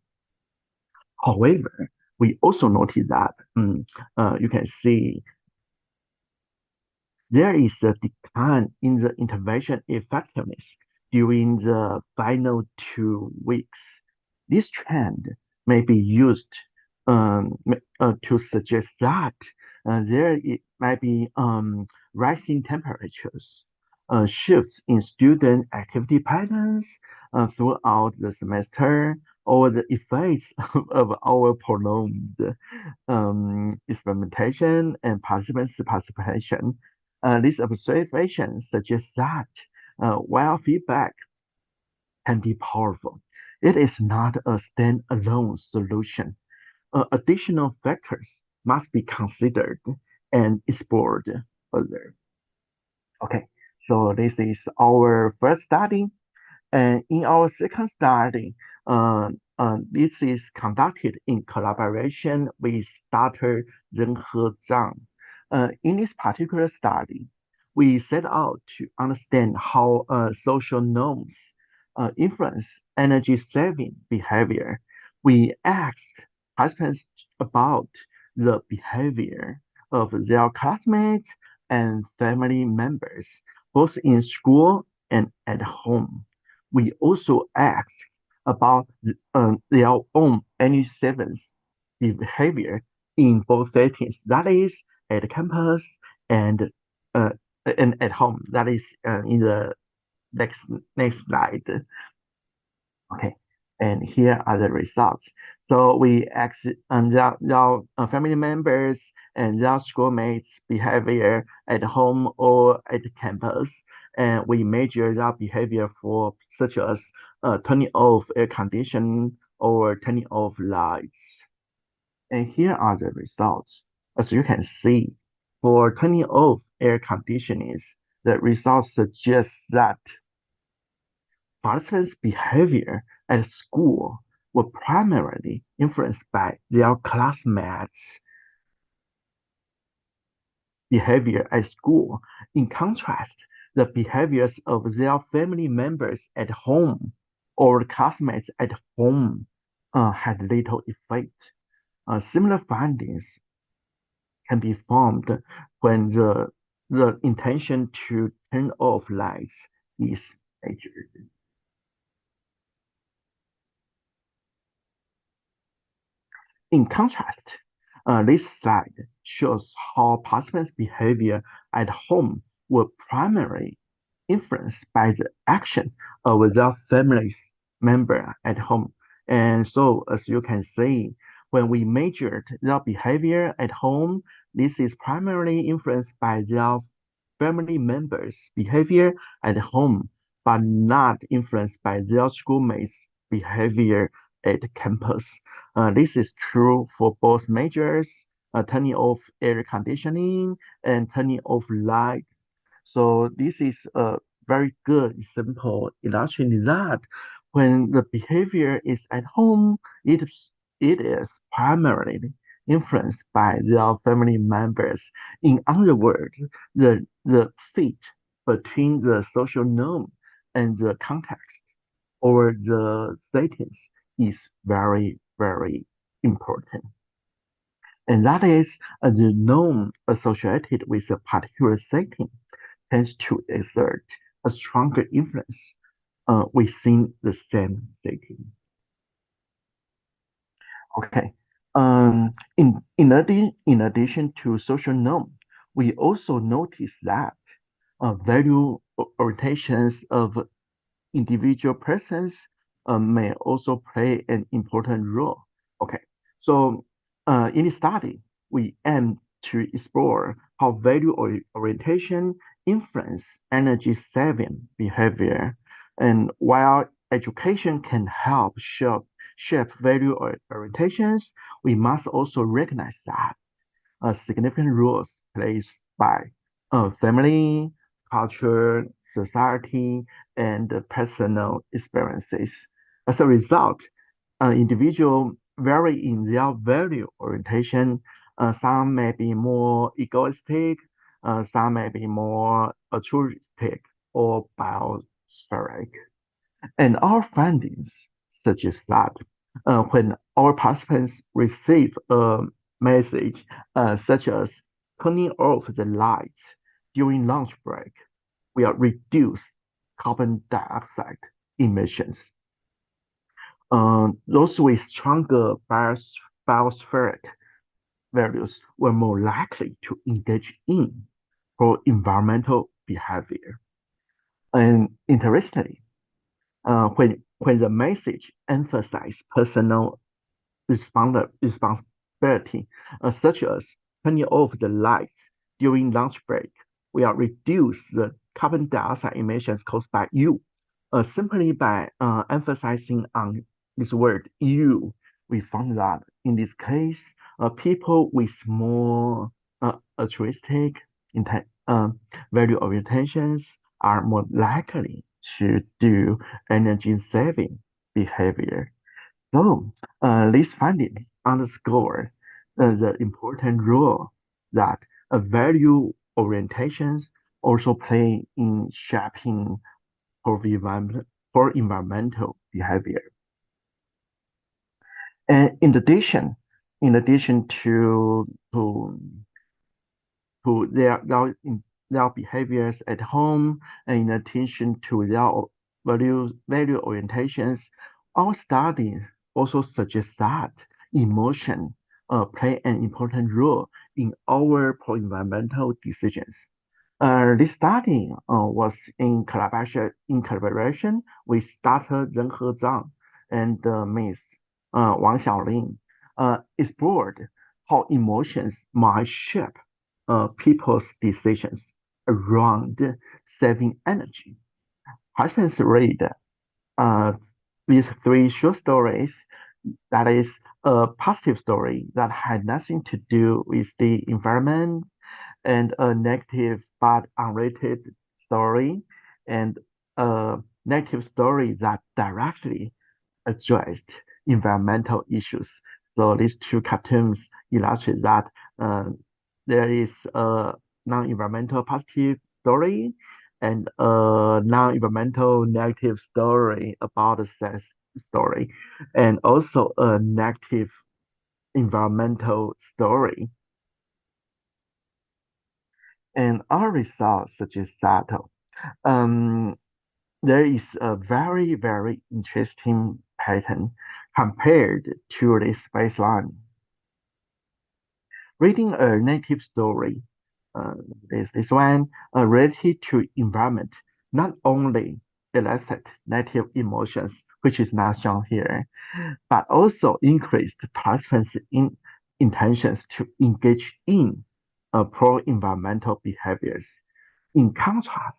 S19: However, we also noted that you can see there is a decline in the intervention effectiveness during the final 2 weeks. This trend may be used to suggest that there might be rising temperatures, shifts in student activity patterns throughout the semester, or the effects of our prolonged experimentation and participants' participation. This observation suggests that while feedback can be powerful, it is not a standalone solution. Additional factors must be considered and explored further. Okay, so this is our first study. And in our second study, this is conducted in collaboration with Dr. Renhe Zhang. In this particular study, we set out to understand how social norms influence energy saving behavior. We asked participants about the behavior of their classmates and family members, both in school and at home. We also ask about their own any savings behavior in both settings, that is at campus and uh, and at home. That is in the next slide. Okay, and here are the results. So we ask their family members and their schoolmates' behavior at home or at campus, and we measure their behavior for such as turning off air conditioning or turning off lights. And here are the results. As you can see, for turning off air conditionings, the results suggest that participants' behavior at school were primarily influenced by their classmates' behavior at school. In contrast, the behaviors of their family members at home or classmates at home had little effect. Similar findings can be formed when the intention to turn off lights is measured. In contrast, this slide shows how participants' behavior at home were primarily influenced by the action of their family's member at home. And so, as you can see, when we measured their behavior at home, this is primarily influenced by their family members' behavior at home, but not influenced by their schoolmates' behavior at campus. This is true for both measures, turning off air conditioning and turning off light. So this is a very good example illustrating that when the behavior is at home, it is primarily influenced by their family members. In other words, the fit between the social norm and the context or the settings is very, very important. And that is the norm associated with a particular setting tends to exert a stronger influence within the same setting. Okay. In addition to social norm, we also notice that value orientations of individual persons may also play an important role. Okay, so in the study, we aim to explore how value orientation influence energy saving behavior. And while education can help shape value orientations, we must also recognize that significant roles played by family, culture, society, and personal experiences. As a result, individuals vary in their value orientation. Some may be more egoistic, some may be more altruistic or biospheric. And our findings suggest that when our participants receive a message such as turning off the lights during lunch break, we are reduce carbon dioxide emissions. Those with stronger biospheric values were more likely to engage in pro-environmental behavior. And interestingly, when the message emphasizes personal responsibility, such as turning off the lights during lunch break, we are reduce the carbon dioxide emissions caused by you. Simply by emphasizing on this word you, we found that in this case, people with more altruistic value orientations are more likely to do energy saving behavior. So, these findings underscore the important role that value orientations also play in shaping for environmental behavior. And in addition to their their behaviors at home, and in addition to their value orientations, our study also suggests that emotion play an important role in our pro-environmental decisions. This study was in collaboration with Dr. Ren He Zhang and Ms. Wang Xiaoling, explored how emotions might shape people's decisions around saving energy. Participants read these three short stories. That is a positive story that had nothing to do with the environment, and a negative but unrated story, and a negative story that directly addressed environmental issues. So these two cartoons illustrate that there is a non-environmental positive story and a non-environmental negative story about a sex story, and also a negative environmental story. And our results suggest that um, there is a very, very interesting pattern compared to this baseline. Reading a native story, this one related to environment, not only elicit negative emotions, which is not shown here, but also increased participants' intentions to engage in pro-environmental behaviors. In contrast,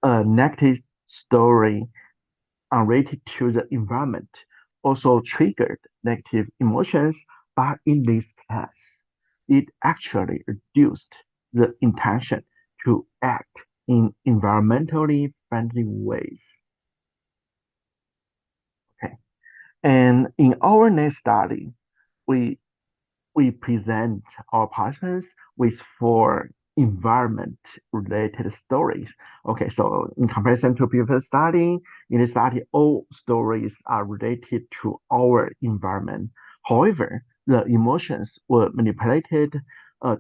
S19: a negative story unrelated to the environment also triggered negative emotions, but in this case, it actually reduced the intention to act in environmentally friendly ways. Okay. And in our next study, we we present our participants with four environment-related stories. Okay, so in comparison to previous study, in this study, all stories are related to our environment. However, the emotions were manipulated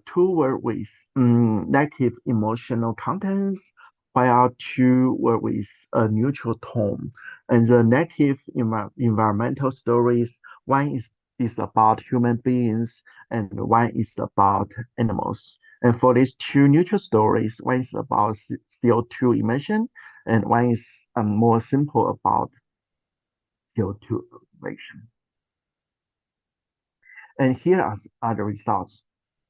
S19: toward with negative emotional contents, while two were with a neutral tone. And the negative environmental stories, one is about human beings and one is about animals. And for these two neutral stories, one is about CO2 emission and one is more simple about CO2 emission. And here are the results.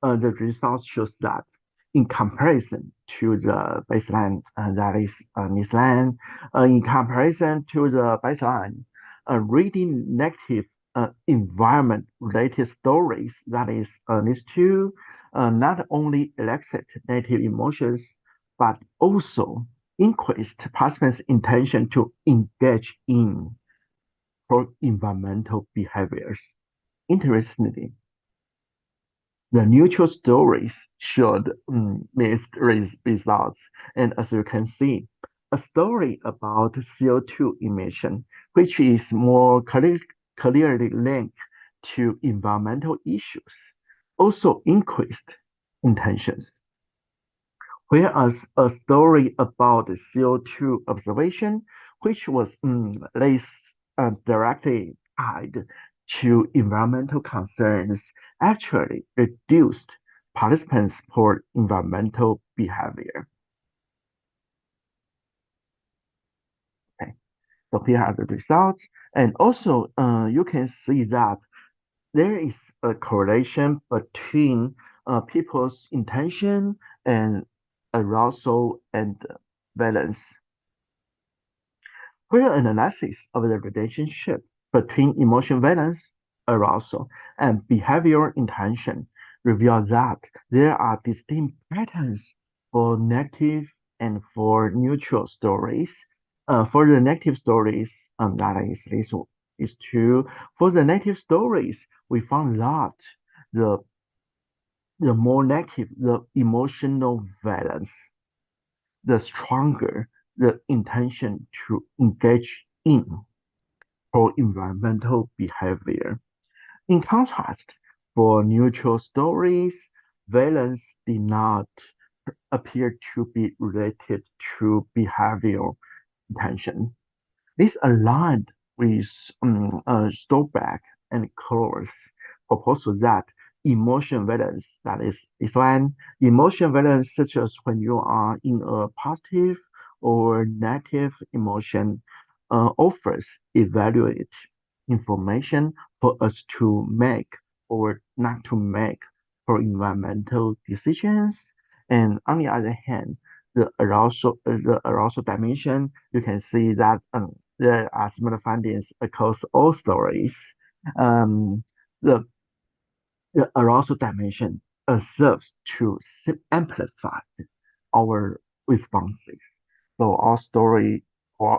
S19: The results shows that in comparison to the baseline, that is this line, in comparison to the baseline, reading negative environment-related stories, that is these two, not only elicit negative emotions, but also increased participants' intention to engage in pro-environmental behaviors. Interestingly, the neutral stories showed mixed results. And as you can see, a story about CO2 emission, which is more clearly linked to environmental issues, also increased intentions. Whereas a story about CO2 observation, which was less directly tied to environmental concerns, actually reduced participants' poor environmental behavior. Okay, so here are the results. And also, you can see that there is a correlation between people's intention and arousal and balance. Where analysis of the relationship between emotion balance, arousal, and behavioral intention reveals that there are distinct patterns for negative and for neutral stories. For the negative stories, that is true. For the negative stories, we found that the more negative the emotional balance, the stronger the intention to engage in pro-environmental behavior. In contrast, for neutral stories, valence did not appear to be related to behavioral intention. This aligned with Stolberg and Kohler's proposal that emotion valence, that is when emotion valence, such as when you are in a positive or negative emotion, offers evaluate information for us to make or not to make for environmental decisions. And on the other hand, the arousal dimension, you can see that there are similar findings across all stories. Um, the, the arousal dimension serves to amplify our responses. So our story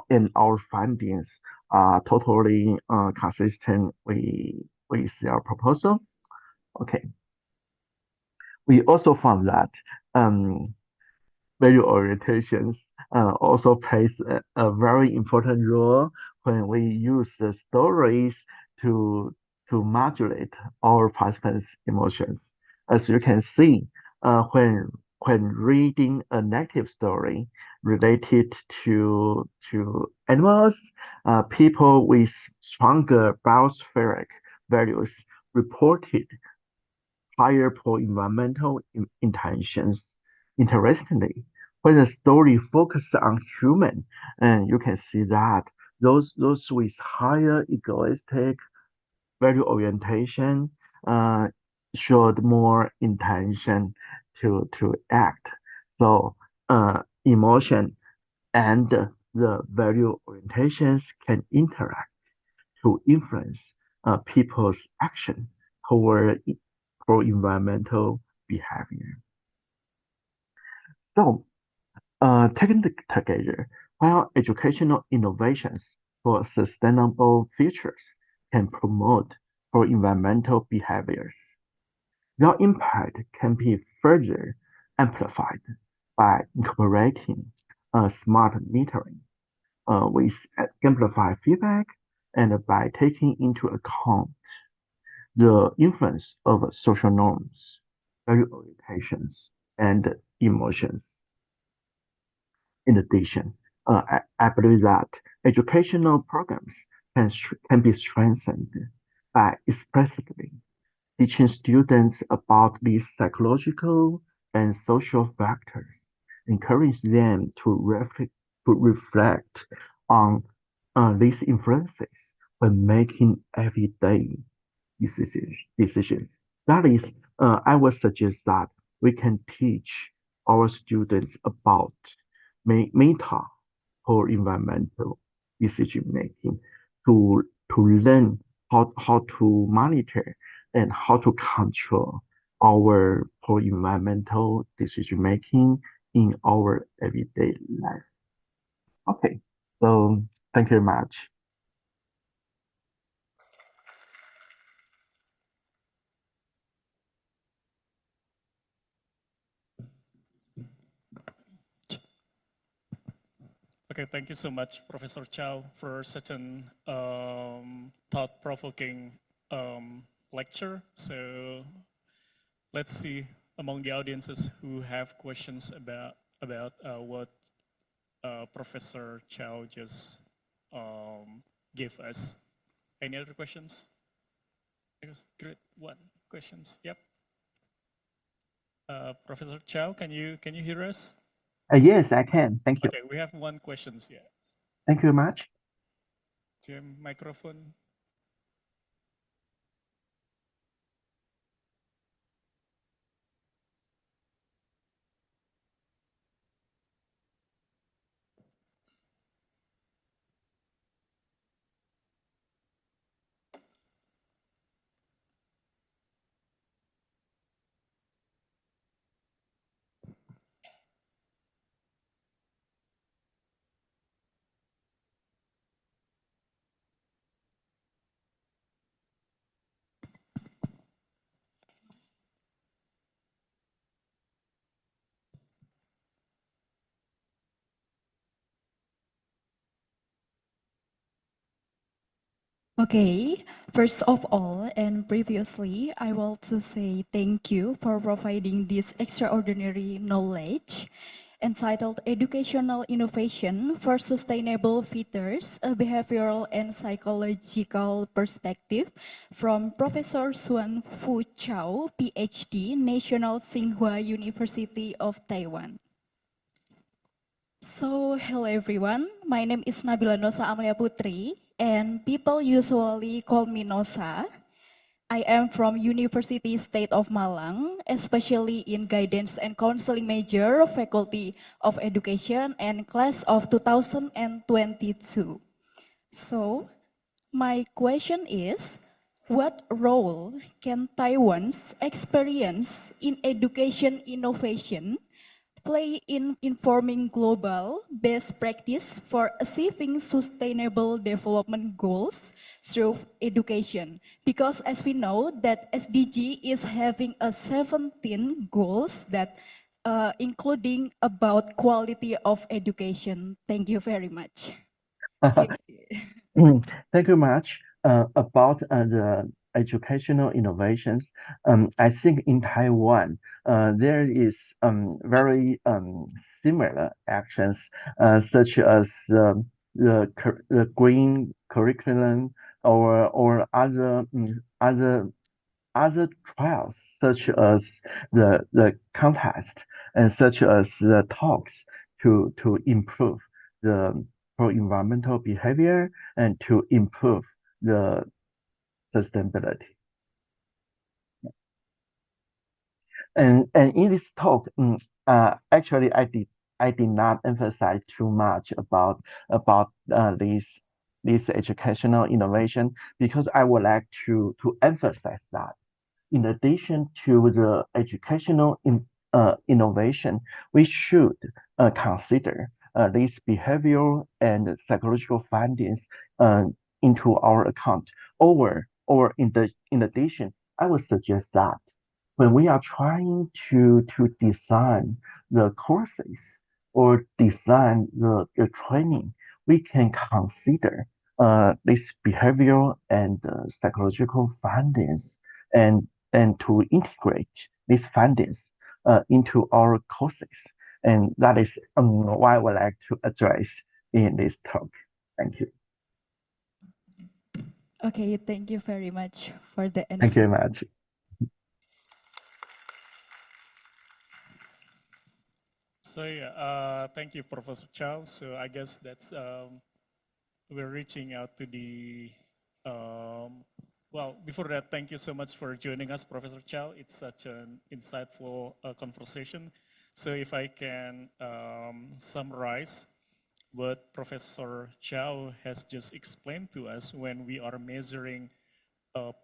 S19: and our findings are totally consistent with our proposal. Okay. We also found that value orientations also plays a very important role when we use the stories to modulate our participants' emotions. As you can see, when reading a negative story related to animals, people with stronger biospheric values reported higher pro-environmental intentions. Interestingly, when the story focuses on human, and you can see that those with higher egoistic value orientation showed more intention to act. So emotion and the value orientations can interact to influence people's action toward pro-environmental behavior. So, taken together, while educational innovations for sustainable futures can promote pro-environmental behaviors, their impact can be further amplified by incorporating smart metering with amplified feedback and by taking into account the influence of social norms, value orientations, and emotions. In addition, I believe that educational programs can be strengthened by explicitly teaching students about these psychological and social factors, encourage them to reflect on these influences when making everyday decisions. That is, I would suggest that we can teach our students about meta for environmental decision making to learn how to monitor and how to control our for environmental decision making in our everyday life. Okay, so thank you very much.
S15: Okay, thank you so much, Professor Chow, for such an thought-provoking lecture. So let's see among the audiences who have questions about what Professor Chow just gave us. Any other questions? Great, one questions. Yep. Professor Chow, can you hear us?
S19: Yes, I can. Thank you.
S15: Okay, we have one questions. Yeah.
S19: Thank you very much.
S15: Jim, microphone.
S20: Okay, First of all, and previously, I want to say thank you for providing this extraordinary knowledge entitled Educational Innovation for Sustainable Features, a Behavioral and Psychological Perspective from Professor Xuan Fu Chao, PhD, National Tsinghua University of Taiwan. So, hello everyone. My name is Nabila Nosa Amalia Putri, and people usually call me Nosa. I am from University State of Malang, especially in Guidance and Counseling major, Faculty of Education, and class of 2022. So, my question is, what role can Taiwan's experience in education innovation play in informing global best practice for achieving sustainable development goals through education? Because as we know that SDG is having a 17 goals that including about quality of education. Thank you very much.
S19: Thank you much. About the educational innovations, I think in Taiwan, there is very similar actions, such as the green curriculum or other trials, such as the contest and such as the talks to improve the pro-environmental behavior and to improve the sustainability. And in this talk, actually I did not emphasize too much about this educational innovation, because I would like to emphasize that in addition to the educational innovation, we should consider these behavioral and psychological findings into our account. Or in addition, I would suggest that when we are trying to design the courses or design the training, we can consider these behavioral and psychological findings and to integrate these findings into our courses. And that is what I would like to address in this talk. Thank you.
S20: Okay, thank you very much for the answer.
S19: Thank you very much.
S15: So yeah, thank you, Professor Chow. So I guess that's we're reaching out to the well, before that, thank you so much for joining us, Professor Chow. It's such an insightful conversation. So if I can summarize what Professor Chow has just explained to us, when we are measuring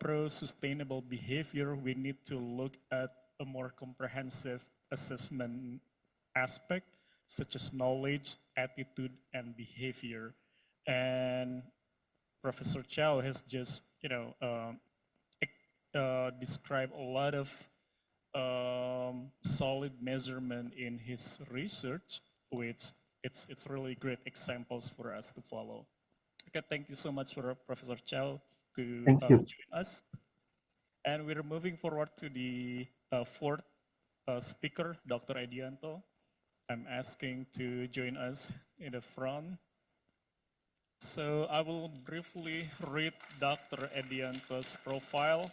S15: pro-sustainable behavior, we need to look at a more comprehensive assessment aspect, such as knowledge, attitude, and behavior. And Professor Chow has just, described a lot of solid measurement in his research, which it's really great examples for us to follow. Okay, thank you so much for Professor Chow to join us. And we're moving forward to the fourth speaker, Dr. Edianto. I'm asking to join us in the front. So I will briefly read Dr. Edianto's profile.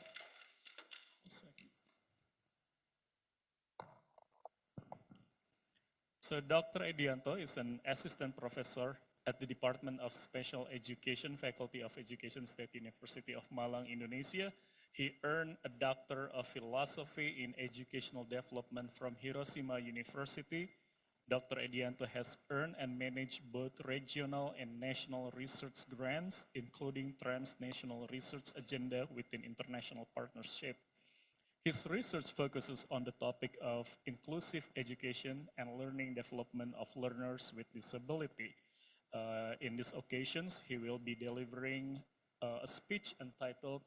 S15: So Dr. Edianto is an assistant professor at the Department of Special Education, Faculty of Education, State University of Malang, Indonesia. He earned a Doctor of Philosophy in Educational Development from Hiroshima University. Dr. Edianto has earned and managed both regional and national research grants, including transnational research agenda within international partnership. His research focuses on the topic of inclusive education and learning development of learners with disability. In these occasions, he will be delivering a speech entitled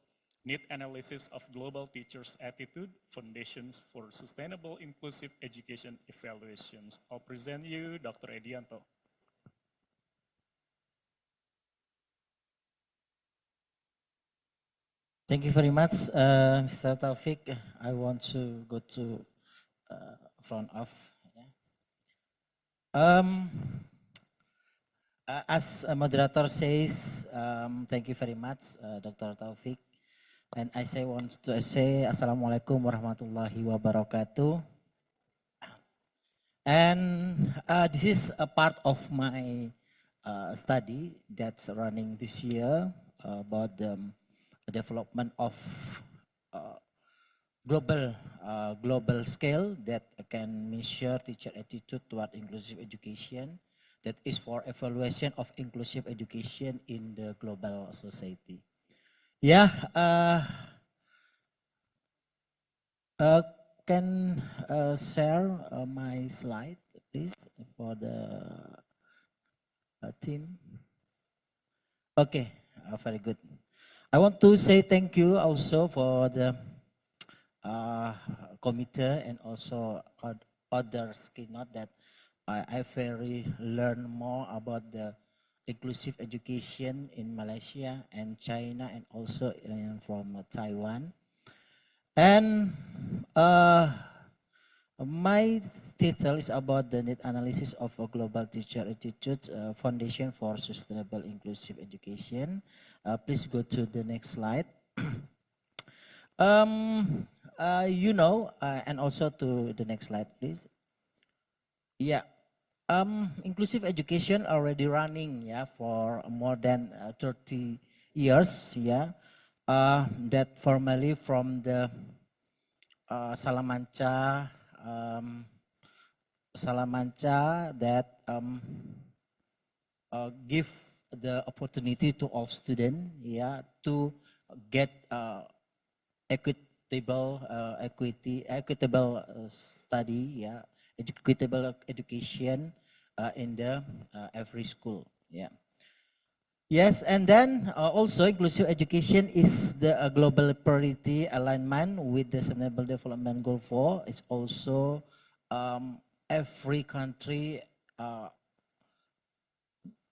S15: Need Analysis of Global Teachers' Attitude, Foundations for Sustainable Inclusive Education Evaluations. I'll present you Dr. Edianto.
S21: Thank you very much, Mr. Taufik. I want to go to front of. As a moderator says, thank you very much, Dr. Taufik. And want to say Assalamualaikum warahmatullahi wabarakatuh. And this is a part of my study that's running this year about the development of global scale that can measure teacher attitude toward inclusive education. That is for evaluation of inclusive education in the global society. Yeah, can share my slide, please, for the team. Okay, very good. I want to say thank you also for the committee and also others keynote that I very learn more about the inclusive education in Malaysia and China and also from Taiwan. And my title is about the need analysis of a global teacher attitude foundation for sustainable inclusive education. Please go to the next slide. And also to the next slide, please. Yeah. Inclusive education already running for more than 30 years, that formally from the Salamanca that give the opportunity to all students to get equitable study, equitable education in the every school. Yes, and then also inclusive education is the global priority alignment with the Sustainable Development Goal 4. It's also every country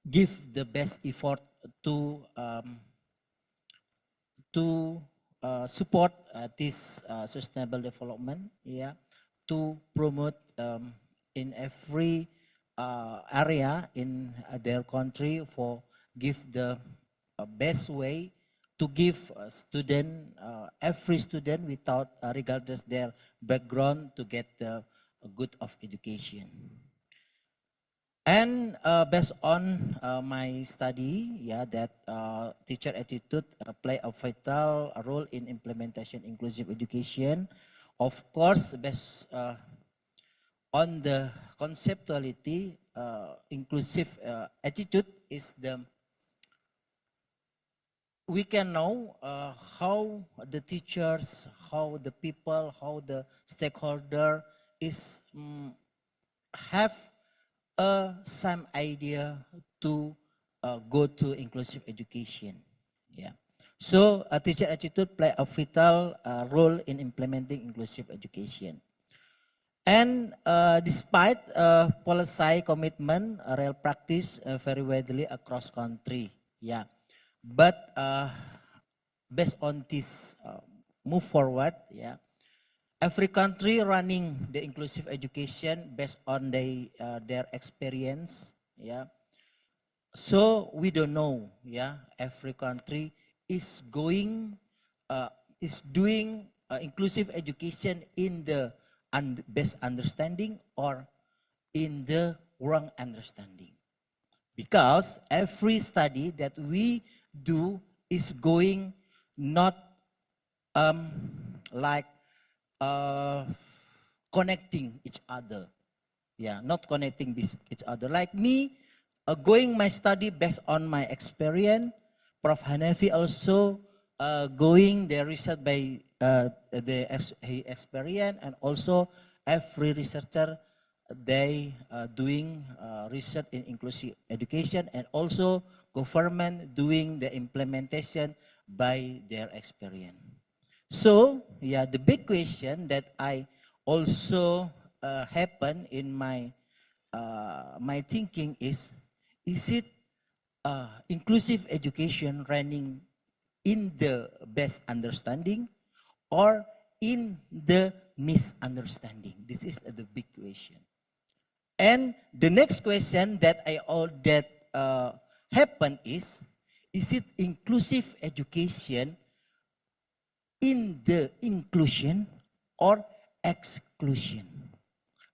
S21: give the best effort to support this sustainable development, to promote in every area in their country for give the best way to give every student without regardless their background to get the good of education. And based on my study, that teacher attitude play a vital role in implementation inclusive education. Of course, based on the conceptuality, inclusive attitude is we can know how the teachers, how the people, how the stakeholder is have some idea to go to inclusive education. So a teacher attitude play a vital role in implementing inclusive education. And despite policy commitment, real practice very widely across country. But based on this move forward, every country running the inclusive education based on their experience. So we don't know. Every country is doing inclusive education in the best understanding or in the wrong understanding. Because every study that we do is going not like connecting each other. Not connecting each other. Like me, going my study based on my experience. Prof. Hanafi also going the research by the experience, and also every researcher they doing research in inclusive education, and also government doing the implementation by their experience. So the big question that I also happen in my my thinking is it inclusive education running in the best understanding or in the misunderstanding? This is the big question. And the next question that happen is it inclusive education in the inclusion or exclusion?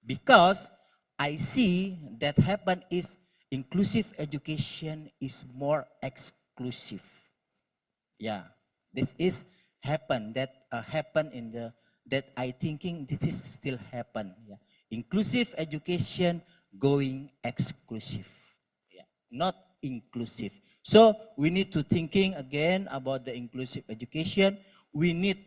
S21: Because I see that happen is inclusive education is more exclusive. Yeah, this is happen in the that I thinking this is still happen. Yeah. Inclusive education going exclusive. Yeah. Not inclusive. So we need to thinking again about the inclusive education. We need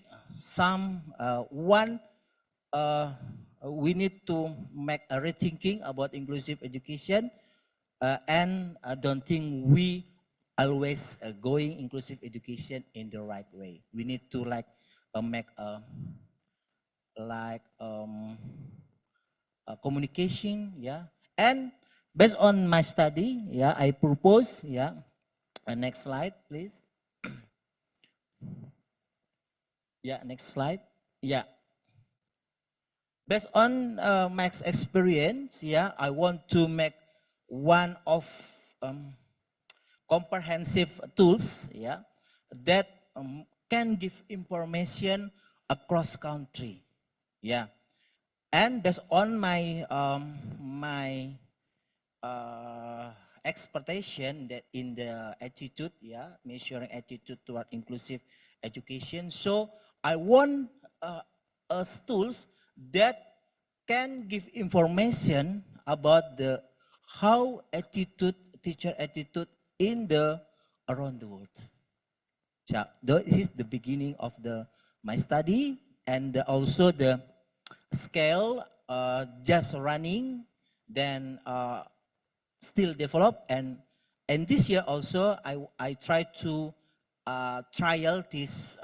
S21: we need to make a rethinking about inclusive education, and I don't think we always going inclusive education in the right way. We need to make a communication, yeah. And based on my study, yeah, I propose, yeah. Next slide, please. Yeah, next slide. Yeah. Based on my experience, yeah, I want to make one of comprehensive tools, yeah, that can give information across country, yeah. And based on my expectation that in the attitude, yeah, measuring attitude toward inclusive education. So I want tools that can give information about the how attitude, teacher attitude in the around the world. So this is the beginning of my study, and also the scale just running, then still develop, and this year also I try to trial this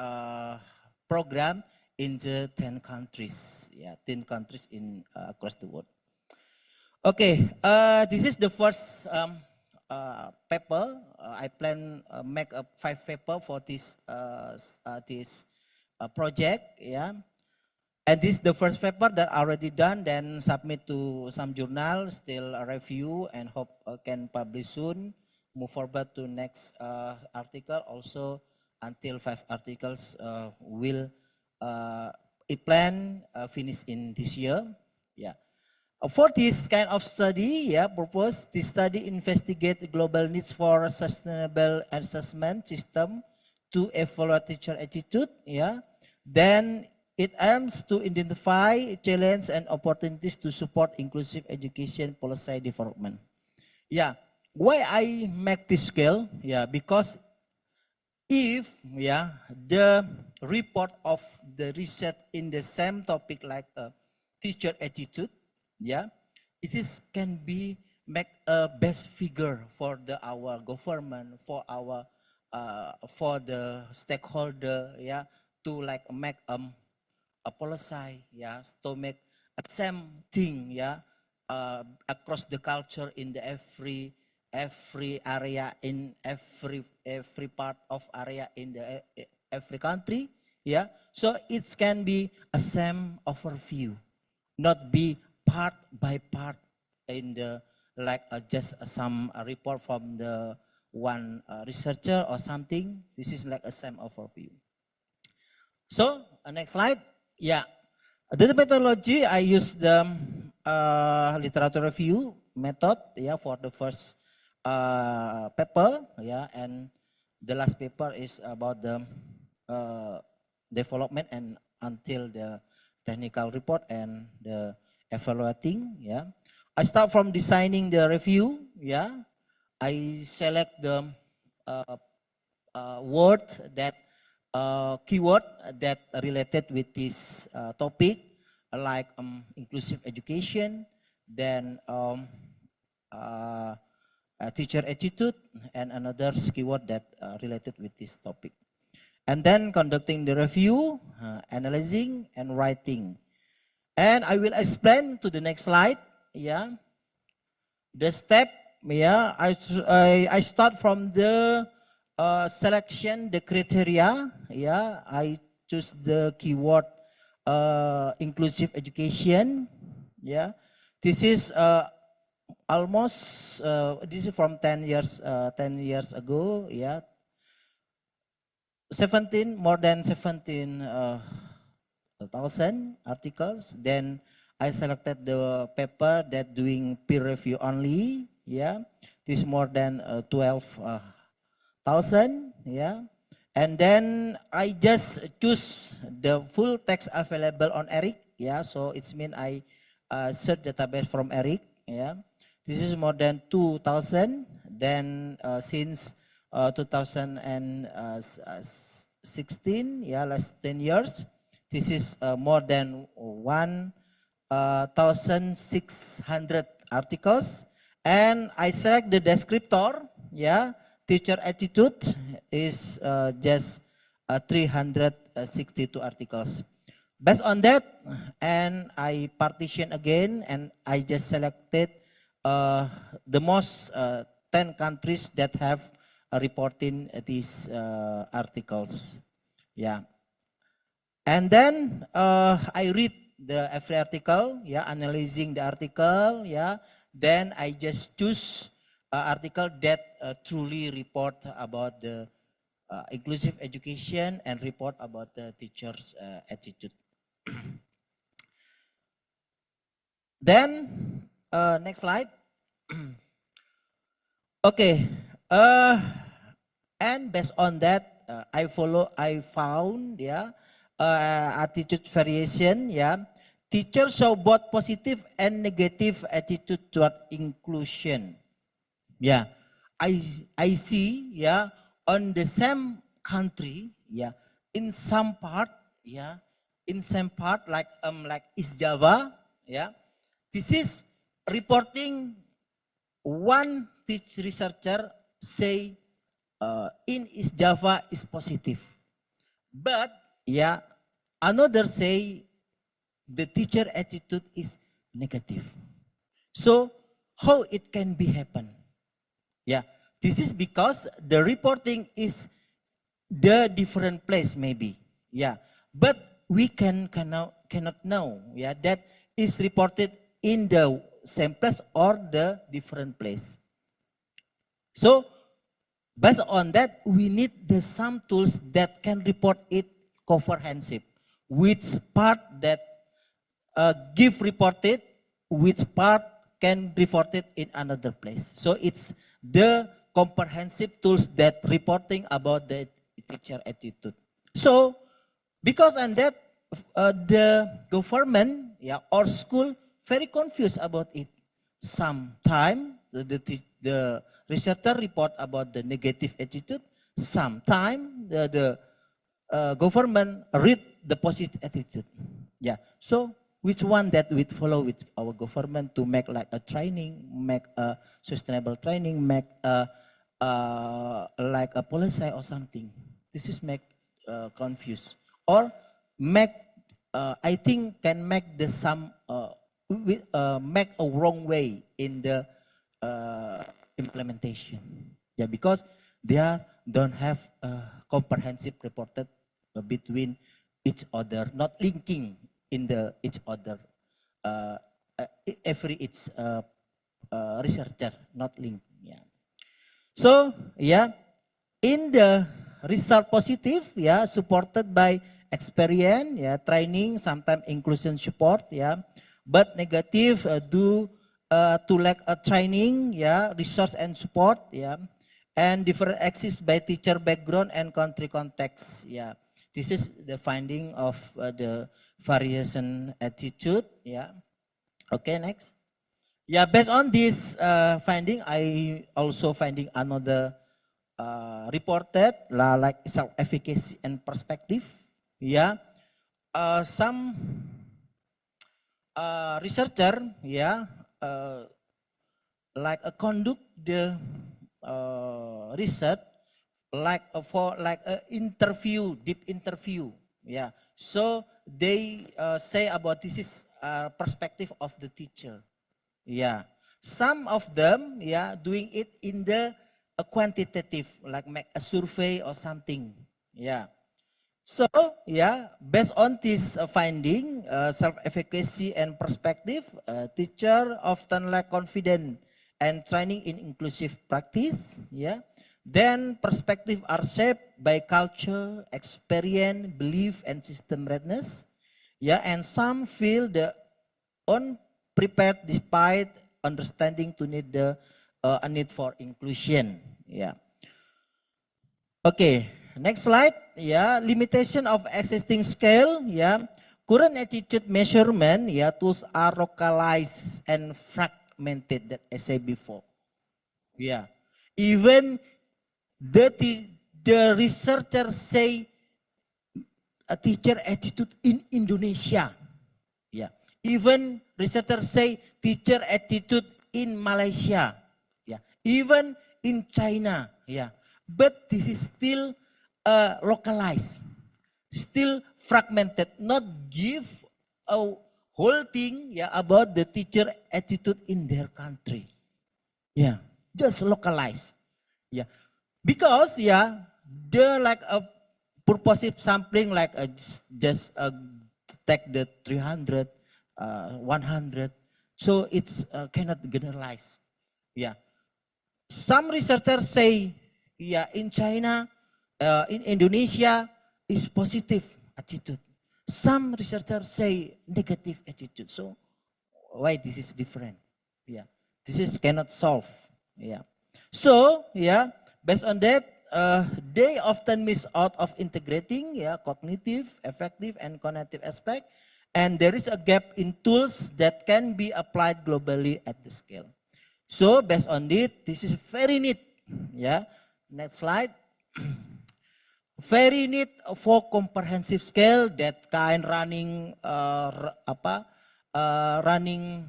S21: program in the 10 countries, yeah, 10 countries in across the world. Okay, this is the first paper. I plan make a 5 paper for this project, yeah. And this is the first paper that already done, then submit to some journal, still a review, and hope can publish soon. Move forward to next article also, until 5 articles will plan finish in this year, yeah. For this kind of study, yeah, purpose, this study investigate the global needs for a sustainable assessment system to evaluate teacher attitude, yeah. Then it aims to identify challenges and opportunities to support inclusive education policy development. Yeah, why I make this scale? Yeah, because if, yeah, the report of the research in the same topic like teacher attitude, yeah, it is can be make a best figure for our government, for our for the stakeholder, yeah, to make a policy, yeah, to make a same thing, yeah, across the culture in the every area, in every part of area in the every country, yeah. So it can be a same overview, not be part by part in the just some report from the one researcher or something. This is like a same overview. So next slide. Yeah, the methodology I use the literature review method, yeah, for the first paper, yeah, and the last paper is about the development and until the technical report and the evaluating, yeah. I start from designing the review, yeah. I select the word that keyword that related with this topic, like inclusive education, then teacher attitude, and another keyword that related with this topic. And then conducting the review, analyzing, and writing. And I will explain to the next slide, yeah. The step, yeah, I start from the selection, the criteria, yeah, I choose the keyword inclusive education, yeah. This is almost, this is from 10 years ago, yeah. 17, more than 17,000 articles. Then I selected the paper that doing peer review only, yeah. This more than 12,000, yeah. And then I just choose the full text available on ERIC, yeah. So it's mean I search database from ERIC, yeah. This is more than 2,000. Then since 2016, yeah, last 10 years, this is more than 1,600 articles. And I select the descriptor, yeah, teacher attitude is just 362 articles. Based on that, and I partition again, and I just selected the most 10 countries that have reporting these articles. Yeah. And then I read every article, yeah, analyzing the article, yeah. Then I just choose article that truly report about the inclusive education and report about the teacher's attitude. Then next slide. Okay, and based on that, I found, yeah, attitude variation, yeah. Teachers show both positive and negative attitude toward inclusion. Yeah, I see, yeah, on the same country, yeah, in some part, yeah, in some part like East Java, yeah, this is reporting. One researcher say in East Java is positive, but yeah, another say the teacher attitude is negative. So how it can be happen? Yeah, this is because the reporting is the different place maybe. Yeah, but we cannot know. Yeah, that is reported in the same place or the different place. So based on that, we need some tools that can report it comprehensive. Which part that give reported, which part can report it in another place. So it's the comprehensive tools that reporting about the teacher attitude. So because on that, the government, yeah, or school very confused about it. Sometimes the researcher report about the negative attitude. Sometimes the government read the positive attitude. Yeah. So which one that we follow with our government to make like a training, make a sustainable training, make a like a policy or something. This is make confused or make I think can make the some make a wrong way in the implementation. Yeah, because they don't have comprehensive reported between each other, not linking in the each other. Every each researcher not linked. Yeah. So yeah, in the result positive, yeah, supported by experience, yeah, training, sometimes inclusion support, yeah. But negative due to lack of training, yeah, resource and support, yeah, and different access by teacher background and country context, yeah. This is the finding of the variation attitude, yeah. Okay, next. Yeah, based on this finding, I also finding another reported like self-efficacy and perspective, yeah. Some researcher, yeah, like conduct the research like for like a interview, deep interview, yeah. So they say about this is perspective of the teacher, yeah. Some of them, yeah, doing it in the a quantitative, like make a survey or something. Yeah. So, yeah, based on this finding, self-efficacy and perspective, teacher often lack confidence and training in inclusive practice. Yeah. Then perspective are shaped by culture, experience, belief, and system readiness. Yeah, and some feel the unprepared despite understanding to need the a need for inclusion. Yeah. Okay, next slide. Yeah, limitation of existing scale. Yeah, current attitude measurement. Yeah, tools are localized and fragmented. That I said before. Yeah, even the the researchers say a teacher attitude in Indonesia. Yeah, even researchers say teacher attitude in Malaysia. Yeah, even in China. Yeah, but this is still localized, still fragmented, not give a whole thing, yeah, about the teacher attitude in their country. Yeah, just localized. Yeah, because yeah, the like a purposive sampling like just take the 300, 100, so it's cannot generalize. Yeah, some researchers say, yeah, in China, in Indonesia is positive attitude. Some researchers say negative attitude. So why this is different? Yeah, this is cannot solve. Yeah. So yeah, based on that, they often miss out of integrating, yeah, cognitive, affective, and cognitive aspect, and there is a gap in tools that can be applied globally at the scale. So based on it, this is very neat. Yeah, next slide. Very neat for comprehensive scale that kind running running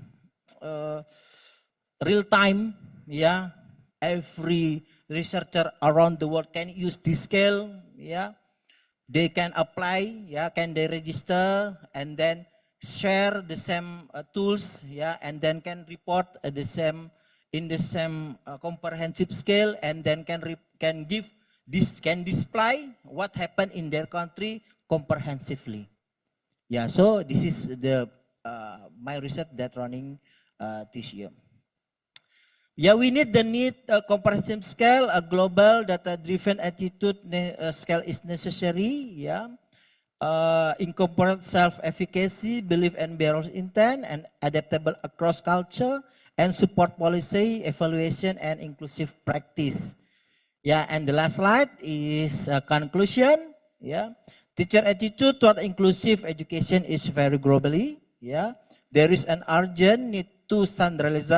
S21: real time. Yeah, every researcher around the world can use this scale. Yeah, they can apply. Yeah, can they register and then share the same tools. Yeah, and then can report the same in the same comprehensive scale, and then can give this can display what happened in their country comprehensively. Yeah, so this is the my research that running this year. Yeah, we need comprehensive scale, a global data-driven attitude scale is necessary. Yeah, incorporate self-efficacy, belief and behavioral intent, and adaptable across culture, and support policy, evaluation, and inclusive practice. Yeah, and the last slide is a conclusion. Yeah, teacher attitude toward inclusive education is very globally. Yeah, there is an urgent need to standardize,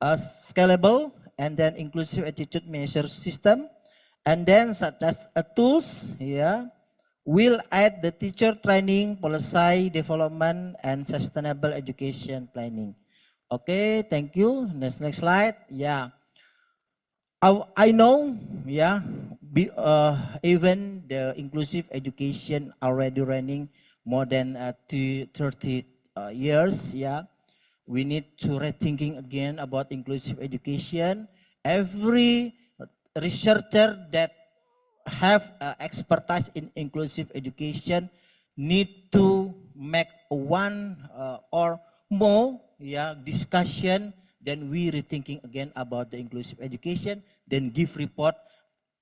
S21: scalable, and then inclusive attitude measure system, and then such as tools. Yeah, will add the teacher training, policy development, and sustainable education planning. Okay, thank you. Next slide. Yeah. I know, yeah, even the inclusive education already running more than 30 years, yeah. We need to rethinking again about inclusive education. Every researcher that have expertise in inclusive education need to make one or more, yeah, discussion. Then we rethinking again about the inclusive education, then give report.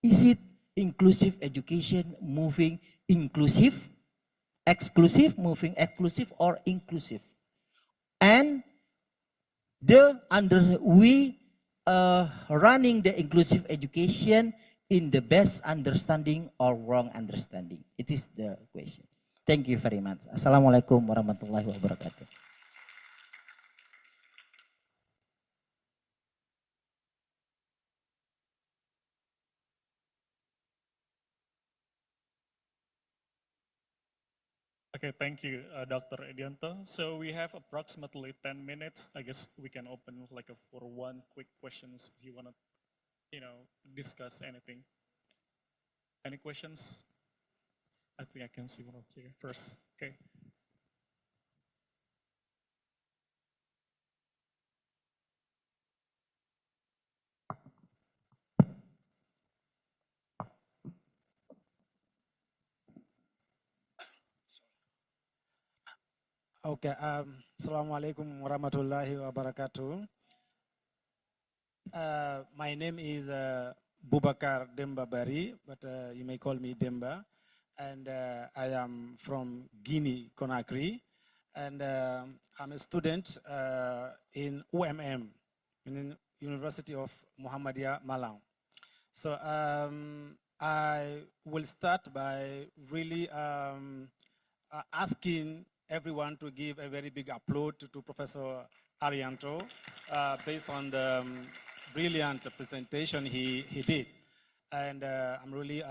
S21: Is it inclusive education moving inclusive, exclusive, moving exclusive or inclusive? And we running the inclusive education in the best understanding or wrong understanding? It is the question. Thank you very much. Assalamualaikum warahmatullahi wabarakatuh.
S15: Okay, thank you, Dr. Edianto. So we have approximately 10 minutes. I guess we can open like for one quick questions if you want to, discuss anything. Any questions? I think I can see one up here first. Okay.
S1: Okay. Assalamualaikum warahmatullahi wabarakatuh. My name is Bubakar Demba Bari, but you may call me Demba. And I am from Guinea, Conakry. And I'm a student in UMM, in University of Muhammadiyah, Malang. So I will start by really asking everyone to give a very big applause to Professor Arianto based on the brilliant presentation he did. And I'm really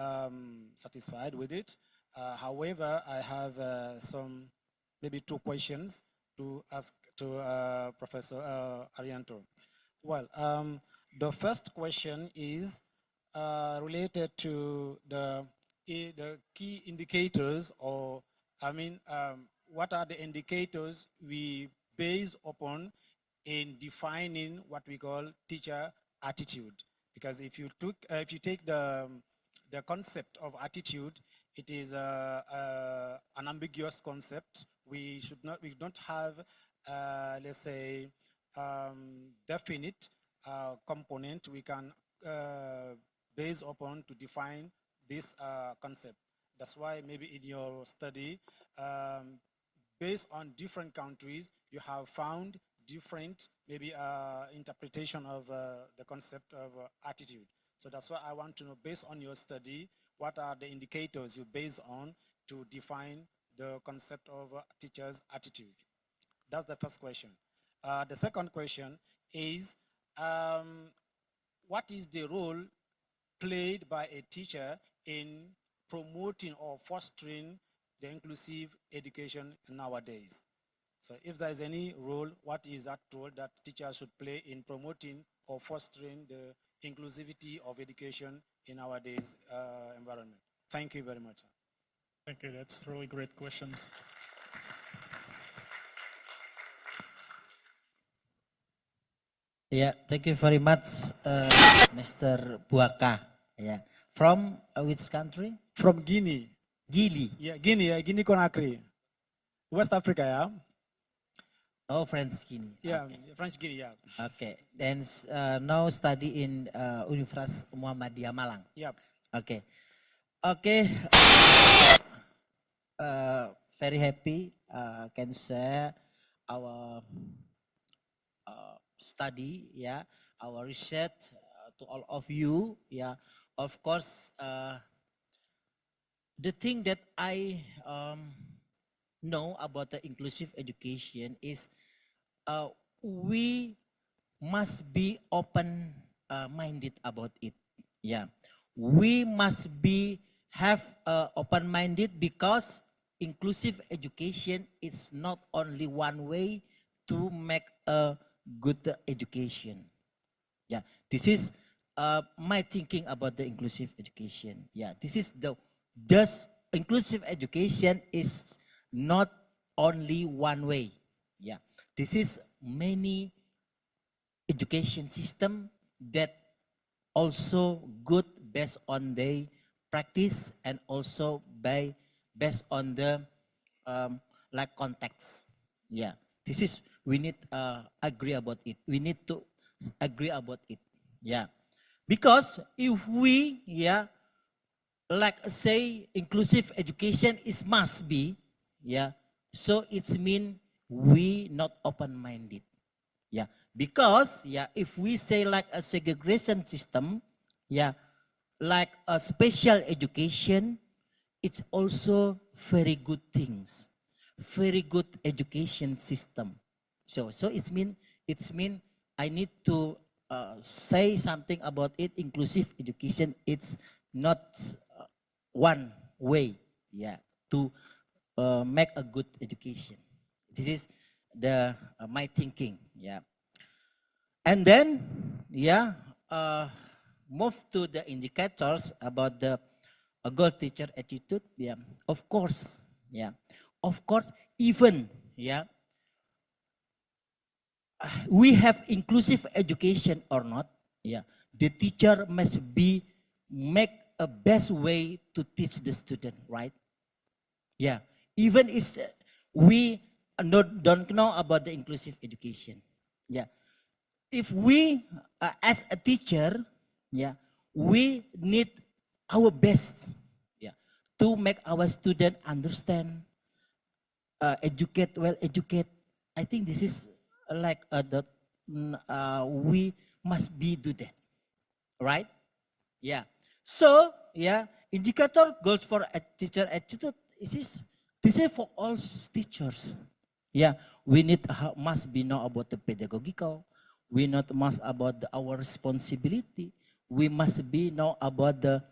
S1: satisfied with it. However, I have maybe two questions to ask to Professor Arianto. Well, the first question is related to the key indicators, or what are the indicators we base upon in defining what we call teacher attitude? Because if you take the concept of attitude, it is an ambiguous concept. We don't have let's say definite component we can base upon to define this concept. That's why maybe in your study, based on different countries, you have found different maybe interpretation of the concept of attitude. So that's why I want to know, based on your study, what are the indicators you base on to define the concept of teacher's attitude? That's the first question. The second question is, what is the role played by a teacher in promoting or fostering the inclusive education nowadays? So if there is any role, what is that role that teachers should play in promoting or fostering the inclusivity of education in nowadays environment? Thank you very much.
S15: Thank you, that's really great questions.
S21: Yeah, thank you very much, Mr. Buaka. Yeah, from which country?
S1: From Guinea.
S21: Guinea.
S1: Yeah, Guinea Conakry, West Africa. Yeah.
S21: Oh, French Guinea.
S1: Yeah,
S21: Okay.
S1: French Guinea. Yeah.
S21: Okay. Then now study in Universitas Muhammadiyah Malang.
S1: Yep.
S21: Okay. Okay. Very happy can share our study, yeah, our research to all of you, yeah. Of course, the thing that I know about the inclusive education is we must be open-minded about it, yeah. We must have open-minded, because inclusive education is not only one way to make a good education. Yeah, this is my thinking about the inclusive education. Yeah, this is just inclusive education is not only one way. Yeah, this is many education system that also good based on the practice and also based on the like context. Yeah, this is, we need agree about it. We need to agree about it. Yeah, because if we, yeah, like say inclusive education is must be, yeah, so it's mean we not open-minded. Yeah, because yeah, if we say like a segregation system, yeah, like a special education, it's also very good things, very good education system. So it's mean I need to say something about it. Inclusive education, it's not one way, yeah, to make a good education. This is the my thinking, yeah. And then, yeah, move to the indicators about the good teacher attitude. Yeah, of course, yeah, of course, even, yeah, we have inclusive education or not, yeah, the teacher must make a best way to teach the student, right? Yeah, even if we don't know about the inclusive education. Yeah, if we as a teacher, yeah, we need our best, yeah, to make our student understand, educate, well educate. I think this is like we must be do that, right? Yeah. So yeah, indicator goals for a teacher attitude is this is for all teachers. Yeah, we need must be know about the pedagogical. We not must about our responsibility. We must be know about the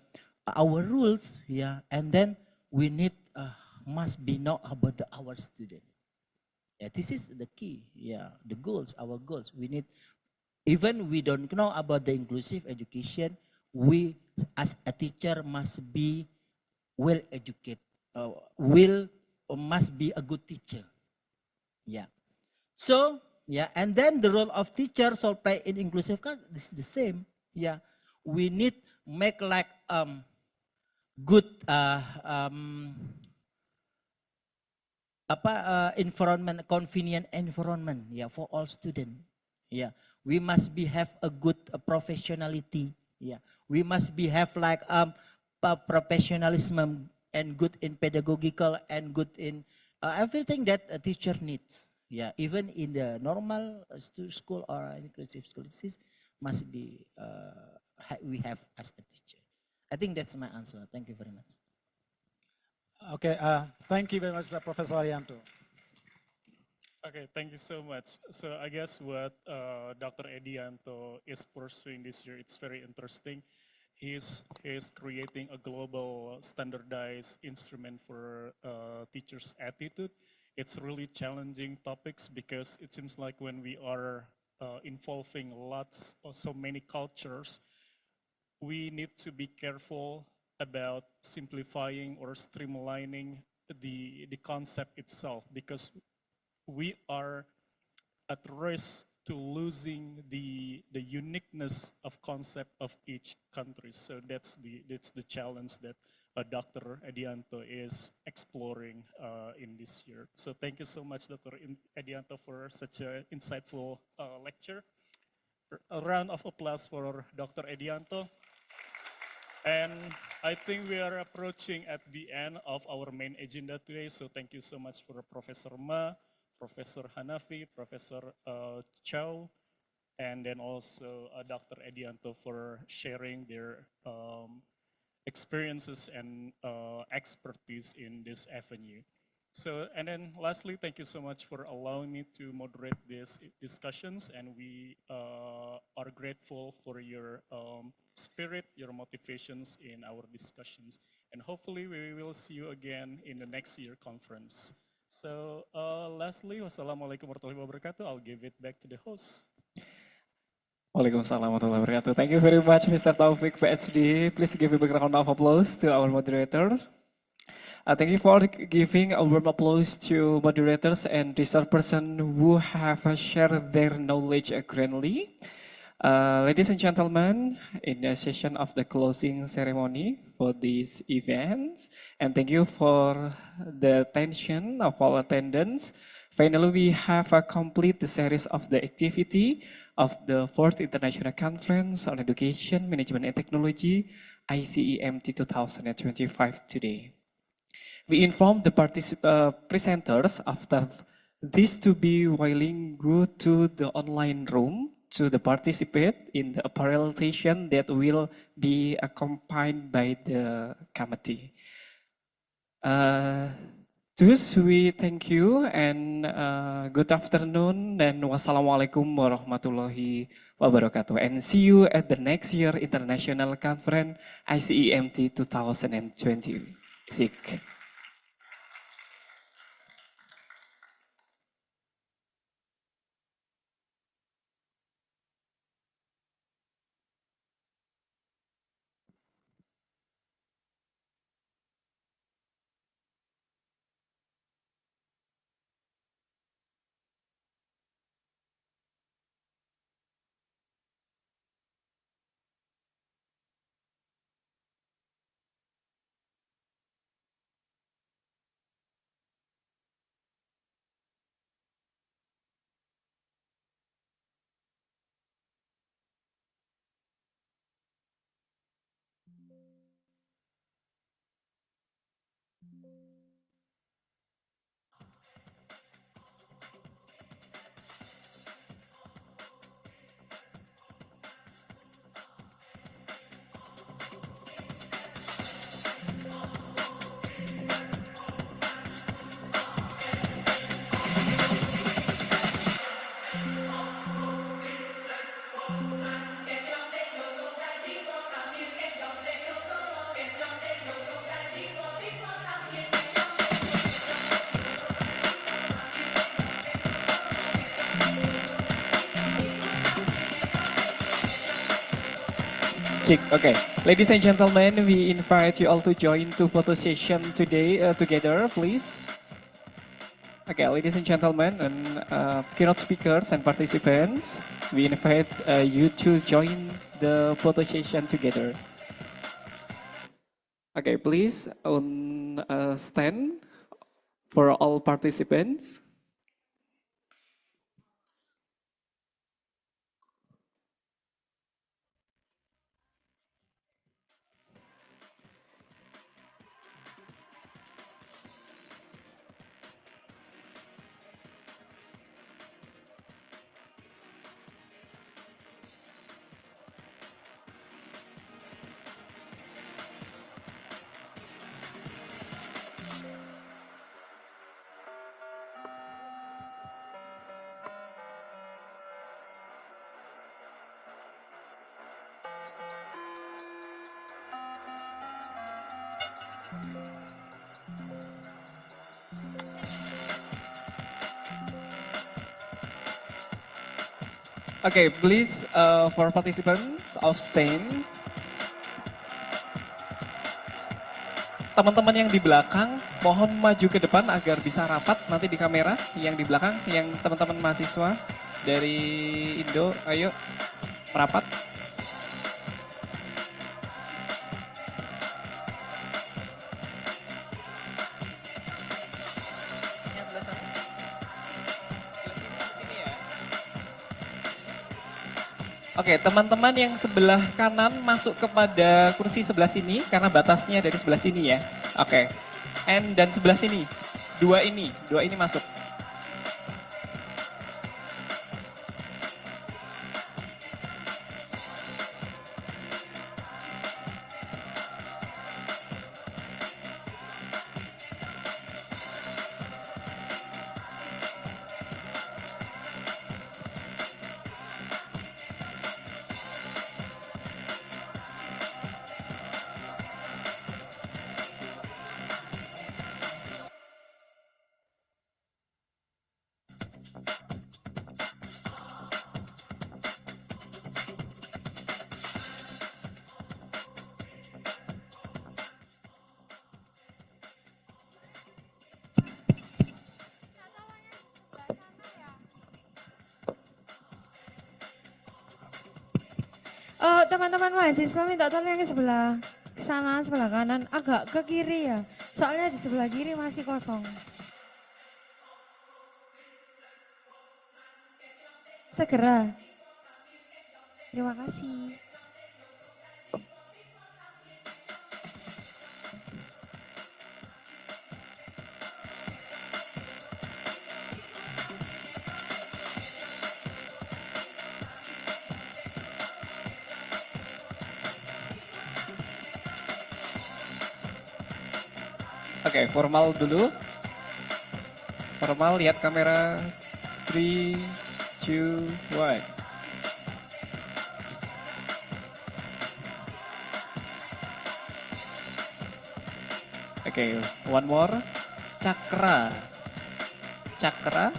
S21: our rules. Yeah, and then we need must be know about our student. Yeah, this is the key. Yeah, the goals, our goals. We need, even we don't know about the inclusive education, we as a teacher must be well educated, will must be a good teacher. Yeah. So yeah, and then the role of teacher shall play in inclusive class is the same. Yeah, we need make like good environment, convenient environment, yeah, for all students. Yeah, we must be have a good professionality. Yeah, we must be have like professionalism and good in pedagogical and good in everything that a teacher needs. Yeah, even in the normal school or inclusive school, this is, must be we have as a teacher. I think that's my answer. Thank you very much.
S1: Okay, thank you very much, Professor Arianto.
S15: Okay, thank you so much. So I guess what Dr. Edianto is pursuing this year, it's very interesting. He's creating a global standardized instrument for teachers' attitude. It's really challenging topics because it seems like when we are involving lots or so many cultures, we need to be careful about simplifying or streamlining the concept itself, because we are at risk to losing the uniqueness of concept of each country. So that's the challenge that Dr. Edianto is exploring in this year. So thank you so much, Dr. Edianto, for such an insightful lecture. A round of applause for Dr. Edianto. And I think we are approaching at the end of our main agenda today. So thank you so much for Professor Ma, Professor Hanafi, Professor Chow, and then also Dr. Edianto for sharing their experiences and expertise in this avenue. So, and then lastly, thank you so much for allowing me to moderate these discussions, and we are grateful for your spirit, your motivations in our discussions. And hopefully we will see you again in the next year conference. So lastly, wassalamualaikum warahmatullahi wabarakatuh. I'll give it back to the host.
S12: Waalaikumsalam warahmatullahi wabarakatuh. Thank you very much, Mr. Taufik, PhD. Please give a big round of applause to our moderators. Thank you for giving a warm applause to moderators and research person who have shared their knowledge grandly. Ladies and gentlemen, in the session of the closing ceremony for this event, and thank you for the attention of all attendants. Finally, we have complete the series of the activity of the 4th International Conference on Education, Management and Technology, Icemt 2025 today. We inform the presenters after this to be willing go to the online room to the participate in the apparel session that will be accompanied by the committee. Thus, we thank you and good afternoon and wassalamualaikum warahmatullahi wabarakatuh. And see you at the next year International Conference Icemt 2026. Chick. Okay, ladies and gentlemen, we invite you all to join to photo session today together, please. Okay, ladies and gentlemen, and keynote speakers and participants, we invite you to join the photo session together. Okay, please on stand for all participants. Okay, please for participants of stand. Teman-teman yang di belakang, mohon maju ke depan agar bisa rapat nanti di kamera. Yang di belakang, yang teman-teman mahasiswa dari Indo, ayo merapat. Oke, teman-teman yang sebelah kanan masuk kepada kursi sebelah sini karena batasnya dari sebelah sini ya. Oke. Dan sebelah sini. Dua ini masuk.
S2: Teman-teman mahasiswa minta tolong yang sebelah sana, sebelah kanan, agak ke kiri ya. Soalnya di sebelah kiri masih kosong. Segera. Terima kasih.
S12: Oke, formal dulu. Formal, lihat kamera. 3, 2, 1. Oke, one more. Cakra. Cakra.